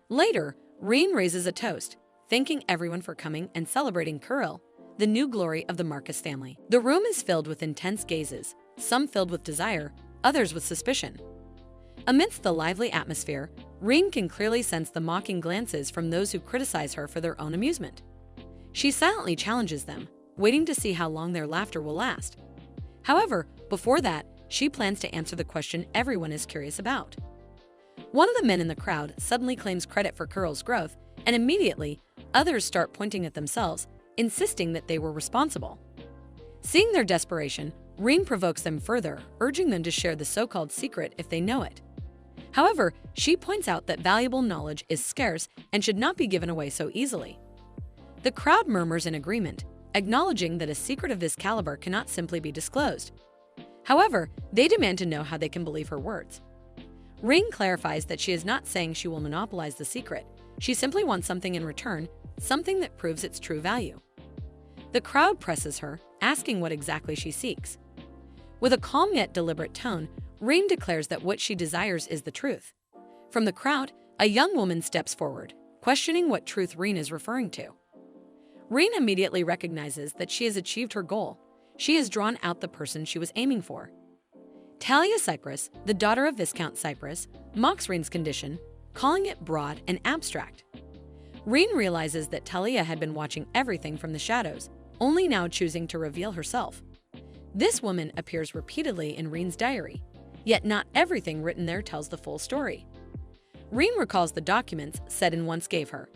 Later, Reen raises a toast, thanking everyone for coming and celebrating Carol, the new glory of the Marcus family. The room is filled with intense gazes, some filled with desire, others with suspicion. Amidst the lively atmosphere, Reen can clearly sense the mocking glances from those who criticize her for their own amusement. She silently challenges them, waiting to see how long their laughter will last. However, before that, she plans to answer the question everyone is curious about. One of the men in the crowd suddenly claims credit for Carol's growth, and immediately, others start pointing at themselves, insisting that they were responsible. Seeing their desperation, Rein provokes them further, urging them to share the so-called secret if they know it. However, she points out that valuable knowledge is scarce and should not be given away so easily. The crowd murmurs in agreement, acknowledging that a secret of this caliber cannot simply be disclosed. However, they demand to know how they can believe her words. Rein clarifies that she is not saying she will monopolize the secret. She simply wants something in return, something that proves its true value. The crowd presses her, asking what exactly she seeks. With a calm yet deliberate tone, Rein declares that what she desires is the truth. From the crowd, a young woman steps forward, questioning what truth Rein is referring to. Rein immediately recognizes that she has achieved her goal. She has drawn out the person she was aiming for. Talia Cypress, the daughter of Viscount Cypress, mocks Rein's condition, calling it broad and abstract. Rein realizes that Talia had been watching everything from the shadows, only now choosing to reveal herself. This woman appears repeatedly in Rein's diary, yet not everything written there tells the full story. Rein recalls the documents Seddon once gave her,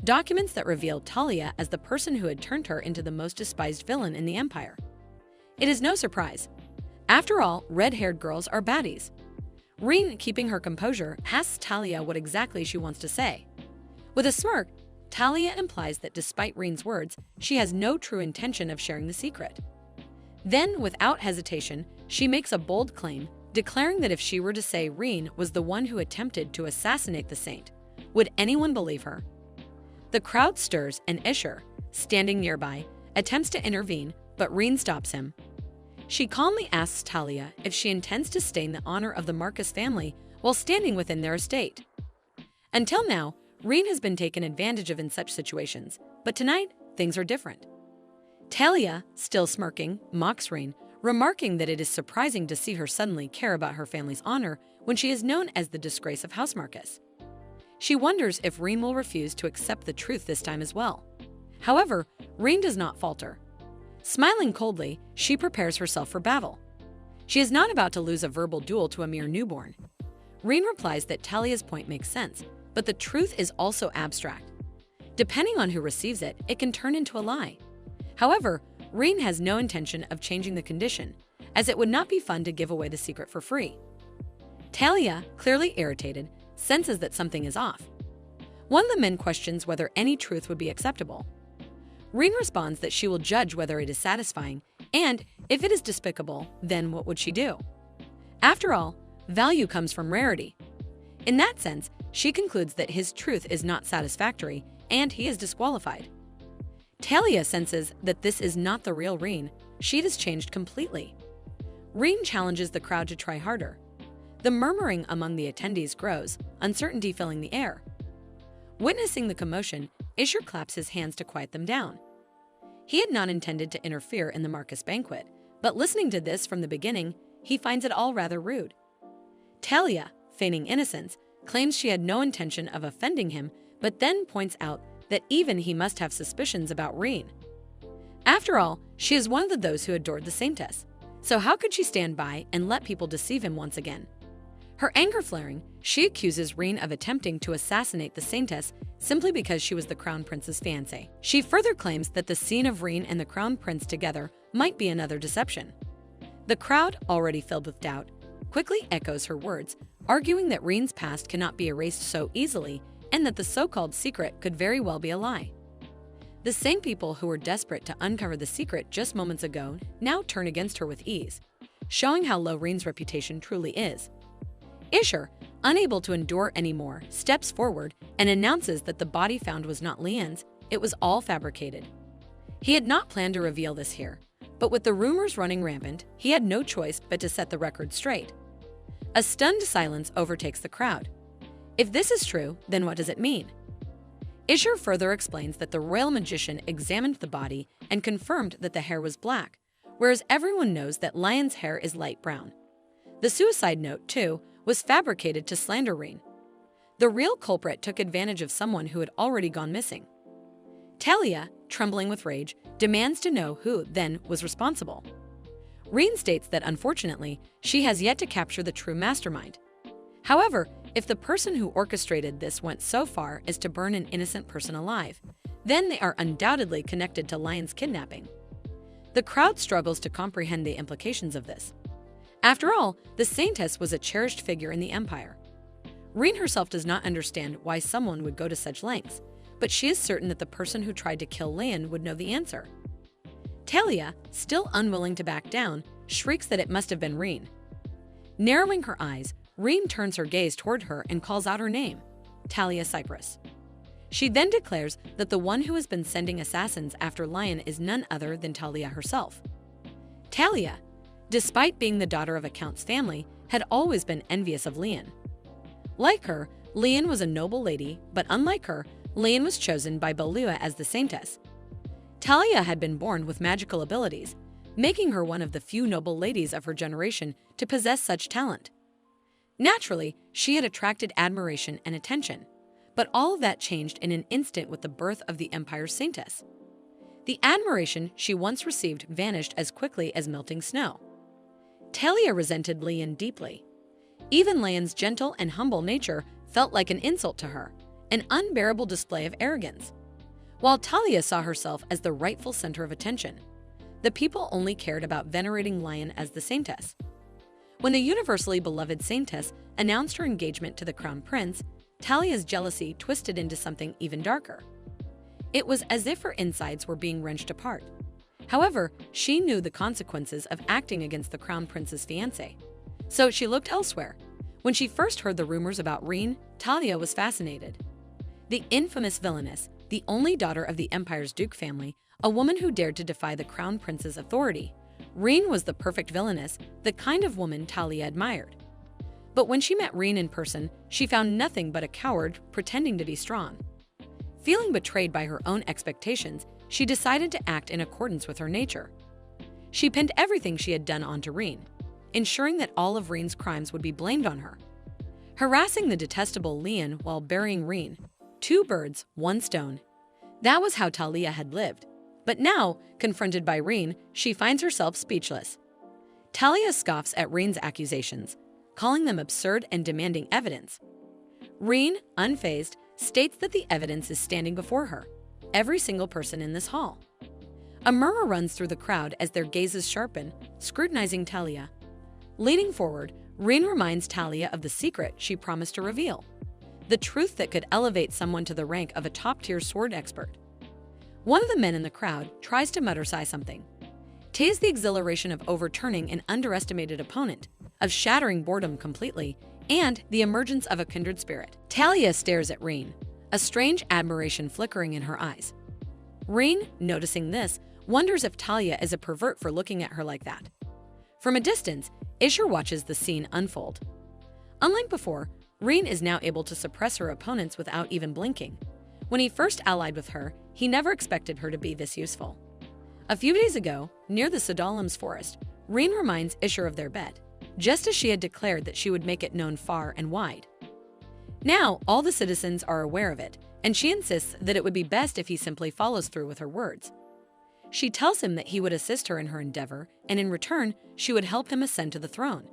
documents that revealed Talia as the person who had turned her into the most despised villain in the Empire. It is no surprise. After all, red-haired girls are baddies. Rein, keeping her composure, asks Talia what exactly she wants to say. With a smirk, Talia implies that despite Rein's words, she has no true intention of sharing the secret. Then, without hesitation, she makes a bold claim, declaring that if she were to say Rein was the one who attempted to assassinate the saint, would anyone believe her? The crowd stirs and Isher, standing nearby, attempts to intervene, but Rein stops him. She calmly asks Talia if she intends to stain the honor of the Marcus family while standing within their estate. Until now, Rein has been taken advantage of in such situations, but tonight, things are different. Talia, still smirking, mocks Rein, remarking that it is surprising to see her suddenly care about her family's honor when she is known as the disgrace of House Marcus. She wonders if Rein will refuse to accept the truth this time as well. However, Rein does not falter. Smiling coldly, she prepares herself for battle. She is not about to lose a verbal duel to a mere newborn. Rein replies that Talia's point makes sense, but the truth is also abstract. Depending on who receives it, it can turn into a lie. However, Rein has no intention of changing the condition, as it would not be fun to give away the secret for free. Talia, clearly irritated, senses that something is off. One of the men questions whether any truth would be acceptable. Rein responds that she will judge whether it is satisfying, and if it is despicable, then what would she do? After all, value comes from rarity. In that sense, she concludes that his truth is not satisfactory, and he is disqualified. Talia senses that this is not the real Rein. She has changed completely. Rein challenges the crowd to try harder. The murmuring among the attendees grows, uncertainty filling the air. Witnessing the commotion, Isher claps his hands to quiet them down. He had not intended to interfere in the Marcus banquet, but listening to this from the beginning, he finds it all rather rude. Talia, feigning innocence, claims she had no intention of offending him, but then points out that even he must have suspicions about Rein. After all, she is one of those who adored the saintess, so how could she stand by and let people deceive him once again? Her anger flaring, she accuses Rein of attempting to assassinate the saintess simply because she was the crown prince's fiancée. She further claims that the scene of Rein and the crown prince together might be another deception. The crowd, already filled with doubt, quickly echoes her words, arguing that Rein's past cannot be erased so easily and that the so-called secret could very well be a lie. The same people who were desperate to uncover the secret just moments ago now turn against her with ease, showing how low Rein's reputation truly is. Isher, unable to endure anymore, steps forward and announces that the body found was not Leanne's, it was all fabricated. He had not planned to reveal this here, but with the rumors running rampant, he had no choice but to set the record straight. A stunned silence overtakes the crowd. If this is true, then what does it mean? Isher further explains that the royal magician examined the body and confirmed that the hair was black, whereas everyone knows that Lion's hair is light brown. The suicide note, too, was fabricated to slander Rein. The real culprit took advantage of someone who had already gone missing. Talia, trembling with rage, demands to know who, then, was responsible. Rein states that, unfortunately, she has yet to capture the true mastermind. However, if the person who orchestrated this went so far as to burn an innocent person alive, then they are undoubtedly connected to Lion's kidnapping. The crowd struggles to comprehend the implications of this. After all, the Saintess was a cherished figure in the Empire. Rein herself does not understand why someone would go to such lengths, but she is certain that the person who tried to kill Lian would know the answer. Talia, still unwilling to back down, shrieks that it must have been Rein. Narrowing her eyes, Rein turns her gaze toward her and calls out her name, Talia Cypress. She then declares that the one who has been sending assassins after Lian is none other than Talia herself. Talia, despite being the daughter of a count's family, had always been envious of Lian. Like her, Lian was a noble lady, but unlike her, Lian was chosen by Balua as the Saintess. Talia had been born with magical abilities, making her one of the few noble ladies of her generation to possess such talent. Naturally, she had attracted admiration and attention, but all of that changed in an instant with the birth of the Empire's Saintess. The admiration she once received vanished as quickly as melting snow. Talia resented Lian deeply. Even Lian's gentle and humble nature felt like an insult to her, an unbearable display of arrogance. While Talia saw herself as the rightful center of attention, the people only cared about venerating Lian as the Saintess. When the universally beloved Saintess announced her engagement to the Crown Prince, Talia's jealousy twisted into something even darker. It was as if her insides were being wrenched apart. However, she knew the consequences of acting against the Crown Prince's fiancé, so she looked elsewhere. When she first heard the rumors about Rein, Talia was fascinated. The infamous villainess, the only daughter of the Empire's Duke family, a woman who dared to defy the Crown Prince's authority, Rein was the perfect villainess, the kind of woman Talia admired. But when she met Rein in person, she found nothing but a coward pretending to be strong. Feeling betrayed by her own expectations, she decided to act in accordance with her nature. She pinned everything she had done onto Rein, ensuring that all of Rein's crimes would be blamed on her. Harassing the detestable Lian while burying Rein, two birds, one stone. That was how Talia had lived. But now, confronted by Rein, she finds herself speechless. Talia scoffs at Rein's accusations, calling them absurd and demanding evidence. Rein, unfazed, states that the evidence is standing before her, every single person in this hall. A murmur runs through the crowd as their gazes sharpen, scrutinizing Talia. Leaning forward, Rein reminds Talia of the secret she promised to reveal, the truth that could elevate someone to the rank of a top-tier sword expert. One of the men in the crowd tries to mutter something. 'Tis the exhilaration of overturning an underestimated opponent, of shattering boredom completely, and the emergence of a kindred spirit. Talia stares at Rein, a strange admiration flickering in her eyes. Rein, noticing this, wonders if Talia is a pervert for looking at her like that. From a distance, Ishur watches the scene unfold. Unlike before, Rein is now able to suppress her opponents without even blinking. When he first allied with her, he never expected her to be this useful. A few days ago, near the Sodalam's forest, Rein reminds Ishur of their bet, just as she had declared that she would make it known far and wide. Now, all the citizens are aware of it, and she insists that it would be best if he simply follows through with her words. She tells him that he would assist her in her endeavor, and in return, she would help him ascend to the throne.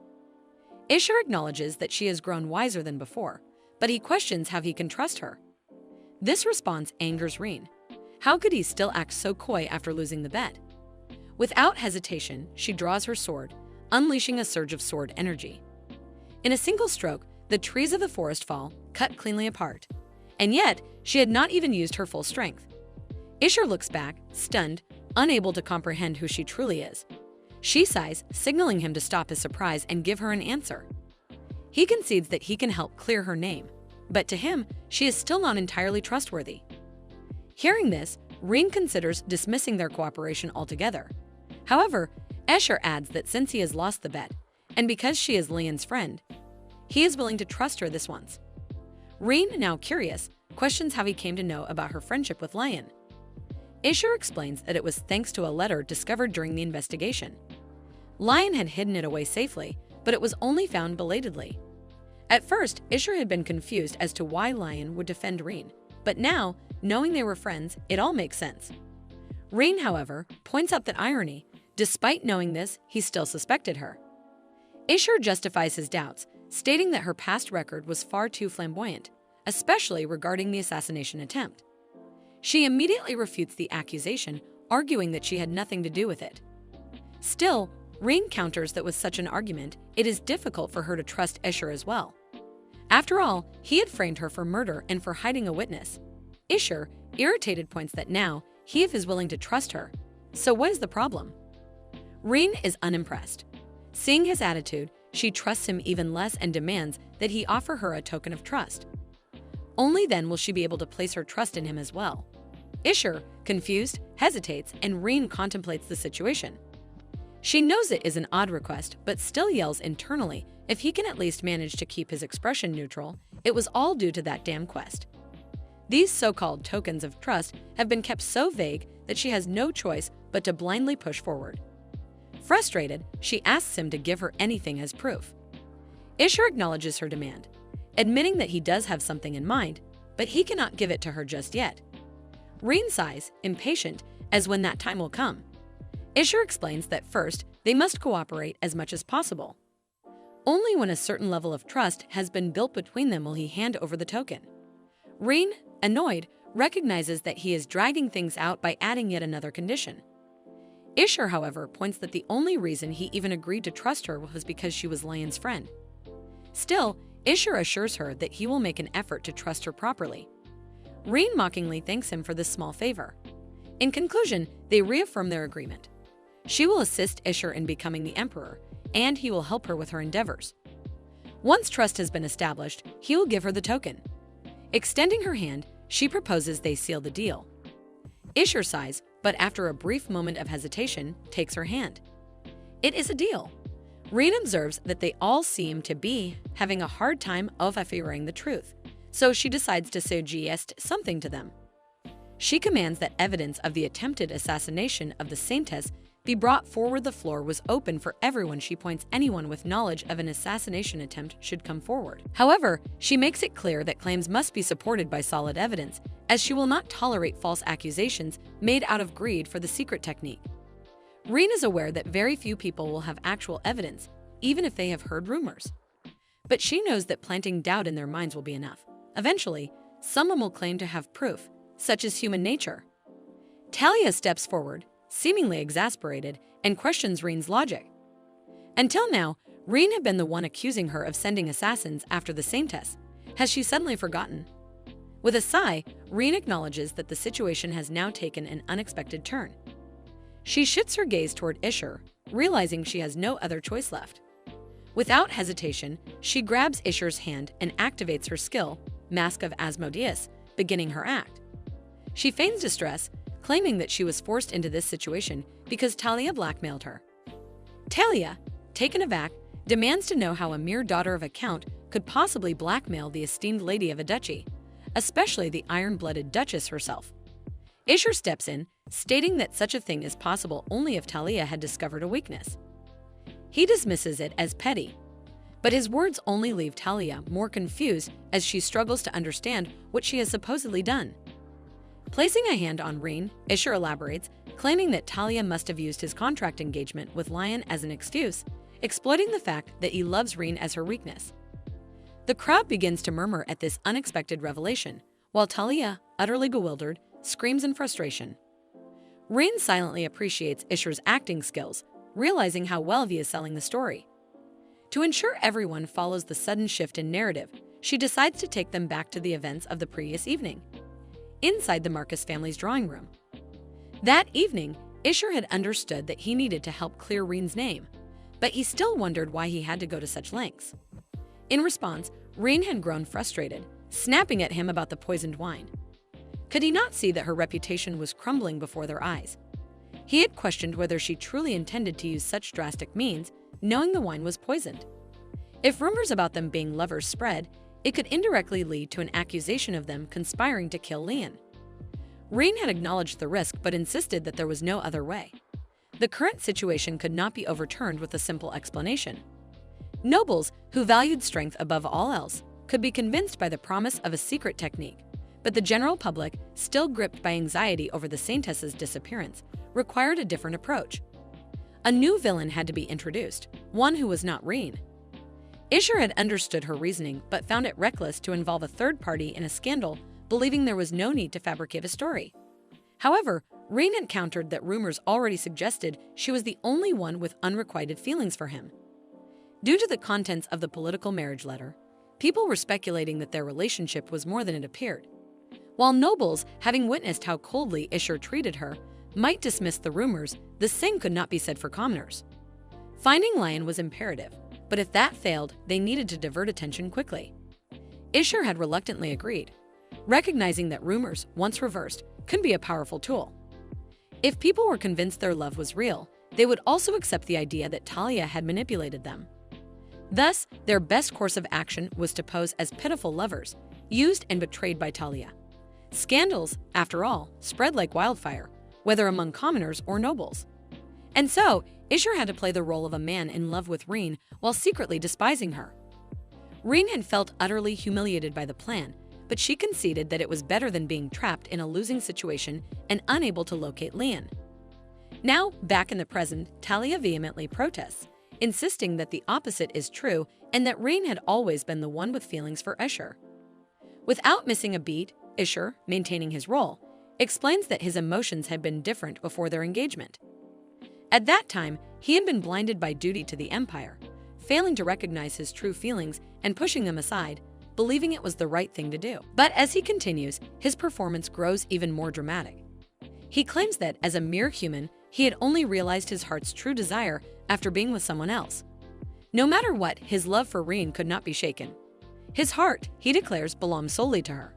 Ishur acknowledges that she has grown wiser than before, but he questions how he can trust her. This response angers Rein. How could he still act so coy after losing the bet? Without hesitation, she draws her sword, unleashing a surge of sword energy. In a single stroke, the trees of the forest fall, cut cleanly apart. And yet, she had not even used her full strength. Ishur looks back, stunned, unable to comprehend who she truly is. She sighs, signaling him to stop his surprise and give her an answer. He concedes that he can help clear her name, but to him, she is still not entirely trustworthy. Hearing this, Rein considers dismissing their cooperation altogether. However, Ishur adds that since he has lost the bet, and because she is Lian's friend, he is willing to trust her this once. Rein, now curious, questions how he came to know about her friendship with Lian. Ishur explains that it was thanks to a letter discovered during the investigation. Lian had hidden it away safely, but it was only found belatedly. At first, Ishur had been confused as to why Lian would defend Rein, but now, knowing they were friends, it all makes sense. Rein, however, points out that irony. Despite knowing this, he still suspected her. Ishur justifies his doubts, stating that her past record was far too flamboyant, especially regarding the assassination attempt. She immediately refutes the accusation, arguing that she had nothing to do with it. Still, Rein counters that with such an argument, it is difficult for her to trust Isher as well. After all, he had framed her for murder and for hiding a witness. Isher, irritated, points that now he is willing to trust her. So what is the problem? Rein is unimpressed. Seeing his attitude, she trusts him even less and demands that he offer her a token of trust. Only then will she be able to place her trust in him as well. Isher, confused, hesitates, and Rein contemplates the situation. She knows it is an odd request, but still yells internally if he can at least manage to keep his expression neutral, it was all due to that damn quest. These so-called tokens of trust have been kept so vague that she has no choice but to blindly push forward. Frustrated, she asks him to give her anything as proof. Isher acknowledges her demand, admitting that he does have something in mind, but he cannot give it to her just yet. Rein sighs, impatient, as when that time will come. Isher explains that first, they must cooperate as much as possible. Only when a certain level of trust has been built between them will he hand over the token. Rein, annoyed, recognizes that he is dragging things out by adding yet another condition. Isher, however, points that the only reason he even agreed to trust her was because she was Lion's friend. Still, Isher assures her that he will make an effort to trust her properly. Rein mockingly thanks him for this small favor. In conclusion, they reaffirm their agreement. She will assist Isher in becoming the emperor, and he will help her with her endeavors. Once trust has been established, he will give her the token. Extending her hand, she proposes they seal the deal. Isher sighs, but after a brief moment of hesitation, takes her hand. It is a deal. Rein observes that they all seem to be having a hard time of affirming the truth, so she decides to suggest something to them. She commands that evidence of the attempted assassination of the saintess be brought forward. The floor was open for everyone. She points anyone with knowledge of an assassination attempt should come forward. However, she makes it clear that claims must be supported by solid evidence, as she will not tolerate false accusations made out of greed for the secret technique. Rein is aware that very few people will have actual evidence, even if they have heard rumors. But she knows that planting doubt in their minds will be enough. Eventually, someone will claim to have proof, such as human nature. Talia steps forward, seemingly exasperated, and questions Rein's logic. Until now, Rein had been the one accusing her of sending assassins after the saintess. Has she suddenly forgotten? With a sigh, Rein acknowledges that the situation has now taken an unexpected turn. She shifts her gaze toward Isher, realizing she has no other choice left. Without hesitation, she grabs Isher's hand and activates her skill, Mask of Asmodeus, beginning her act. She feigns distress, claiming that she was forced into this situation because Talia blackmailed her. Talia, taken aback, demands to know how a mere daughter of a count could possibly blackmail the esteemed lady of a duchy, especially the iron-blooded duchess herself. Isher steps in, stating that such a thing is possible only if Talia had discovered a weakness. He dismisses it as petty, but his words only leave Talia more confused as she struggles to understand what she has supposedly done. Placing a hand on Rein, Isher elaborates, claiming that Talia must have used his contract engagement with Lion as an excuse, exploiting the fact that he loves Rein as her weakness. The crowd begins to murmur at this unexpected revelation, while Talia, utterly bewildered, screams in frustration. Rein silently appreciates Isher's acting skills, realizing how well he is selling the story. To ensure everyone follows the sudden shift in narrative, she decides to take them back to the events of the previous evening, inside the Marcus family's drawing room. That evening, Isher had understood that he needed to help clear Rein's name, but he still wondered why he had to go to such lengths. In response, Rein had grown frustrated, snapping at him about the poisoned wine. Could he not see that her reputation was crumbling before their eyes? He had questioned whether she truly intended to use such drastic means, knowing the wine was poisoned. If rumors about them being lovers spread, it could indirectly lead to an accusation of them conspiring to kill Leon. Rein had acknowledged the risk but insisted that there was no other way. The current situation could not be overturned with a simple explanation. Nobles, who valued strength above all else, could be convinced by the promise of a secret technique, but the general public, still gripped by anxiety over the saintess's disappearance, required a different approach. A new villain had to be introduced, one who was not Rein. Isher had understood her reasoning but found it reckless to involve a third party in a scandal believing there was no need to fabricate a story. However, Rein encountered that rumors already suggested she was the only one with unrequited feelings for him. Due to the contents of the political marriage letter, people were speculating that their relationship was more than it appeared. While nobles, having witnessed how coldly Ishur treated her, might dismiss the rumors, the same could not be said for commoners. Finding Lion was imperative, but if that failed, they needed to divert attention quickly. Ishur had reluctantly agreed, recognizing that rumors, once reversed, could be a powerful tool. If people were convinced their love was real, they would also accept the idea that Talia had manipulated them. Thus, their best course of action was to pose as pitiful lovers, used and betrayed by Talia. Scandals, after all, spread like wildfire, whether among commoners or nobles. And so, Ishur had to play the role of a man in love with Rein while secretly despising her. Rein had felt utterly humiliated by the plan, but she conceded that it was better than being trapped in a losing situation and unable to locate Lian. Now, back in the present, Talia vehemently protests, insisting that the opposite is true and that Rein had always been the one with feelings for Ishur. Without missing a beat, Ishur, maintaining his role, explains that his emotions had been different before their engagement. At that time, he had been blinded by duty to the empire, failing to recognize his true feelings and pushing them aside, believing it was the right thing to do. But as he continues, his performance grows even more dramatic. He claims that, as a mere human, he had only realized his heart's true desire after being with someone else. No matter what, his love for Rein could not be shaken. His heart, he declares, belongs solely to her.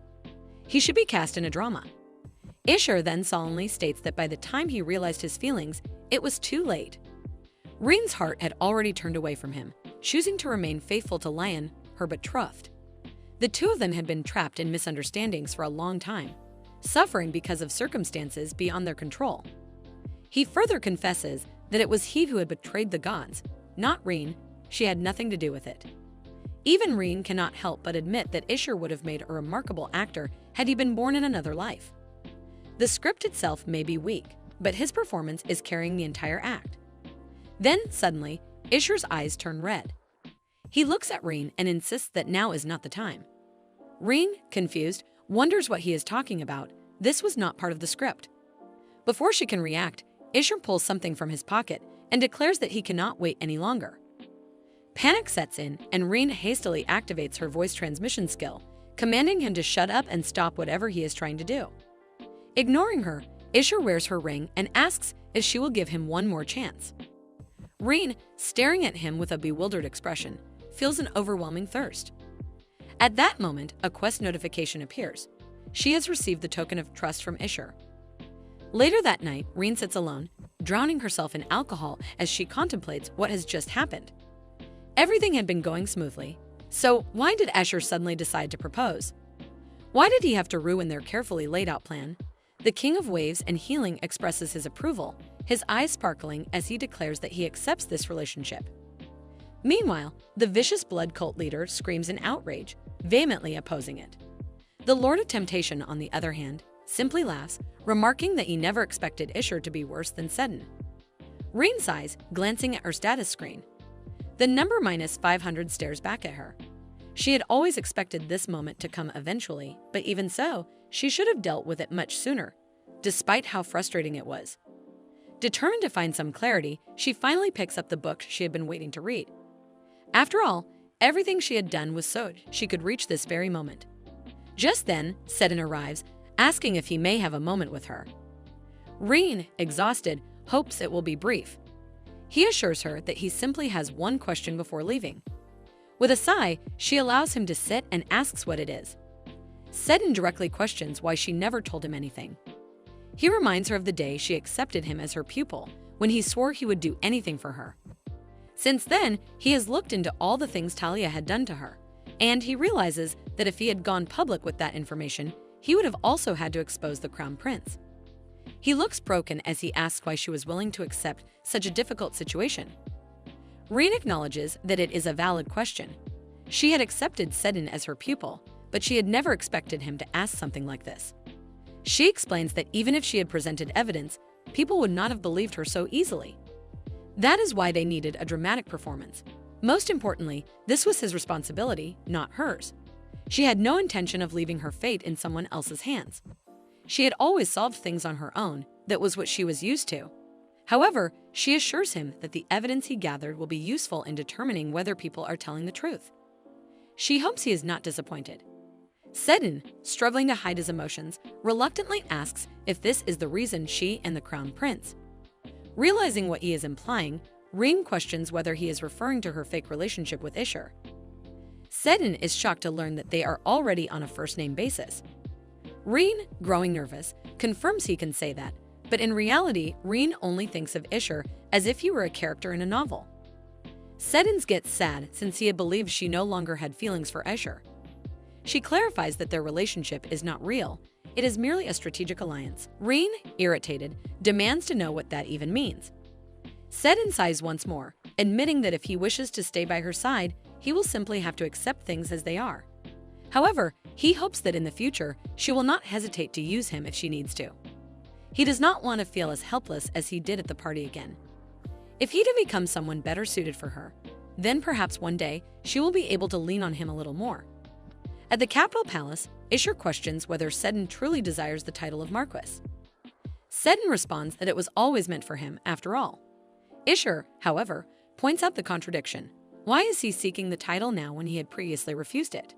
He should be cast in a drama. Ishur then solemnly states that by the time he realized his feelings, it was too late. Rein's heart had already turned away from him, choosing to remain faithful to Lion, her betrothed. The two of them had been trapped in misunderstandings for a long time, suffering because of circumstances beyond their control. He further confesses that it was he who had betrayed the gods, not Rein. She had nothing to do with it. Even Rein cannot help but admit that Ishur would have made a remarkable actor had he been born in another life. The script itself may be weak, but his performance is carrying the entire act. Then, suddenly, Ishur's eyes turn red. He looks at Rein and insists that now is not the time. Rein, confused, wonders what he is talking about. This was not part of the script. Before she can react, Ishur pulls something from his pocket and declares that he cannot wait any longer. Panic sets in, and Rein hastily activates her voice transmission skill, commanding him to shut up and stop whatever he is trying to do. Ignoring her, Ishur wears her ring and asks if she will give him one more chance. Rein, staring at him with a bewildered expression, feels an overwhelming thirst. At that moment, a quest notification appears. She has received the token of trust from Ishur. Later that night, Rein sits alone, drowning herself in alcohol as she contemplates what has just happened. Everything had been going smoothly, so why did Ishur suddenly decide to propose? Why did he have to ruin their carefully laid-out plan? The King of Waves and Healing expresses his approval, his eyes sparkling as he declares that he accepts this relationship. Meanwhile, the vicious blood cult leader screams in outrage, vehemently opposing it. The Lord of Temptation, on the other hand, simply laughs, remarking that he never expected Ishur to be worse than Seddon. Rein sighs, glancing at her status screen. The number -500 stares back at her. She had always expected this moment to come eventually, but even so, she should have dealt with it much sooner, despite how frustrating it was. Determined to find some clarity, she finally picks up the book she had been waiting to read. After all, everything she had done was so she could reach this very moment. Just then, Seddon arrives, asking if he may have a moment with her. Rein, exhausted, hopes it will be brief. He assures her that he simply has one question before leaving. With a sigh, she allows him to sit and asks what it is. Seddon directly questions why she never told him anything. He reminds her of the day she accepted him as her pupil, when he swore he would do anything for her. Since then, he has looked into all the things Talia had done to her, and he realizes that if he had gone public with that information, he would have also had to expose the Crown Prince. He looks broken as he asks why she was willing to accept such a difficult situation. Rein acknowledges that it is a valid question. She had accepted Seddon as her pupil, but she had never expected him to ask something like this. She explains that even if she had presented evidence, people would not have believed her so easily. That is why they needed a dramatic performance. Most importantly, this was his responsibility, not hers. She had no intention of leaving her fate in someone else's hands. She had always solved things on her own. That was what she was used to. However, she assures him that the evidence he gathered will be useful in determining whether people are telling the truth. She hopes he is not disappointed. Sedin, struggling to hide his emotions, reluctantly asks if this is the reason she and the crown prince. Realizing what he is implying, Rein questions whether he is referring to her fake relationship with Ishur. Sedin is shocked to learn that they are already on a first-name basis. Rein, growing nervous, confirms he can say that, but in reality, Rein only thinks of Ishur as if he were a character in a novel. Sedin gets sad since he had believed she no longer had feelings for Ishur. She clarifies that their relationship is not real, it is merely a strategic alliance. Rein, irritated, demands to know what that even means. Sedin sighs once more, admitting that if he wishes to stay by her side, he will simply have to accept things as they are. However, he hopes that in the future, she will not hesitate to use him if she needs to. He does not want to feel as helpless as he did at the party again. If he to become someone better suited for her, then perhaps one day she will be able to lean on him a little more. At the capital palace, Ishur questions whether Sedin truly desires the title of Marquis. Sedin responds that it was always meant for him, after all. Ishur, however, points out the contradiction. Why is he seeking the title now when he had previously refused it?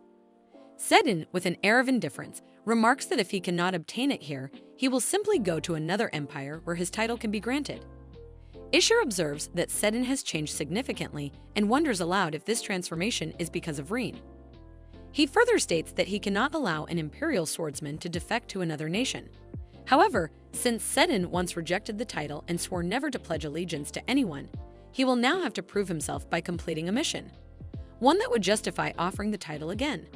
Sedin, with an air of indifference, remarks that if he cannot obtain it here, he will simply go to another empire where his title can be granted. Ishur observes that Sedin has changed significantly and wonders aloud if this transformation is because of Rein. He further states that he cannot allow an imperial swordsman to defect to another nation. However, since Sedin once rejected the title and swore never to pledge allegiance to anyone, he will now have to prove himself by completing a mission, one that would justify offering the title again.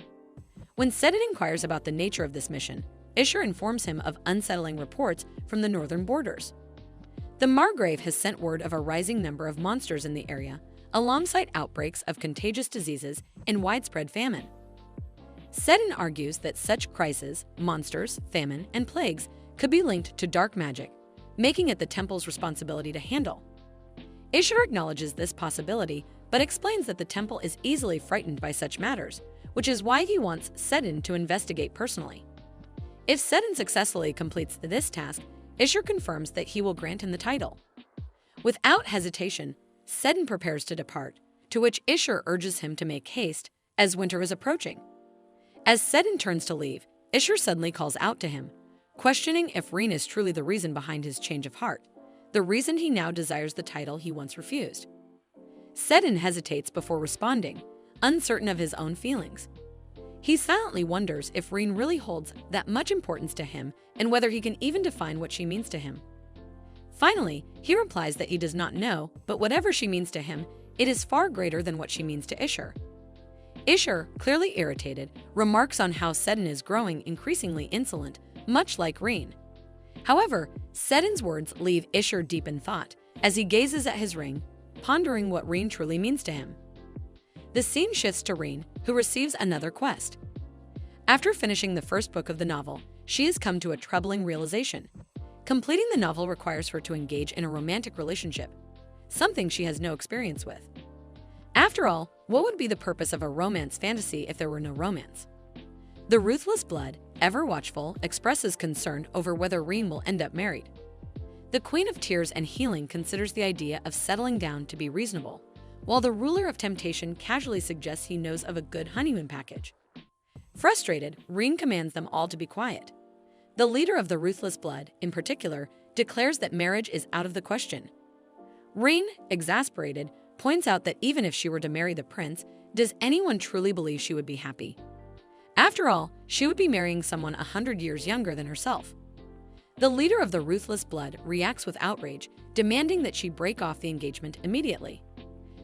When Sedin inquires about the nature of this mission, Ishur informs him of unsettling reports from the northern borders. The Margrave has sent word of a rising number of monsters in the area, alongside outbreaks of contagious diseases and widespread famine. Sedin argues that such crises, monsters, famine, and plagues could be linked to dark magic, making it the temple's responsibility to handle. Ishur acknowledges this possibility, but explains that the temple is easily frightened by such matters, which is why he wants Sedin to investigate personally. If Sedin successfully completes this task, Ishur confirms that he will grant him the title. Without hesitation, Sedin prepares to depart, to which Ishur urges him to make haste, as winter is approaching. As Sedin turns to leave, Ishur suddenly calls out to him, questioning if Rein is truly the reason behind his change of heart, the reason he now desires the title he once refused. Sedin hesitates before responding, uncertain of his own feelings. He silently wonders if Rein really holds that much importance to him and whether he can even define what she means to him. Finally, he replies that he does not know, but whatever she means to him, it is far greater than what she means to Ishur. Ishur, clearly irritated, remarks on how Sedin is growing increasingly insolent, much like Rein. However, Sedin's words leave Ishur deep in thought as he gazes at his ring, pondering what Rein truly means to him. The scene shifts to Rein, who receives another quest. After finishing the first book of the novel, she has come to a troubling realization. Completing the novel requires her to engage in a romantic relationship, something she has no experience with. After all, what would be the purpose of a romance fantasy if there were no romance? The Ruthless Blood, ever watchful, expresses concern over whether Rein will end up married. The Queen of Tears and Healing considers the idea of settling down to be reasonable, while the Ruler of Temptation casually suggests he knows of a good honeymoon package. Frustrated, Rein commands them all to be quiet. The leader of the Ruthless Blood, in particular, declares that marriage is out of the question. Rein, exasperated, points out that even if she were to marry the prince, does anyone truly believe she would be happy? After all, she would be marrying someone 100 years younger than herself. The leader of the Ruthless Blood reacts with outrage, demanding that she break off the engagement immediately.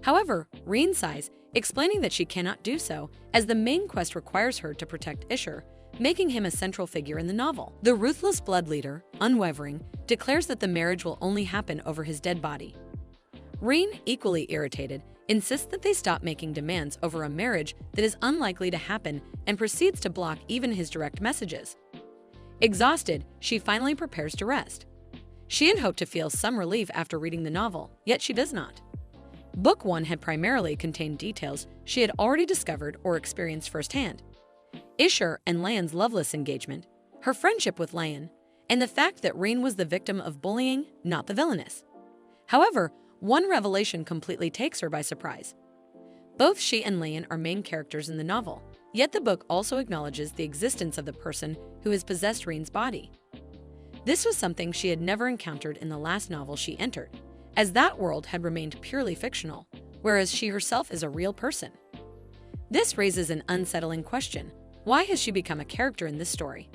However, Rein sighs, explaining that she cannot do so, as the main quest requires her to protect Ishur, making him a central figure in the novel. The Ruthless Blood leader, unwavering, declares that the marriage will only happen over his dead body. Rein, equally irritated, insists that they stop making demands over a marriage that is unlikely to happen and proceeds to block even his direct messages. Exhausted, she finally prepares to rest. She had hoped to feel some relief after reading the novel, yet she does not. Book 1 had primarily contained details she had already discovered or experienced firsthand. Ishur and Layan's loveless engagement, her friendship with Layan, and the fact that Rein was the victim of bullying, not the villainess. However, one revelation completely takes her by surprise. Both she and Layan are main characters in the novel, yet the book also acknowledges the existence of the person who has possessed Rein's body. This was something she had never encountered in the last novel she entered, as that world had remained purely fictional, whereas she herself is a real person. This raises an unsettling question. Why has she become a character in this story?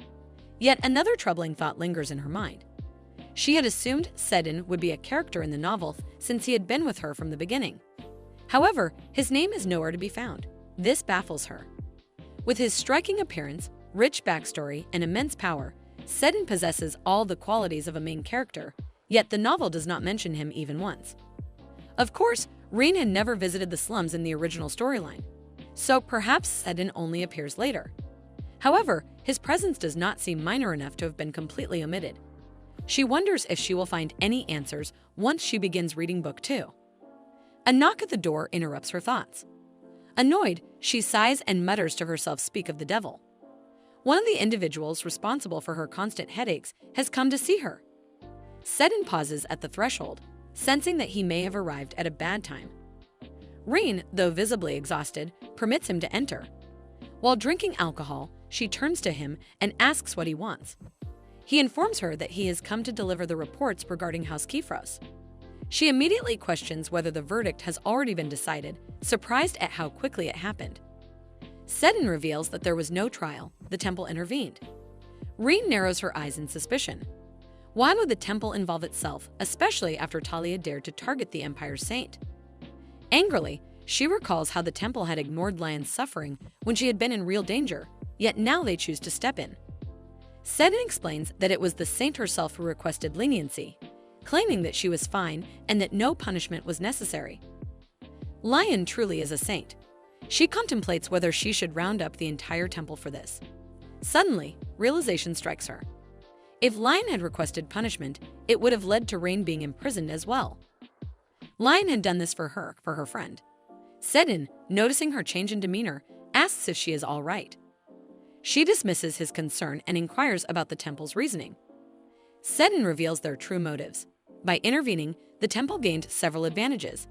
Yet another troubling thought lingers in her mind. She had assumed Sedin would be a character in the novel since he had been with her from the beginning. However, his name is nowhere to be found. This baffles her. With his striking appearance, rich backstory, and immense power, Sedin possesses all the qualities of a main character, yet the novel does not mention him even once. Of course, Rein had never visited the slums in the original storyline, so perhaps Sedin only appears later. However, his presence does not seem minor enough to have been completely omitted. She wonders if she will find any answers once she begins reading Book 2. A knock at the door interrupts her thoughts. Annoyed, she sighs and mutters to herself, "Speak of the devil." One of the individuals responsible for her constant headaches has come to see her. Sedin pauses at the threshold, sensing that he may have arrived at a bad time. Rein, though visibly exhausted, permits him to enter. While drinking alcohol, she turns to him and asks what he wants. He informs her that he has come to deliver the reports regarding House Kifros. She immediately questions whether the verdict has already been decided, surprised at how quickly it happened. Sedin reveals that there was no trial, the temple intervened. Rein narrows her eyes in suspicion. Why would the temple involve itself, especially after Talia dared to target the Empire's saint? Angrily, she recalls how the temple had ignored Layan's suffering when she had been in real danger, yet now they choose to step in. Sedin explains that it was the saint herself who requested leniency, claiming that she was fine and that no punishment was necessary. Layan truly is a saint. She contemplates whether she should round up the entire temple for this. Suddenly, realization strikes her. If Layan had requested punishment, it would have led to Rein being imprisoned as well. Layan had done this for her friend. Sedin, noticing her change in demeanor, asks if she is all right. She dismisses his concern and inquires about the temple's reasoning. Sedin reveals their true motives. By intervening, the temple gained several advantages.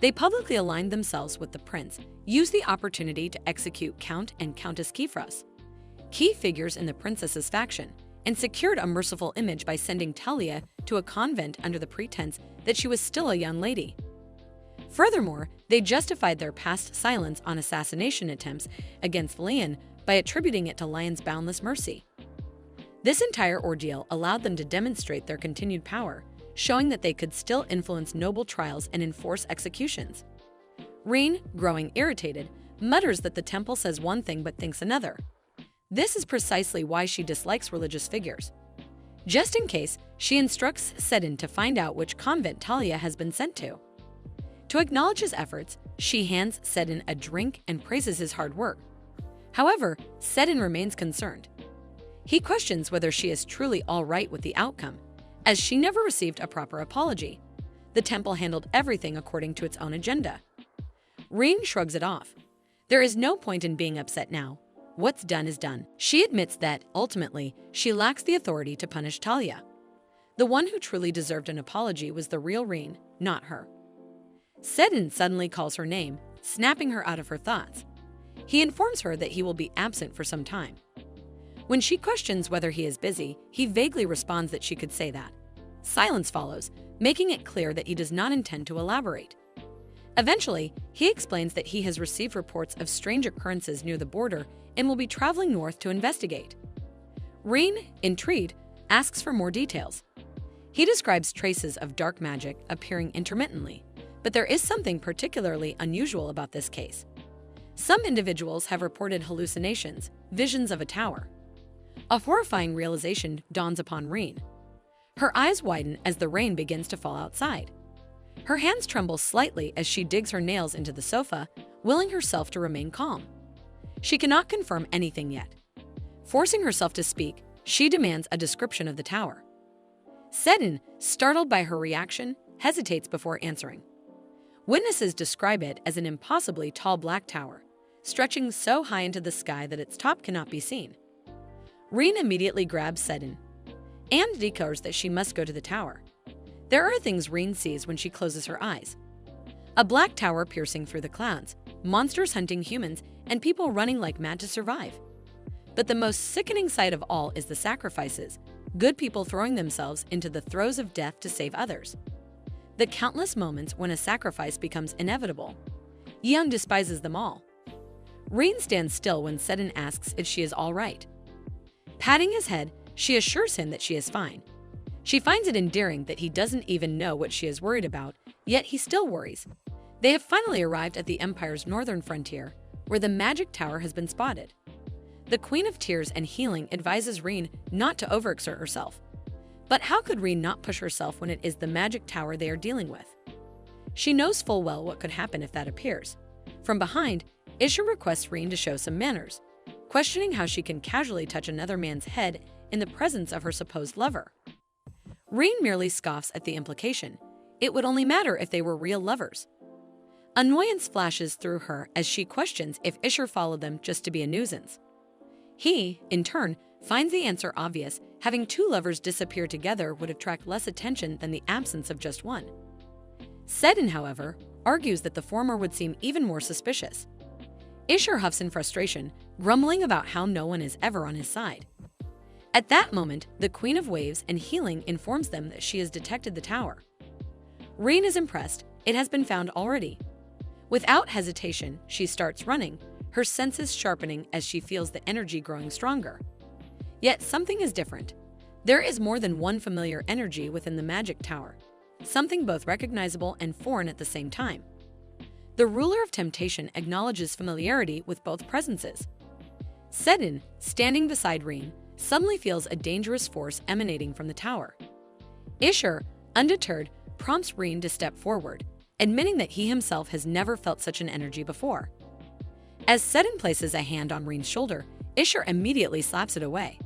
They publicly aligned themselves with the prince, used the opportunity to execute Count and Countess Kifros, key figures in the princess's faction, and secured a merciful image by sending Talia to a convent under the pretense that she was still a young lady. Furthermore, they justified their past silence on assassination attempts against Layan by attributing it to Layan's boundless mercy. This entire ordeal allowed them to demonstrate their continued power, showing that they could still influence noble trials and enforce executions. Rein, growing irritated, mutters that the temple says one thing but thinks another. This is precisely why she dislikes religious figures. Just in case, she instructs Sedin to find out which convent Talia has been sent to. To acknowledge his efforts, she hands Sedin a drink and praises his hard work. However, Sedin remains concerned. He questions whether she is truly all right with the outcome, as she never received a proper apology. The temple handled everything according to its own agenda. Rein shrugs it off. There is no point in being upset now. What's done is done. She admits that, ultimately, she lacks the authority to punish Talia. The one who truly deserved an apology was the real Rein, not her. Sedin suddenly calls her name, snapping her out of her thoughts. He informs her that he will be absent for some time. When she questions whether he is busy, he vaguely responds that she could say that. Silence follows, making it clear that he does not intend to elaborate. Eventually, he explains that he has received reports of strange occurrences near the border and will be traveling north to investigate. Rein, intrigued, asks for more details. He describes traces of dark magic appearing intermittently, but there is something particularly unusual about this case. Some individuals have reported hallucinations, visions of a tower. A horrifying realization dawns upon Rein. Her eyes widen as the rain begins to fall outside. Her hands tremble slightly as she digs her nails into the sofa, willing herself to remain calm. She cannot confirm anything yet. Forcing herself to speak, she demands a description of the tower. Sedin, startled by her reaction, hesitates before answering. Witnesses describe it as an impossibly tall black tower, stretching so high into the sky that its top cannot be seen. Rein immediately grabs Sedin and declares that she must go to the tower. There are things Rein sees when she closes her eyes. A black tower piercing through the clouds, monsters hunting humans, and people running like mad to survive. But the most sickening sight of all is the sacrifices, good people throwing themselves into the throes of death to save others. The countless moments when a sacrifice becomes inevitable. Yeon despises them all. Rein stands still when Sedin asks if she is all right. Patting his head, she assures him that she is fine. She finds it endearing that he doesn't even know what she is worried about, yet he still worries. They have finally arrived at the Empire's northern frontier, where the magic tower has been spotted. The Queen of Tears and Healing advises Rein not to overexert herself. But how could Rein not push herself when it is the magic tower they are dealing with? She knows full well what could happen if that appears. From behind, Isha requests Rein to show some manners, questioning how she can casually touch another man's head in the presence of her supposed lover. Rein merely scoffs at the implication. It would only matter if they were real lovers. Annoyance flashes through her as she questions if Isher followed them just to be a nuisance. He, in turn, finds the answer obvious. Having two lovers disappear together would attract less attention than the absence of just one. Sedin, however, argues that the former would seem even more suspicious. Isher huffs in frustration, grumbling about how no one is ever on his side. At that moment, the Queen of Waves and Healing informs them that she has detected the tower. Rein is impressed. It has been found already. Without hesitation, she starts running, her senses sharpening as she feels the energy growing stronger. Yet something is different. There is more than one familiar energy within the magic tower, something both recognizable and foreign at the same time. The ruler of temptation acknowledges familiarity with both presences. Sedin, standing beside Rein, suddenly feels a dangerous force emanating from the tower. Isher, undeterred, prompts Rein to step forward, admitting that he himself has never felt such an energy before. As Sedin places a hand on Rein's shoulder, Isher immediately slaps it away.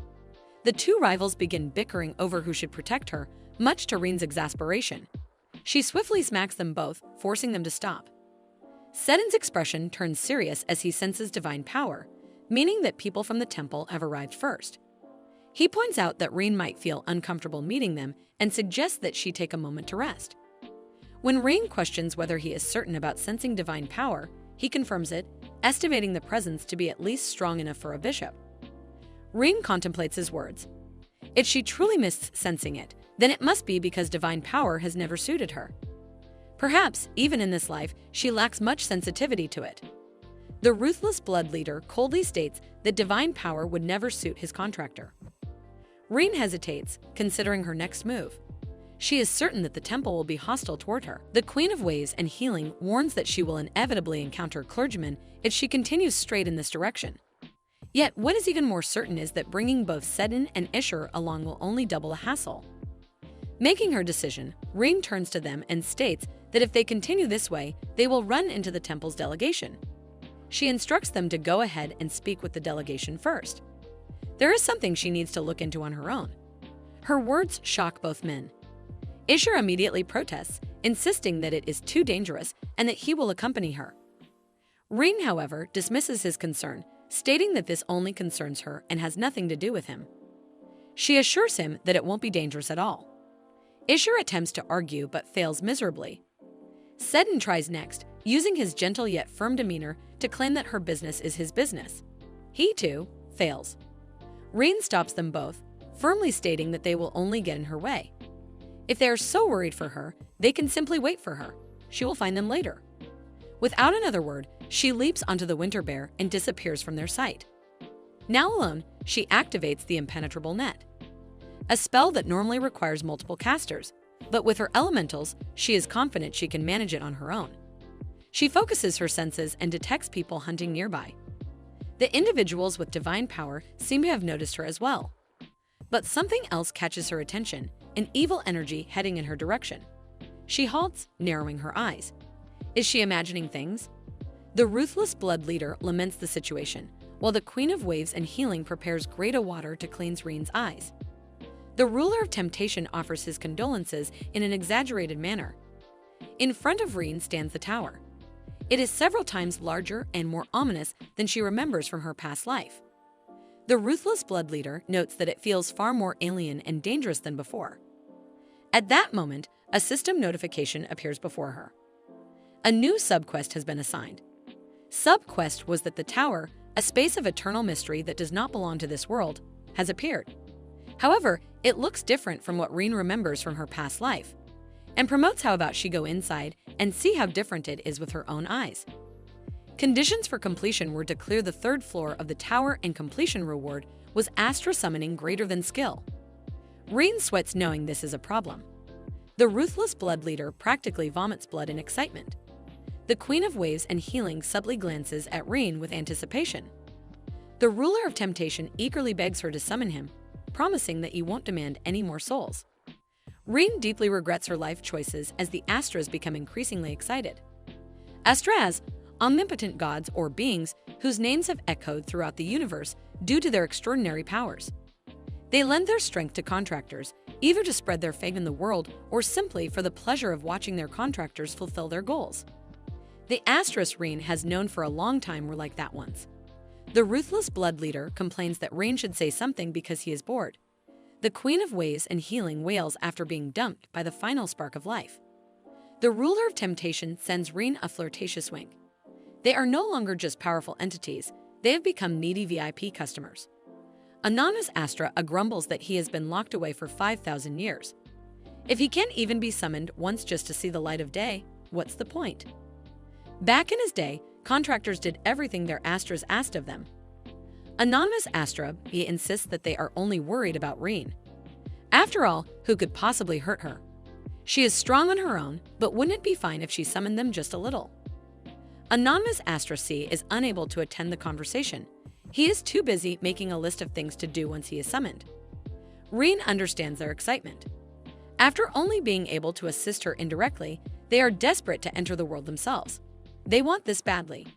The two rivals begin bickering over who should protect her, much to Rein's exasperation. She swiftly smacks them both, forcing them to stop. Sedin's expression turns serious as he senses divine power, meaning that people from the temple have arrived first. He points out that Rein might feel uncomfortable meeting them and suggests that she take a moment to rest. When Rein questions whether he is certain about sensing divine power, he confirms it, estimating the presence to be at least strong enough for a bishop. Rein contemplates his words. If she truly missed sensing it, then it must be because divine power has never suited her. Perhaps, even in this life, she lacks much sensitivity to it. The ruthless blood leader coldly states that divine power would never suit his contractor. Rein hesitates, considering her next move. She is certain that the temple will be hostile toward her. The Queen of Waves and Healing warns that she will inevitably encounter clergymen if she continues straight in this direction. Yet, what is even more certain is that bringing both Sedin and Isher along will only double a hassle. Making her decision, Rein turns to them and states that if they continue this way, they will run into the temple's delegation. She instructs them to go ahead and speak with the delegation first. There is something she needs to look into on her own. Her words shock both men. Isher immediately protests, insisting that it is too dangerous and that he will accompany her. Rein, however, dismisses his concern, stating that this only concerns her and has nothing to do with him. She assures him that it won't be dangerous at all. Isher attempts to argue but fails miserably. Sedin tries next, using his gentle yet firm demeanor to claim that her business is his business. He, too, fails. Rein stops them both, firmly stating that they will only get in her way. If they are so worried for her, they can simply wait for her. She will find them later. Without another word, she leaps onto the winter bear and disappears from their sight. Now alone, she activates the impenetrable net, a spell that normally requires multiple casters, but with her elementals, she is confident she can manage it on her own. She focuses her senses and detects people hunting nearby. The individuals with divine power seem to have noticed her as well. But something else catches her attention, an evil energy heading in her direction. She halts, narrowing her eyes. Is she imagining things? The ruthless blood leader laments the situation, while the Queen of Waves and Healing prepares Greta water to cleanse Rein's eyes. The ruler of temptation offers his condolences in an exaggerated manner. In front of Rein stands the tower. It is several times larger and more ominous than she remembers from her past life. The ruthless blood leader notes that it feels far more alien and dangerous than before. At that moment, a system notification appears before her. A new subquest has been assigned. Subquest was that the tower, a space of eternal mystery that does not belong to this world, has appeared. However, it looks different from what Rein remembers from her past life, and promotes how about she go inside and see how different it is with her own eyes. Conditions for completion were to clear the 3rd floor of the tower, and completion reward was Astra summoning greater than skill. Rein sweats knowing this is a problem. The ruthless blood leader practically vomits blood in excitement. The Queen of Waves and Healing subtly glances at Rein with anticipation. The ruler of temptation eagerly begs her to summon him, promising that he won't demand any more souls. Rein deeply regrets her life choices as the Astras become increasingly excited. Astras, omnipotent gods or beings whose names have echoed throughout the universe due to their extraordinary powers. They lend their strength to contractors, either to spread their fame in the world or simply for the pleasure of watching their contractors fulfill their goals. The Astras Rein has known for a long time were like that once. The ruthless blood leader complains that Rein should say something because he is bored. The Queen of Waves and Healing wails after being dumped by the final spark of life. The ruler of temptation sends Rein a flirtatious wink. They are no longer just powerful entities, they have become needy VIP customers. Anonymous Astra grumbles that he has been locked away for 5,000 years. If he can't even be summoned once just to see the light of day, what's the point? Back in his day, contractors did everything their Astras asked of them. Anonymous Astra, he insists that they are only worried about Rein. After all, who could possibly hurt her? She is strong on her own, but wouldn't it be fine if she summoned them just a little? Anonymous Astra C is unable to attend the conversation. He is too busy making a list of things to do once he is summoned. Rein understands their excitement. After only being able to assist her indirectly, they are desperate to enter the world themselves. They want this badly.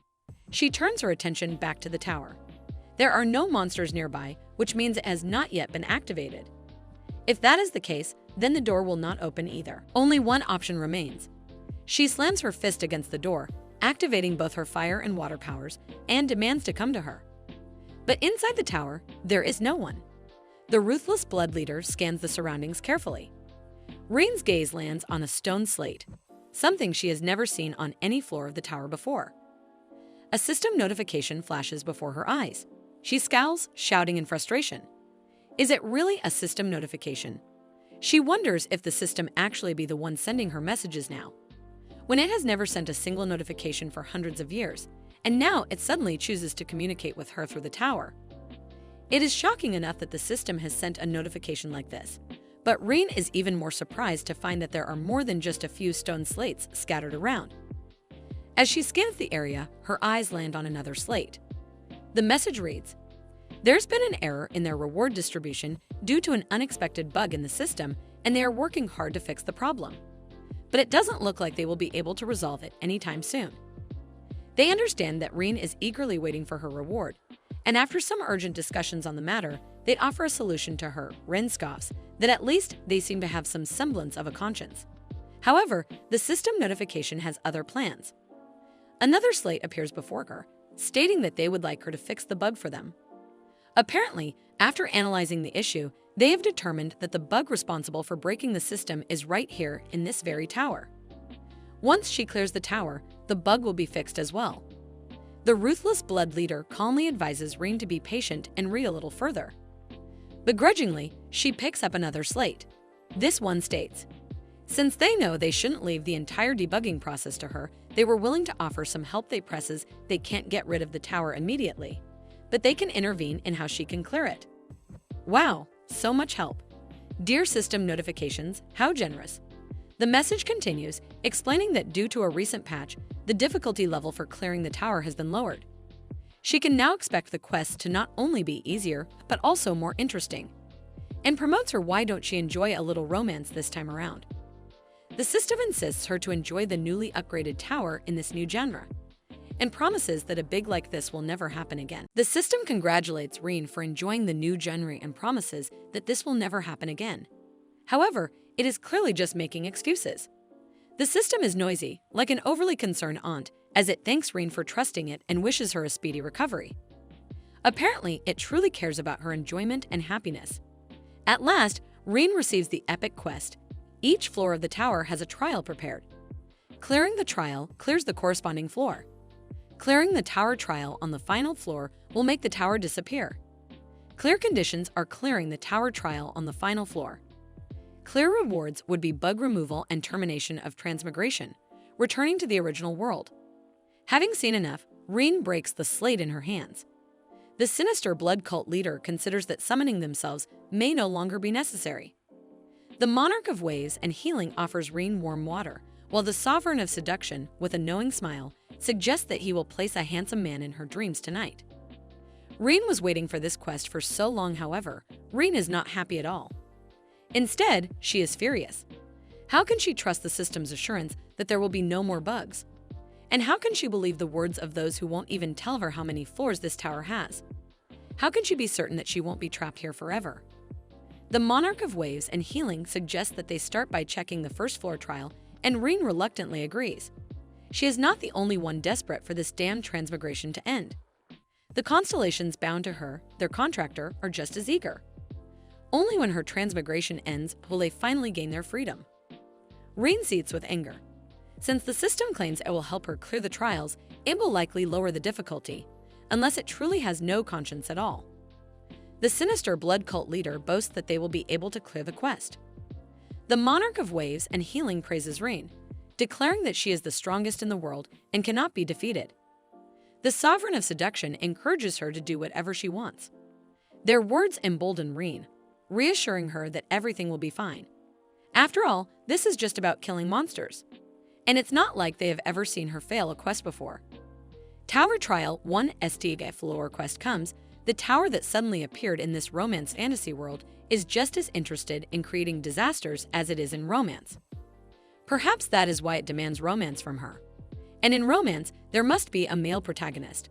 She turns her attention back to the tower. There are no monsters nearby, which means it has not yet been activated. If that is the case, then the door will not open either. Only one option remains. She slams her fist against the door, activating both her fire and water powers, and demands to come to her. But inside the tower, there is no one. The ruthless blood leader scans the surroundings carefully. Rein's gaze lands on a stone slate, something she has never seen on any floor of the tower before. A system notification flashes before her eyes. She scowls, shouting in frustration. Is it really a system notification? She wonders if the system actually be the one sending her messages now, when it has never sent a single notification for hundreds of years, and now it suddenly chooses to communicate with her through the tower. It is shocking enough that the system has sent a notification like this, but Rein is even more surprised to find that there are more than just a few stone slates scattered around. As she scans the area, her eyes land on another slate. The message reads, "There's been an error in their reward distribution due to an unexpected bug in the system, and they are working hard to fix the problem. But it doesn't look like they will be able to resolve it anytime soon." They understand that Rein is eagerly waiting for her reward, and after some urgent discussions on the matter, they'd offer a solution to her. Rein scoffs that at least they seem to have some semblance of a conscience. However, the system notification has other plans. Another slate appears before her, stating that they would like her to fix the bug for them. Apparently, after analyzing the issue, they have determined that the bug responsible for breaking the system is right here in this very tower. Once she clears the tower, the bug will be fixed as well. The ruthless blood leader calmly advises Rein to be patient and read a little further. Begrudgingly, she picks up another slate. This one states, since they know they shouldn't leave the entire debugging process to her, they were willing to offer some help. They presses they can't get rid of the tower immediately, but they can intervene in how she can clear it. Wow, so much help. Dear system notifications, how generous. The message continues, explaining that due to a recent patch, the difficulty level for clearing the tower has been lowered. She can now expect the quest to not only be easier, but also more interesting, and promotes her why don't she enjoy a little romance this time around. The system insists her to enjoy the newly upgraded tower in this new genre, and promises that a big like this will never happen again. The system congratulates Rein for enjoying the new genre and promises that this will never happen again. However, it is clearly just making excuses. The system is noisy, like an overly concerned aunt, as it thanks Reen for trusting it and wishes her a speedy recovery. Apparently, it truly cares about her enjoyment and happiness. At last, Reen receives the epic quest. Each floor of the tower has a trial prepared. Clearing the trial clears the corresponding floor. Clearing the tower trial on the final floor will make the tower disappear. Clear conditions are clearing the tower trial on the final floor. Clear rewards would be bug removal and termination of transmigration, returning to the original world. Having seen enough, Reen breaks the slate in her hands. The sinister blood cult leader considers that summoning themselves may no longer be necessary. The monarch of waves and healing offers Reen warm water, while the sovereign of seduction, with a knowing smile, suggests that he will place a handsome man in her dreams tonight. Reen was waiting for this quest for so long, however, Reen is not happy at all. Instead, she is furious. How can she trust the system's assurance that there will be no more bugs? And how can she believe the words of those who won't even tell her how many floors this tower has? How can she be certain that she won't be trapped here forever? The monarch of waves and healing suggests that they start by checking the first floor trial, and Reen reluctantly agrees. She is not the only one desperate for this damned transmigration to end. The constellations bound to her, their contractor, are just as eager. Only when her transmigration ends will they finally gain their freedom. Reen seethes with anger. Since the system claims it will help her clear the trials, it will likely lower the difficulty, unless it truly has no conscience at all. The sinister blood cult leader boasts that they will be able to clear the quest. The monarch of waves and healing praises Reen, declaring that she is the strongest in the world and cannot be defeated. The sovereign of seduction encourages her to do whatever she wants. Their words embolden Reen, reassuring her that everything will be fine. After all, this is just about killing monsters. And it's not like they have ever seen her fail a quest before. Tower Trial 1 STG floor quest comes. The tower that suddenly appeared in this romance fantasy world is just as interested in creating disasters as it is in romance. Perhaps that is why it demands romance from her. And in romance, there must be a male protagonist.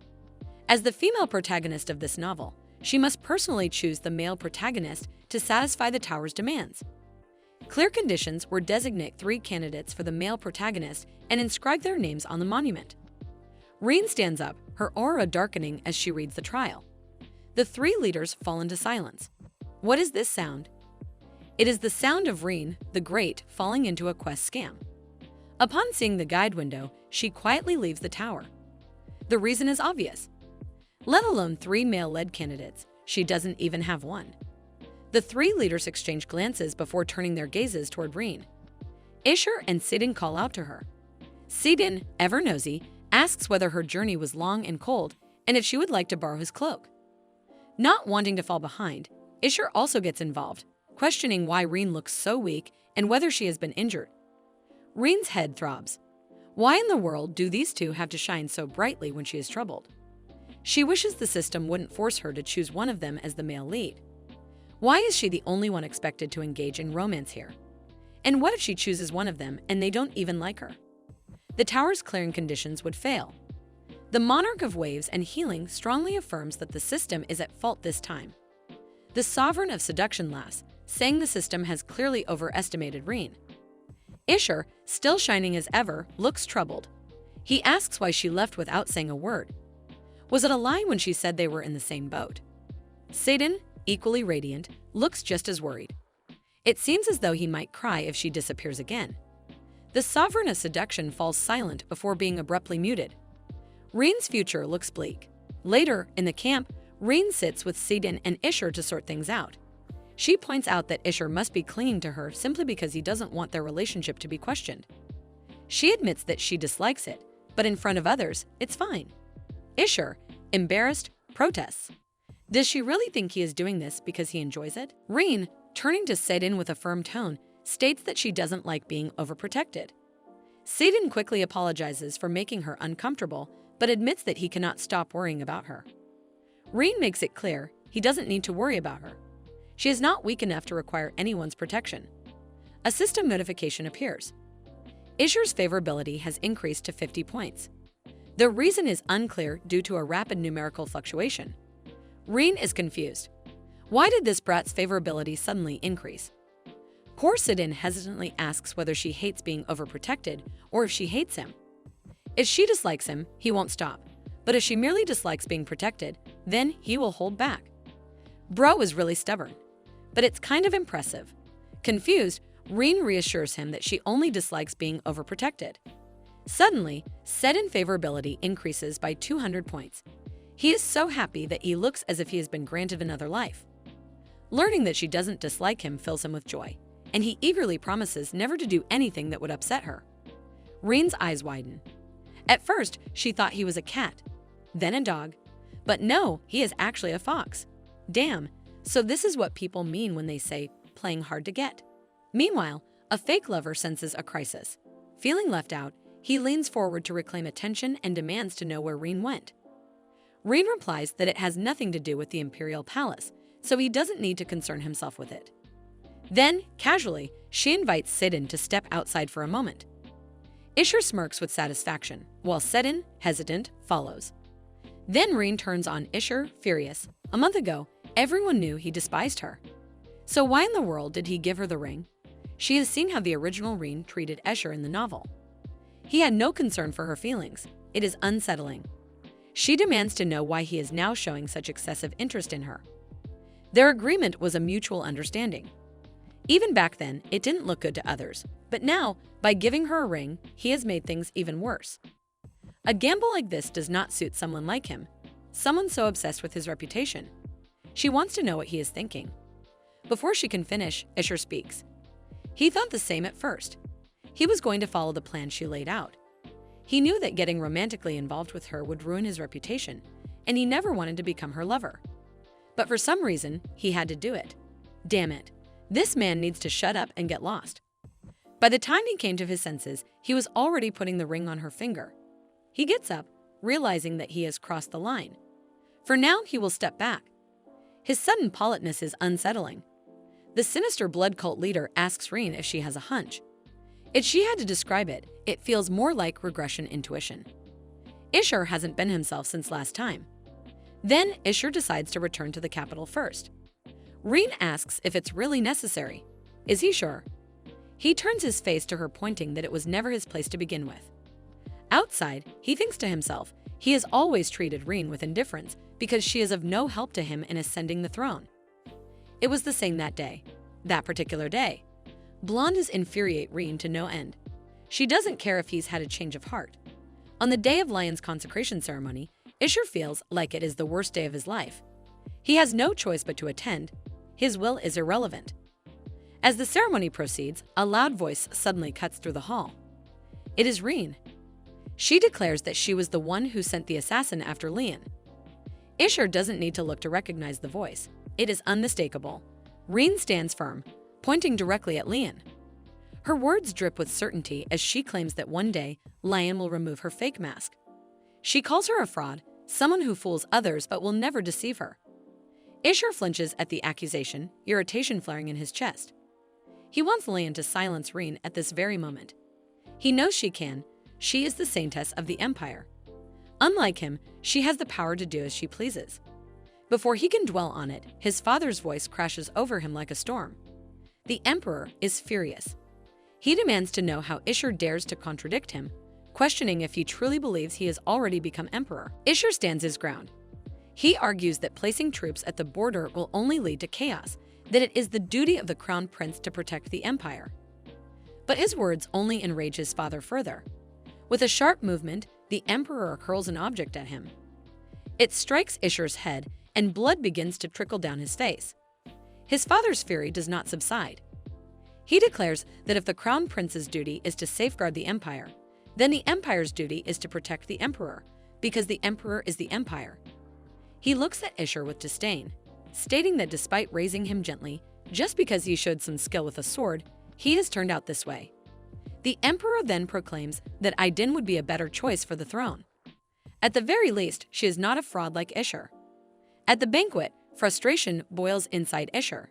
As the female protagonist of this novel, she must personally choose the male protagonist to satisfy the tower's demands. Clear conditions were designate 3 candidates for the male protagonist and inscribe their names on the monument. Reen stands up, her aura darkening as she reads the trial. The 3 leaders fall into silence. What is this sound? It is the sound of Reen, the Great, falling into a quest scam. Upon seeing the guide window, she quietly leaves the tower. The reason is obvious. Let alone 3 male-led candidates, she doesn't even have one. The 3 leaders exchange glances before turning their gazes toward Reen. Isher and Sidin call out to her. Sidin, ever nosy, asks whether her journey was long and cold and if she would like to borrow his cloak. Not wanting to fall behind, Isher also gets involved, questioning why Reen looks so weak and whether she has been injured. Reen's head throbs. Why in the world do these 2 have to shine so brightly when she is troubled? She wishes the system wouldn't force her to choose one of them as the male lead. Why is she the only one expected to engage in romance here? And what if she chooses one of them and they don't even like her? The tower's clearing conditions would fail. The monarch of waves and healing strongly affirms that the system is at fault this time. The sovereign of seduction laughs, saying the system has clearly overestimated Reen. Isher, still shining as ever, looks troubled. He asks why she left without saying a word. Was it a lie when she said they were in the same boat? Sidin, equally radiant, looks just as worried. It seems as though he might cry if she disappears again. The sovereign of seduction falls silent before being abruptly muted. Reen's future looks bleak. Later, in the camp, Reen sits with Sidin and Isher to sort things out. She points out that Isher must be clinging to her simply because he doesn't want their relationship to be questioned. She admits that she dislikes it, but in front of others, it's fine. Isher, embarrassed, protests. Does she really think he is doing this because he enjoys it? Reen, turning to Sidin with a firm tone, states that she doesn't like being overprotected. Sidin quickly apologizes for making her uncomfortable, but admits that he cannot stop worrying about her. Reen makes it clear he doesn't need to worry about her. She is not weak enough to require anyone's protection. A system notification appears. Isher's favorability has increased to 50 points. The reason is unclear due to a rapid numerical fluctuation. Reen is confused. Why did this brat's favorability suddenly increase? Poor Sidin hesitantly asks whether she hates being overprotected or if she hates him. If she dislikes him, he won't stop. But if she merely dislikes being protected, then he will hold back. Bro is really stubborn, but it's kind of impressive. Confused, Rein reassures him that she only dislikes being overprotected. Suddenly, Sedin favorability increases by 200 points. He is so happy that he looks as if he has been granted another life. Learning that she doesn't dislike him fills him with joy, and he eagerly promises never to do anything that would upset her. Rein's eyes widen. At first, she thought he was a cat, then a dog, but no, he is actually a fox. Damn, so this is what people mean when they say playing hard to get. Meanwhile, a fake lover senses a crisis. Feeling left out, he leans forward to reclaim attention and demands to know where Rein went. Rein replies that it has nothing to do with the Imperial Palace, so he doesn't need to concern himself with it. Then, casually, she invites Sedin to step outside for a moment. Isher smirks with satisfaction, while Sedin, hesitant, follows. Then Rein turns on Isher, furious. A month ago, everyone knew he despised her. So why in the world did he give her the ring? She has seen how the original Rein treated Escher in the novel. He had no concern for her feelings. It is unsettling. She demands to know why he is now showing such excessive interest in her. Their agreement was a mutual understanding. Even back then, it didn't look good to others, but now, by giving her a ring, he has made things even worse. A gamble like this does not suit someone like him, someone so obsessed with his reputation. She wants to know what he is thinking. Before she can finish, Isher speaks. He thought the same at first. He was going to follow the plan she laid out. He knew that getting romantically involved with her would ruin his reputation, and he never wanted to become her lover. But for some reason, he had to do it. Damn it. This man needs to shut up and get lost. By the time he came to his senses, he was already putting the ring on her finger. He gets up, realizing that he has crossed the line. For now, he will step back. His sudden politeness is unsettling. The sinister blood cult leader asks Rein if she has a hunch. If she had to describe it, it feels more like regression intuition. Isher hasn't been himself since last time. Then Isher decides to return to the capital first. Rein asks if it's really necessary. Is he sure? He turns his face to her, pointing that it was never his place to begin with. Outside, he thinks to himself, he has always treated Rein with indifference because she is of no help to him in ascending the throne. It was the same that day. That particular day. Blondes infuriate Rein to no end. She doesn't care if he's had a change of heart. On the day of Lion's consecration ceremony, Isher feels like it is the worst day of his life. He has no choice but to attend. His will is irrelevant. As the ceremony proceeds, a loud voice suddenly cuts through the hall. It is Rein. She declares that she was the one who sent the assassin after Leon. Isher doesn't need to look to recognize the voice. It is unmistakable. Rein stands firm, pointing directly at Leon. Her words drip with certainty as she claims that one day, Lion will remove her fake mask. She calls her a fraud, someone who fools others but will never deceive her. Isher flinches at the accusation, irritation flaring in his chest. He wants Leon to silence Rein at this very moment. He knows she can. She is the saintess of the Empire. Unlike him, she has the power to do as she pleases. Before he can dwell on it, his father's voice crashes over him like a storm. The Emperor is furious. He demands to know how Isher dares to contradict him, questioning if he truly believes he has already become Emperor. Isher stands his ground. He argues that placing troops at the border will only lead to chaos, that it is the duty of the Crown Prince to protect the Empire. But his words only enrage his father further. With a sharp movement, the Emperor hurls an object at him. It strikes Isher's head, and blood begins to trickle down his face. His father's fury does not subside. He declares that if the Crown Prince's duty is to safeguard the Empire, then the Empire's duty is to protect the Emperor, because the Emperor is the Empire. He looks at Isher with disdain, stating that despite raising him gently, just because he showed some skill with a sword, he has turned out this way. The Emperor then proclaims that Aydin would be a better choice for the throne. At the very least, she is not a fraud like Isher. At the banquet, frustration boils inside Isher.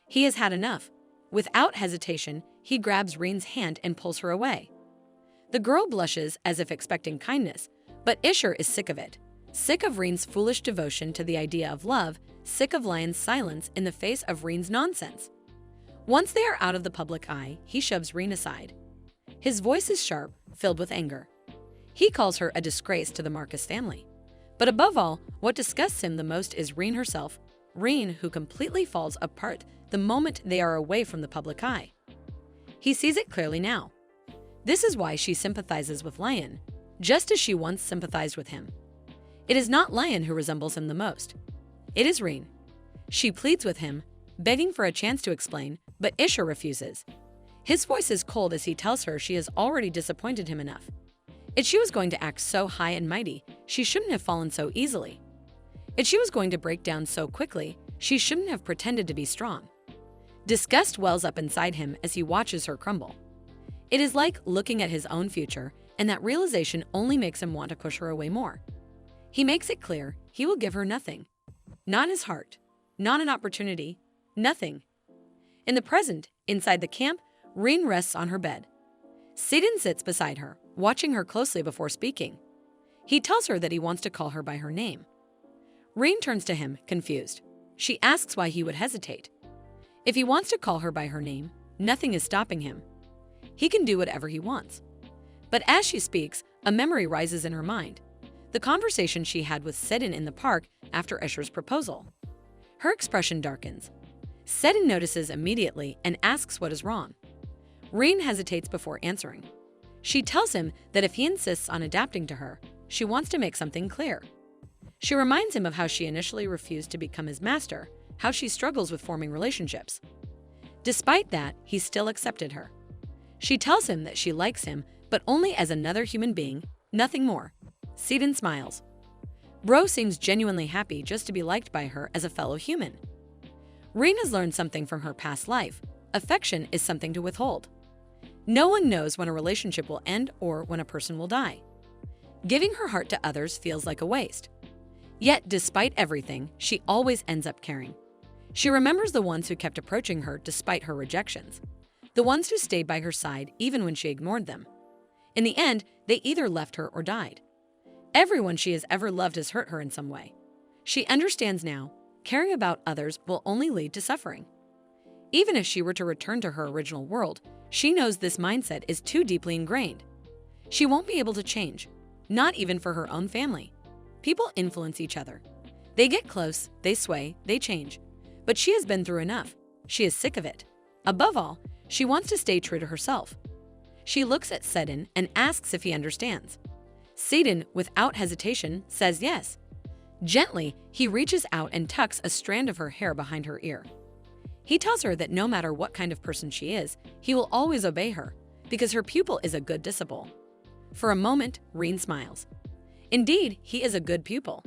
He has had enough. Without hesitation, he grabs Rein's hand and pulls her away. The girl blushes as if expecting kindness, but Isher is sick of it. Sick of Rein's foolish devotion to the idea of love, sick of Lion's silence in the face of Rein's nonsense. Once they are out of the public eye, he shoves Rein aside. His voice is sharp, filled with anger. He calls her a disgrace to the Marcus family. But above all, what disgusts him the most is Rein herself, Rein who completely falls apart the moment they are away from the public eye. He sees it clearly now. This is why she sympathizes with Lion, just as she once sympathized with him. It is not Lion who resembles him the most. It is Rein. She pleads with him, begging for a chance to explain, but Isha refuses. His voice is cold as he tells her she has already disappointed him enough. If she was going to act so high and mighty, she shouldn't have fallen so easily. If she was going to break down so quickly, she shouldn't have pretended to be strong. Disgust wells up inside him as he watches her crumble. It is like looking at his own future, and that realization only makes him want to push her away more. He makes it clear he will give her nothing. Not his heart, not an opportunity, nothing. In the present, inside the camp, Rein rests on her bed. Sidin sits beside her, watching her closely before speaking. He tells her that he wants to call her by her name. Rein turns to him, confused. She asks why he would hesitate. If he wants to call her by her name, nothing is stopping him. He can do whatever he wants. But as she speaks, a memory rises in her mind. The conversation she had with Sedin in the park after Escher's proposal. Her expression darkens. Sedin notices immediately and asks what is wrong. Rein hesitates before answering. She tells him that if he insists on adapting to her, she wants to make something clear. She reminds him of how she initially refused to become his master, how she struggles with forming relationships. Despite that, he still accepted her. She tells him that she likes him, but only as another human being, nothing more. Sidin smiles. Bro seems genuinely happy just to be liked by her as a fellow human. Rein has learned something from her past life. Affection is something to withhold. No one knows when a relationship will end or when a person will die. Giving her heart to others feels like a waste. Yet, despite everything, she always ends up caring. She remembers the ones who kept approaching her despite her rejections. The ones who stayed by her side even when she ignored them. In the end, they either left her or died. Everyone she has ever loved has hurt her in some way. She understands now, caring about others will only lead to suffering. Even if she were to return to her original world, she knows this mindset is too deeply ingrained. She won't be able to change, not even for her own family. People influence each other. They get close, they sway, they change. But she has been through enough. She is sick of it. Above all, she wants to stay true to herself. She looks at Sedin and asks if he understands. Sedin, without hesitation, says yes. Gently, he reaches out and tucks a strand of her hair behind her ear. He tells her that no matter what kind of person she is, he will always obey her, because her pupil is a good disciple. For a moment, Rein smiles. Indeed, he is a good pupil.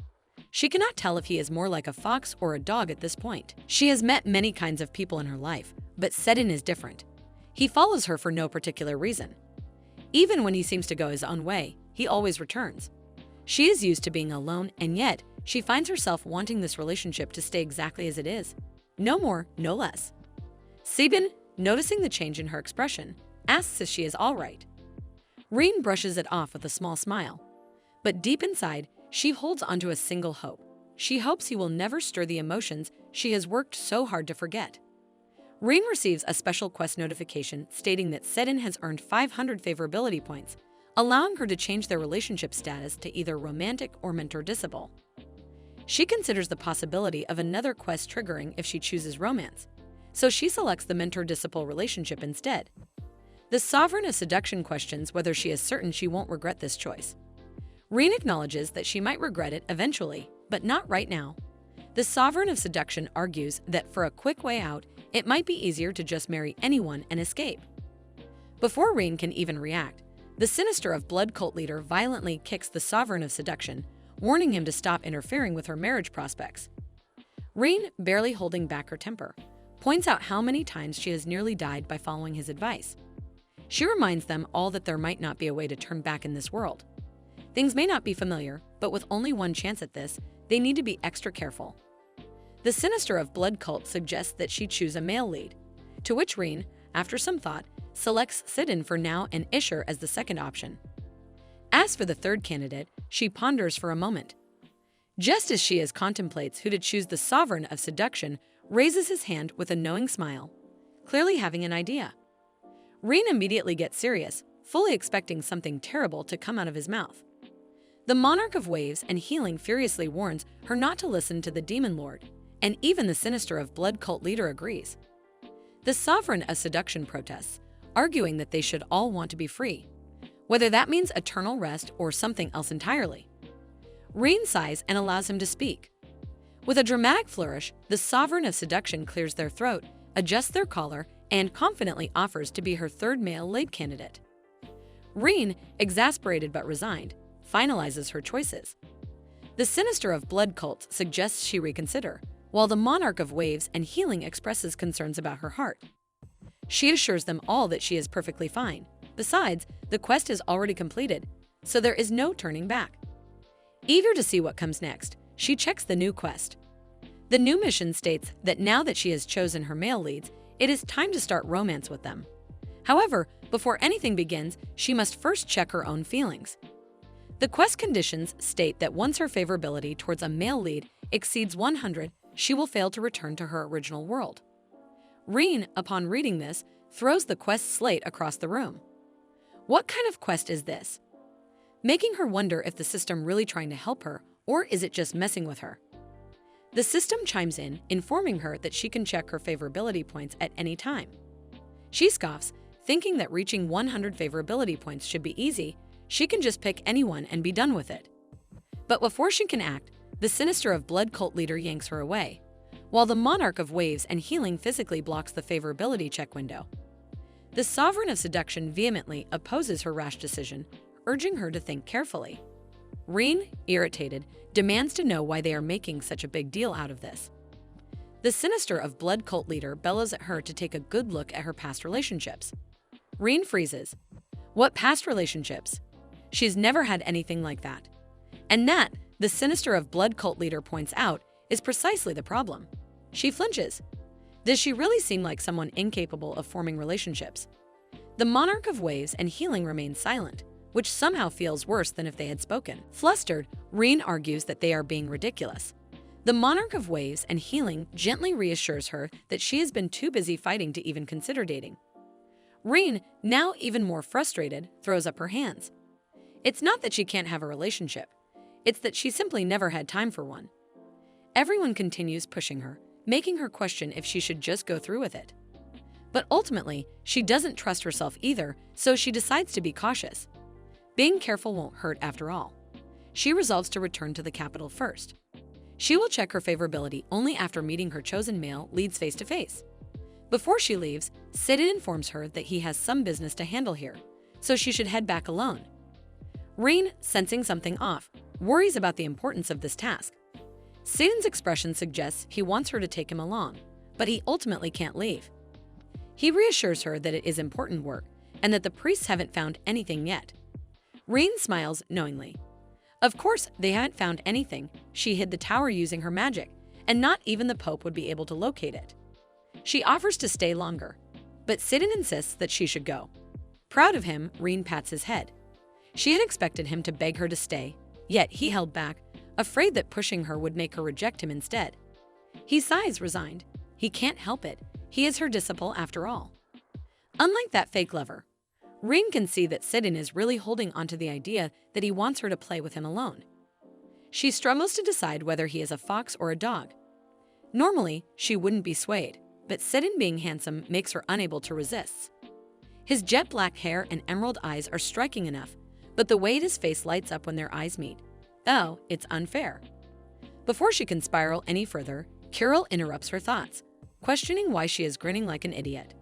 She cannot tell if he is more like a fox or a dog at this point. She has met many kinds of people in her life, but Sedin is different. He follows her for no particular reason. Even when he seems to go his own way, he always returns. She is used to being alone, and yet, she finds herself wanting this relationship to stay exactly as it is. No more, no less. Sebin, noticing the change in her expression, asks if she is all right. Rein brushes it off with a small smile. But deep inside, she holds onto a single hope. She hopes he will never stir the emotions she has worked so hard to forget. Rein receives a special quest notification stating that Sedin has earned 500 favorability points, allowing her to change their relationship status to either romantic or mentor-disciple. She considers the possibility of another quest triggering if she chooses romance, so she selects the mentor-disciple relationship instead. The Sovereign of Seduction questions whether she is certain she won't regret this choice. Rein acknowledges that she might regret it eventually, but not right now. The Sovereign of Seduction argues that for a quick way out, it might be easier to just marry anyone and escape. Before Rein can even react, the Sinister of Blood cult leader violently kicks the Sovereign of Seduction, warning him to stop interfering with her marriage prospects. Rein, barely holding back her temper, points out how many times she has nearly died by following his advice. She reminds them all that there might not be a way to turn back in this world. Things may not be familiar, but with only one chance at this, they need to be extra careful. The Sinister of Blood cult suggests that she choose a male lead, to which Rein, after some thought, selects Sidin for now and Isher as the second option. As for the third candidate, she ponders for a moment. Just as she contemplates who to choose, the Sovereign of Seduction raises his hand with a knowing smile, clearly having an idea. Rein immediately gets serious, fully expecting something terrible to come out of his mouth. The monarch of waves and healing furiously warns her not to listen to the demon lord, and even the sinister of blood cult leader agrees. The sovereign of seduction protests, arguing that they should all want to be free, whether that means eternal rest or something else entirely. Rein sighs and allows him to speak. With a dramatic flourish, the sovereign of seduction clears their throat, adjusts their collar, and confidently offers to be her third male lead candidate. Rein, exasperated but resigned, finalizes her choices. The sinister of blood cult suggests she reconsider, while the monarch of waves and healing expresses concerns about her heart. She assures them all that she is perfectly fine. Besides, the quest is already completed, so there is no turning back. Eager to see what comes next, she checks the new quest. The new mission states that now that she has chosen her male leads, it is time to start romance with them. However, before anything begins, she must first check her own feelings. The quest conditions state that once her favorability towards a male lead exceeds 100, she will fail to return to her original world. Rein, upon reading this, throws the quest slate across the room. What kind of quest is this? Making her wonder if the system really trying to help her, or is it just messing with her? The system chimes in, informing her that she can check her favorability points at any time. She scoffs, thinking that reaching 100 favorability points should be easy. She can just pick anyone and be done with it. But before she can act, the sinister of blood cult leader yanks her away, while the monarch of waves and healing physically blocks the favorability check window. The sovereign of seduction vehemently opposes her rash decision, urging her to think carefully. Rein, irritated, demands to know why they are making such a big deal out of this. The sinister of blood cult leader bellows at her to take a good look at her past relationships. Rein freezes. What past relationships? She's never had anything like that. And that, the sinister of blood cult leader points out, is precisely the problem. She flinches. Does she really seem like someone incapable of forming relationships? The monarch of waves and healing remains silent, which somehow feels worse than if they had spoken. Flustered, Rein argues that they are being ridiculous. The monarch of waves and healing gently reassures her that she has been too busy fighting to even consider dating. Rein, now even more frustrated, throws up her hands. It's not that she can't have a relationship. It's that she simply never had time for one. Everyone continues pushing her, making her question if she should just go through with it. But ultimately, she doesn't trust herself either, so she decides to be cautious. Being careful won't hurt after all. She resolves to return to the capital first. She will check her favorability only after meeting her chosen male leads face to face. Before she leaves, Sidon informs her that he has some business to handle here, so she should head back alone. Rein, sensing something off, worries about the importance of this task. Sidon's expression suggests he wants her to take him along, but he ultimately can't leave. He reassures her that it is important work and that the priests haven't found anything yet. Rein smiles knowingly. Of course, they haven't found anything. She hid the tower using her magic, and not even the Pope would be able to locate it. She offers to stay longer, but Sidon insists that she should go. Proud of him, Rein pats his head. She had expected him to beg her to stay, yet he held back, afraid that pushing her would make her reject him instead. He sighs, resigned. He can't help it. He is her disciple after all. Unlike that fake lover, Rein can see that Sidon is really holding onto the idea that he wants her to play with him alone. She struggles to decide whether he is a fox or a dog. Normally, she wouldn't be swayed, but Sidon being handsome makes her unable to resist. His jet black hair and emerald eyes are striking enough, but the way his face lights up when their eyes meet. Oh, it's unfair. Before she can spiral any further, Kirill interrupts her thoughts, questioning why she is grinning like an idiot.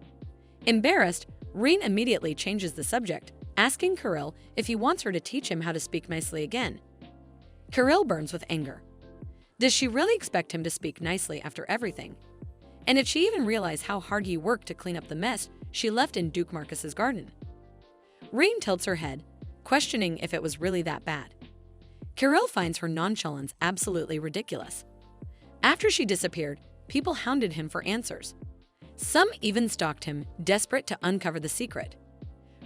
Embarrassed, Rein immediately changes the subject, asking Kirill if he wants her to teach him how to speak nicely again. Kirill burns with anger. Does she really expect him to speak nicely after everything? And if she even realized how hard he worked to clean up the mess she left in Duke Marcus's garden? Rein tilts her head, questioning if it was really that bad. Kirill finds her nonchalance absolutely ridiculous. After she disappeared, people hounded him for answers. Some even stalked him, desperate to uncover the secret.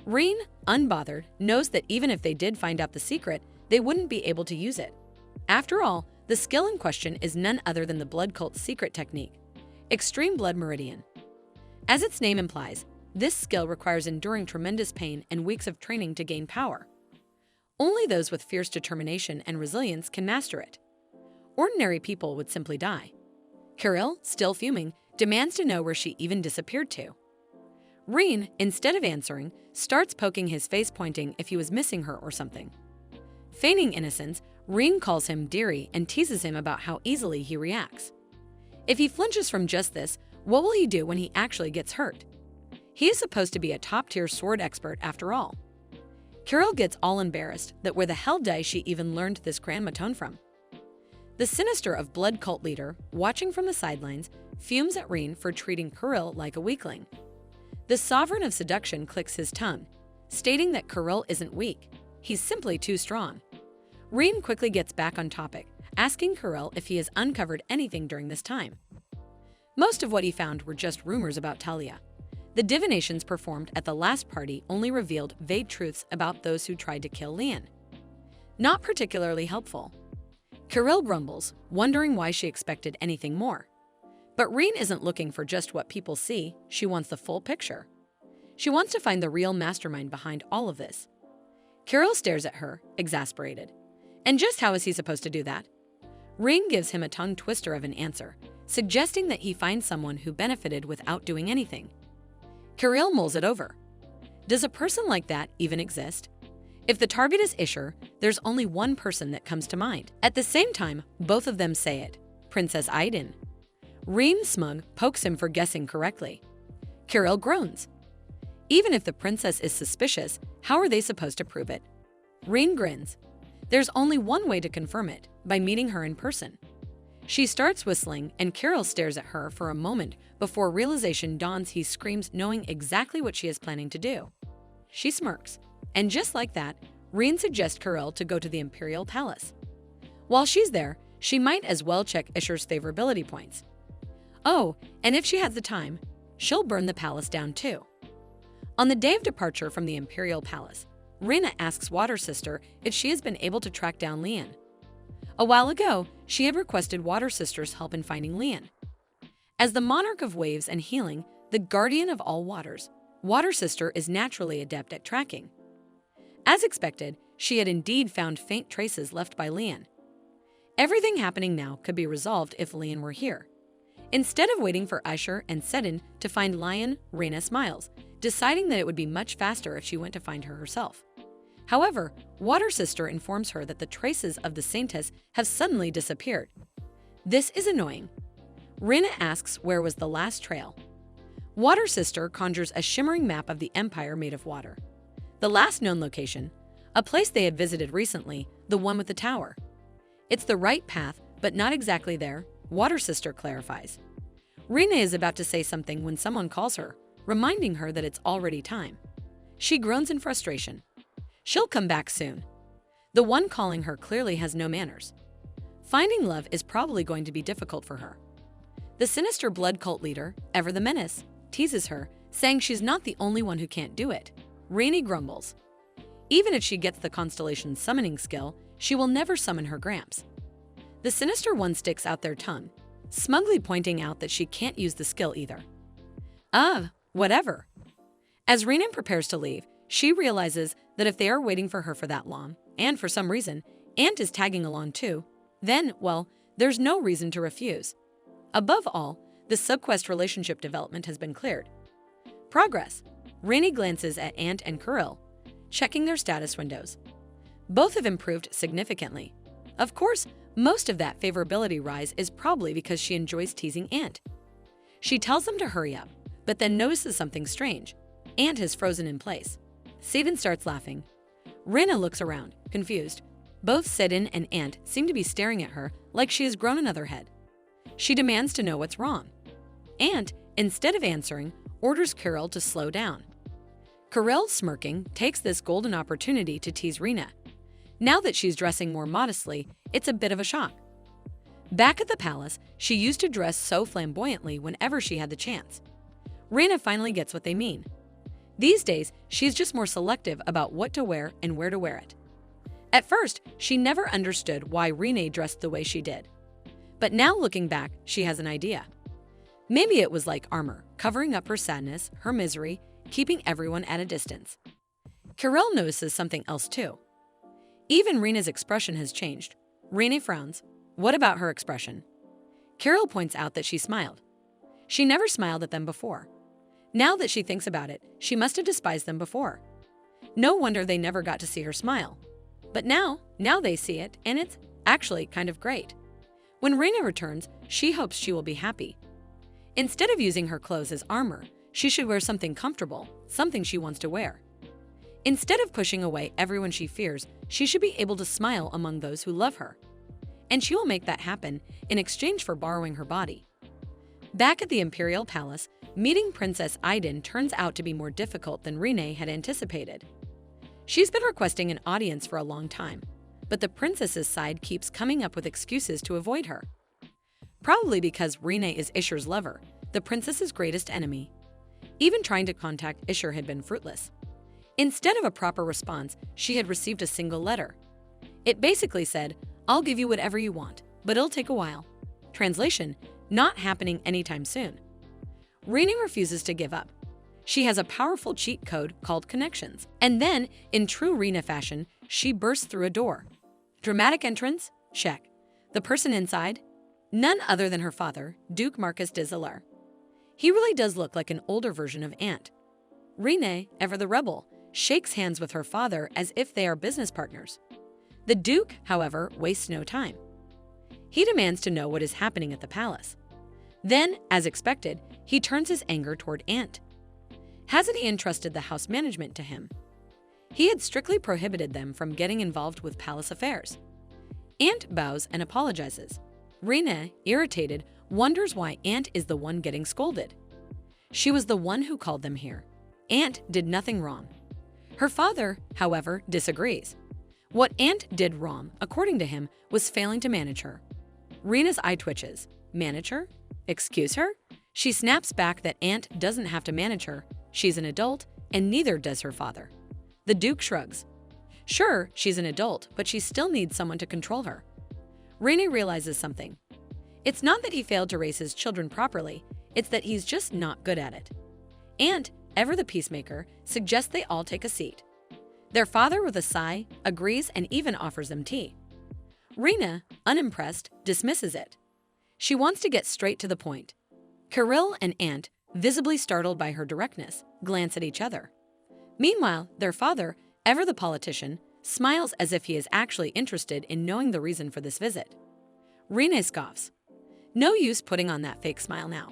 Rein, unbothered, knows that even if they did find out the secret, they wouldn't be able to use it. After all, the skill in question is none other than the blood cult's secret technique, Extreme Blood Meridian. As its name implies, This skill requires enduring tremendous pain and weeks of training to gain power. Only those with fierce determination and resilience can master it. Ordinary people would simply die. Kirill, still fuming, demands to know where she even disappeared to. Rein, instead of answering, starts poking his face, pointing if he was missing her or something. Feigning innocence, Rein calls him dearie and teases him about how easily he reacts. If he flinches from just this, what will he do when he actually gets hurt? He is supposed to be a top-tier sword expert after all. Kirill gets all embarrassed that where the hell does she even learned this grandma tone from? The sinister of blood cult leader, watching from the sidelines, fumes at Rein for treating Kirill like a weakling. The sovereign of seduction clicks his tongue, stating that Kirill isn't weak, he's simply too strong. Rein quickly gets back on topic, asking Kirill if he has uncovered anything during this time. Most of what he found were just rumors about Talia. The divinations performed at the last party only revealed vague truths about those who tried to kill Lian. Not particularly helpful. Kirill grumbles, wondering why she expected anything more. But Rein isn't looking for just what people see, she wants the full picture. She wants to find the real mastermind behind all of this. Kirill stares at her, exasperated. And just how is he supposed to do that? Rein gives him a tongue twister of an answer, suggesting that he find someone who benefited without doing anything. Kirill mulls it over. Does a person like that even exist? If the target is Isher, there's only one person that comes to mind. At the same time, both of them say it, Princess Aiden. Rein, smug, pokes him for guessing correctly. Kirill groans. Even if the princess is suspicious, how are they supposed to prove it? Rein grins. There's only one way to confirm it, by meeting her in person. She starts whistling, and Kirill stares at her for a moment before realization dawns. He screams, knowing exactly what she is planning to do. She smirks, and just like that, Rein suggests Kirill to go to the Imperial Palace. While she's there, she might as well check Isher's favorability points. Oh, and if she has the time, she'll burn the palace down too. On the day of departure from the Imperial Palace, Reina asks Water Sister if she has been able to track down Lian. A while ago, she had requested Water Sister's help in finding Lian. As the monarch of waves and healing, the guardian of all waters, Water Sister is naturally adept at tracking. As expected, she had indeed found faint traces left by Lian. Everything happening now could be resolved if Lian were here. Instead of waiting for Isher and Sedin to find Lian, Reina smiles, deciding that it would be much faster if she went to find her herself. However, Water Sister informs her that the traces of the Saintess have suddenly disappeared. This is annoying. Reina asks where was the last trail. Water Sister conjures a shimmering map of the Empire made of water. The last known location, a place they had visited recently, the one with the tower. It's the right path, but not exactly there, Water Sister clarifies. Reina is about to say something when someone calls her, reminding her that it's already time. She groans in frustration. She'll come back soon. The one calling her clearly has no manners. Finding love is probably going to be difficult for her. The sinister blood cult leader, Ever the Menace, teases her, saying she's not the only one who can't do it. Rainey grumbles. Even if she gets the constellation summoning skill, she will never summon her Gramps. The sinister one sticks out their tongue, smugly pointing out that she can't use the skill either. Whatever. As Reina prepares to leave, she realizes that if they are waiting for her for that long, and for some reason, Ant is tagging along too, then, well, there's no reason to refuse. Above all, the subquest relationship development has been cleared. Progress. Rainey glances at Ant and Kirill, checking their status windows. Both have improved significantly. Of course, most of that favorability rise is probably because she enjoys teasing Ant. She tells them to hurry up, but then notices something strange. Ant has frozen in place. Sedin starts laughing. Rina looks around, confused. Both Sedin and Ant seem to be staring at her like she has grown another head. She demands to know what's wrong. Ant, instead of answering, orders Kirill to slow down. Kirill, smirking, takes this golden opportunity to tease Rina. Now that she's dressing more modestly, it's a bit of a shock. Back at the palace, she used to dress so flamboyantly whenever she had the chance. Rina finally gets what they mean. These days, she's just more selective about what to wear and where to wear it. At first, she never understood why Rina dressed the way she did. But now looking back, she has an idea. Maybe it was like armor, covering up her sadness, her misery, keeping everyone at a distance. Kirill notices something else too. Even Rena's expression has changed. Rena frowns. What about her expression? Kirill points out that she smiled. She never smiled at them before. Now that she thinks about it, she must have despised them before. No wonder they never got to see her smile. But now they see it, and it's actually kind of great. When Rena returns, she hopes she will be happy. Instead of using her clothes as armor, she should wear something comfortable, something she wants to wear. Instead of pushing away everyone she fears, she should be able to smile among those who love her. And she will make that happen in exchange for borrowing her body. Back at the Imperial Palace, meeting Princess Aiden turns out to be more difficult than Rene had anticipated. She's been requesting an audience for a long time, but the princess's side keeps coming up with excuses to avoid her. Probably because Rene is Isher's lover, the princess's greatest enemy. Even trying to contact Isher had been fruitless. Instead of a proper response, she had received a single letter. It basically said, "I'll give you whatever you want, but it'll take a while." Translation, not happening anytime soon. Rene refuses to give up. She has a powerful cheat code called Connections. And then, in true Rena fashion, she bursts through a door. Dramatic entrance? Check. The person inside? None other than her father, Duke Marcus de Zelaire. He really does look like an older version of Ant. Rene, ever the rebel, shakes hands with her father as if they are business partners. The Duke, however, wastes no time. He demands to know what is happening at the palace. Then, as expected, he turns his anger toward Ant. Hasn't he entrusted the house management to him? He had strictly prohibited them from getting involved with palace affairs. Ant bows and apologizes. Rena, irritated, wonders why Ant is the one getting scolded. She was the one who called them here. Ant did nothing wrong. Her father, however, disagrees. What Ant did wrong, according to him, was failing to manage her. Rena's eye twitches. Manage her? Excuse her? She snaps back that Ant doesn't have to manage her. She's an adult, and neither does her father. The Duke shrugs. Sure, she's an adult, but she still needs someone to control her. Rene realizes something. It's not that he failed to raise his children properly, it's that he's just not good at it. Ant, ever the peacemaker, suggests they all take a seat. Their father, with a sigh, agrees and even offers them tea. Rena, unimpressed, dismisses it. She wants to get straight to the point. Kirill and Ant, visibly startled by her directness, glance at each other. Meanwhile, their father, ever the politician, smiles as if he is actually interested in knowing the reason for this visit. Rene scoffs. No use putting on that fake smile now.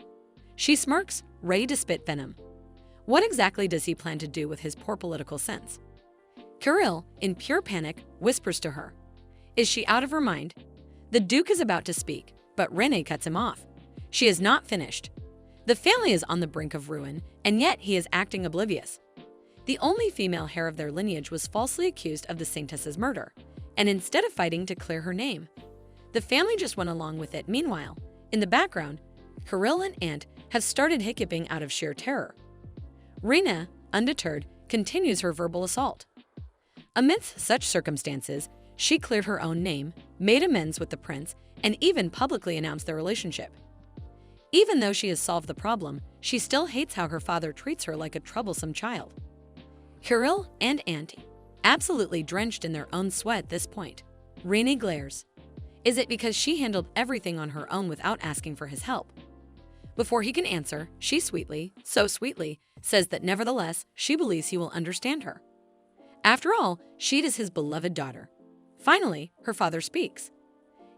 She smirks, ready to spit venom. What exactly does he plan to do with his poor political sense? Kirill, in pure panic, whispers to her. Is she out of her mind? The Duke is about to speak, but Rene cuts him off. She is not finished. The family is on the brink of ruin, and yet he is acting oblivious. The only female heir of their lineage was falsely accused of the Saintess's murder, and instead of fighting to clear her name, the family just went along with it. Meanwhile, in the background, Kirill and Ant have started hiccuping out of sheer terror. Rena, undeterred, continues her verbal assault. Amidst such circumstances, she cleared her own name, made amends with the prince, and even publicly announced their relationship. Even though she has solved the problem, she still hates how her father treats her like a troublesome child. Kirill and Ant, absolutely drenched in their own sweat at this point. Rene glares. Is it because she handled everything on her own without asking for his help? Before he can answer, she sweetly, so sweetly, says that nevertheless, she believes he will understand her. After all, she is his beloved daughter. Finally, her father speaks.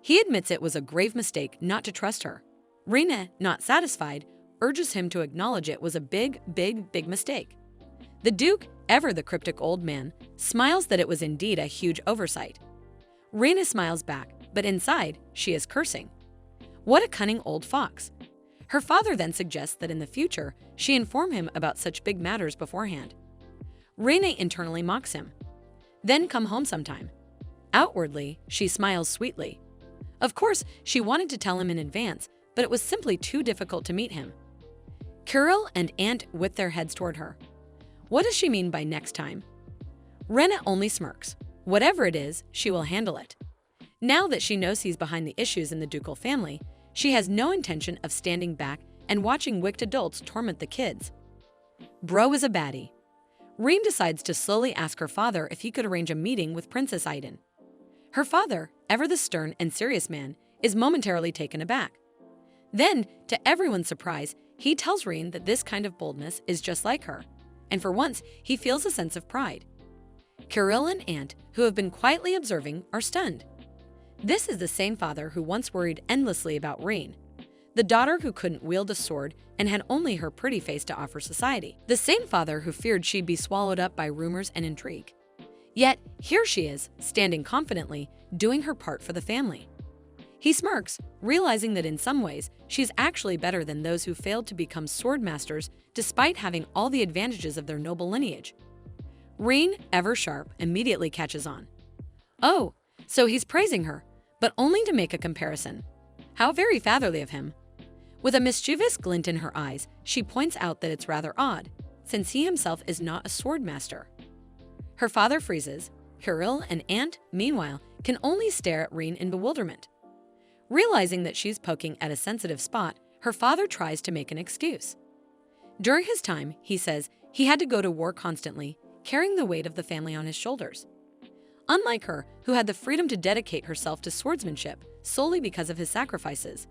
He admits it was a grave mistake not to trust her. Rena, not satisfied, urges him to acknowledge it was a big mistake. The Duke, ever the cryptic old man, smiles that it was indeed a huge oversight. Rena smiles back, but inside, she is cursing. What a cunning old fox. Her father then suggests that in the future, she inform him about such big matters beforehand. Rene internally mocks him. Then come home sometime. Outwardly, she smiles sweetly. Of course, she wanted to tell him in advance, but it was simply too difficult to meet him. Kirill and Ant whip their heads toward her. What does she mean by next time? Rena only smirks. Whatever it is, she will handle it. Now that she knows he's behind the issues in the ducal family, she has no intention of standing back and watching wicked adults torment the kids. Bro is a baddie. Rein decides to slowly ask her father if he could arrange a meeting with Princess Aiden. Her father, ever the stern and serious man, is momentarily taken aback. Then, to everyone's surprise, he tells Rein that this kind of boldness is just like her, and for once, he feels a sense of pride. Kirill and Ant, who have been quietly observing, are stunned. This is the same father who once worried endlessly about Rein, the daughter who couldn't wield a sword and had only her pretty face to offer society. The same father who feared she'd be swallowed up by rumors and intrigue. Yet, here she is, standing confidently, doing her part for the family. He smirks, realizing that in some ways, she's actually better than those who failed to become sword masters despite having all the advantages of their noble lineage. Rein, ever sharp, immediately catches on. Oh, so he's praising her, but only to make a comparison. How very fatherly of him. With a mischievous glint in her eyes, she points out that it's rather odd, since he himself is not a sword master. Her father freezes. Kirill and Ant, meanwhile, can only stare at Rein in bewilderment. Realizing that she's poking at a sensitive spot, her father tries to make an excuse. During his time, he says, he had to go to war constantly, carrying the weight of the family on his shoulders. Unlike her, who had the freedom to dedicate herself to swordsmanship solely because of his sacrifices.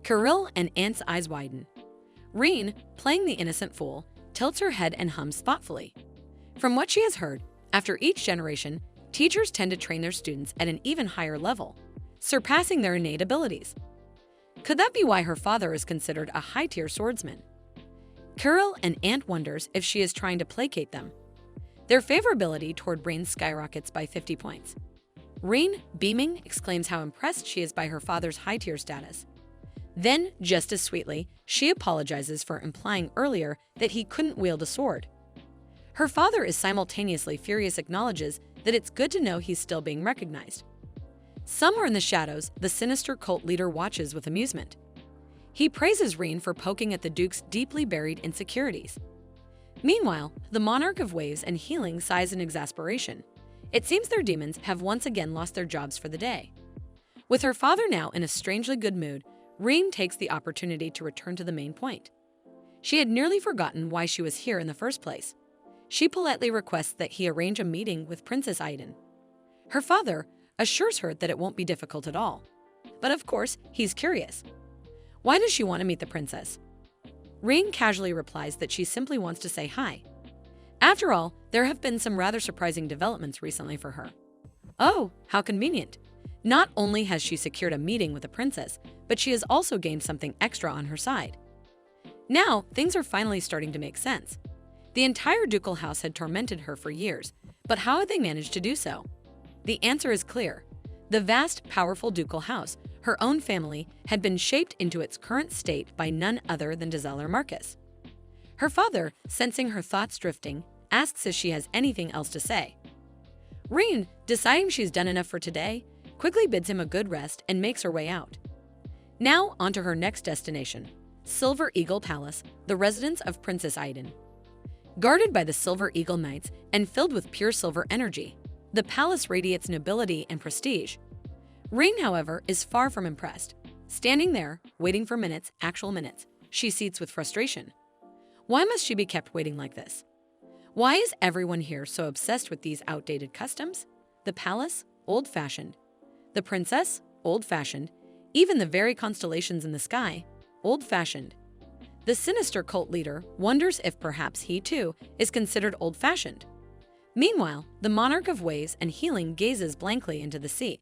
Kirill and Ant's eyes widen. Rein, playing the innocent fool, tilts her head and hums thoughtfully. From what she has heard, after each generation, teachers tend to train their students at an even higher level, surpassing their innate abilities. Could that be why her father is considered a high-tier swordsman? Kirill and Ant wonders if she is trying to placate them. Their favorability toward Rein skyrockets by 50 points. Rein, beaming, exclaims how impressed she is by her father's high-tier status. Then, just as sweetly, she apologizes for implying earlier that he couldn't wield a sword. Her father is simultaneously furious, acknowledges that it's good to know he's still being recognized. Somewhere in the shadows, the sinister cult leader watches with amusement. He praises Rein for poking at the Duke's deeply buried insecurities. Meanwhile, the monarch of waves and healing sighs in exasperation. It seems their demons have once again lost their jobs for the day. With her father now in a strangely good mood, Rein takes the opportunity to return to the main point. She had nearly forgotten why she was here in the first place. She politely requests that he arrange a meeting with Princess Aiden. Her father assures her that it won't be difficult at all. But of course, he's curious. Why does she want to meet the princess? Rein casually replies that she simply wants to say hi. After all, there have been some rather surprising developments recently for her. Oh, how convenient. Not only has she secured a meeting with the princess, but she has also gained something extra on her side. Now, things are finally starting to make sense. The entire ducal house had tormented her for years, but how had they managed to do so? The answer is clear. The vast, powerful ducal house, her own family, had been shaped into its current state by none other than Dezeller Marcus. Her father, sensing her thoughts drifting, asks if she has anything else to say. Rein, deciding she's done enough for today, quickly bids him a good rest and makes her way out. Now onto her next destination, Silver Eagle Palace, the residence of Princess Aiden. Guarded by the Silver Eagle Knights and filled with pure silver energy, the palace radiates nobility and prestige. Rein, however, is far from impressed. Standing there, waiting for minutes, actual minutes, she seethes with frustration. Why must she be kept waiting like this? Why is everyone here so obsessed with these outdated customs? The palace, old-fashioned. The princess, old-fashioned. Even the very constellations in the sky, old-fashioned. The sinister cult leader wonders if perhaps he, too, is considered old-fashioned. Meanwhile, the monarch of waves and healing gazes blankly into the sea.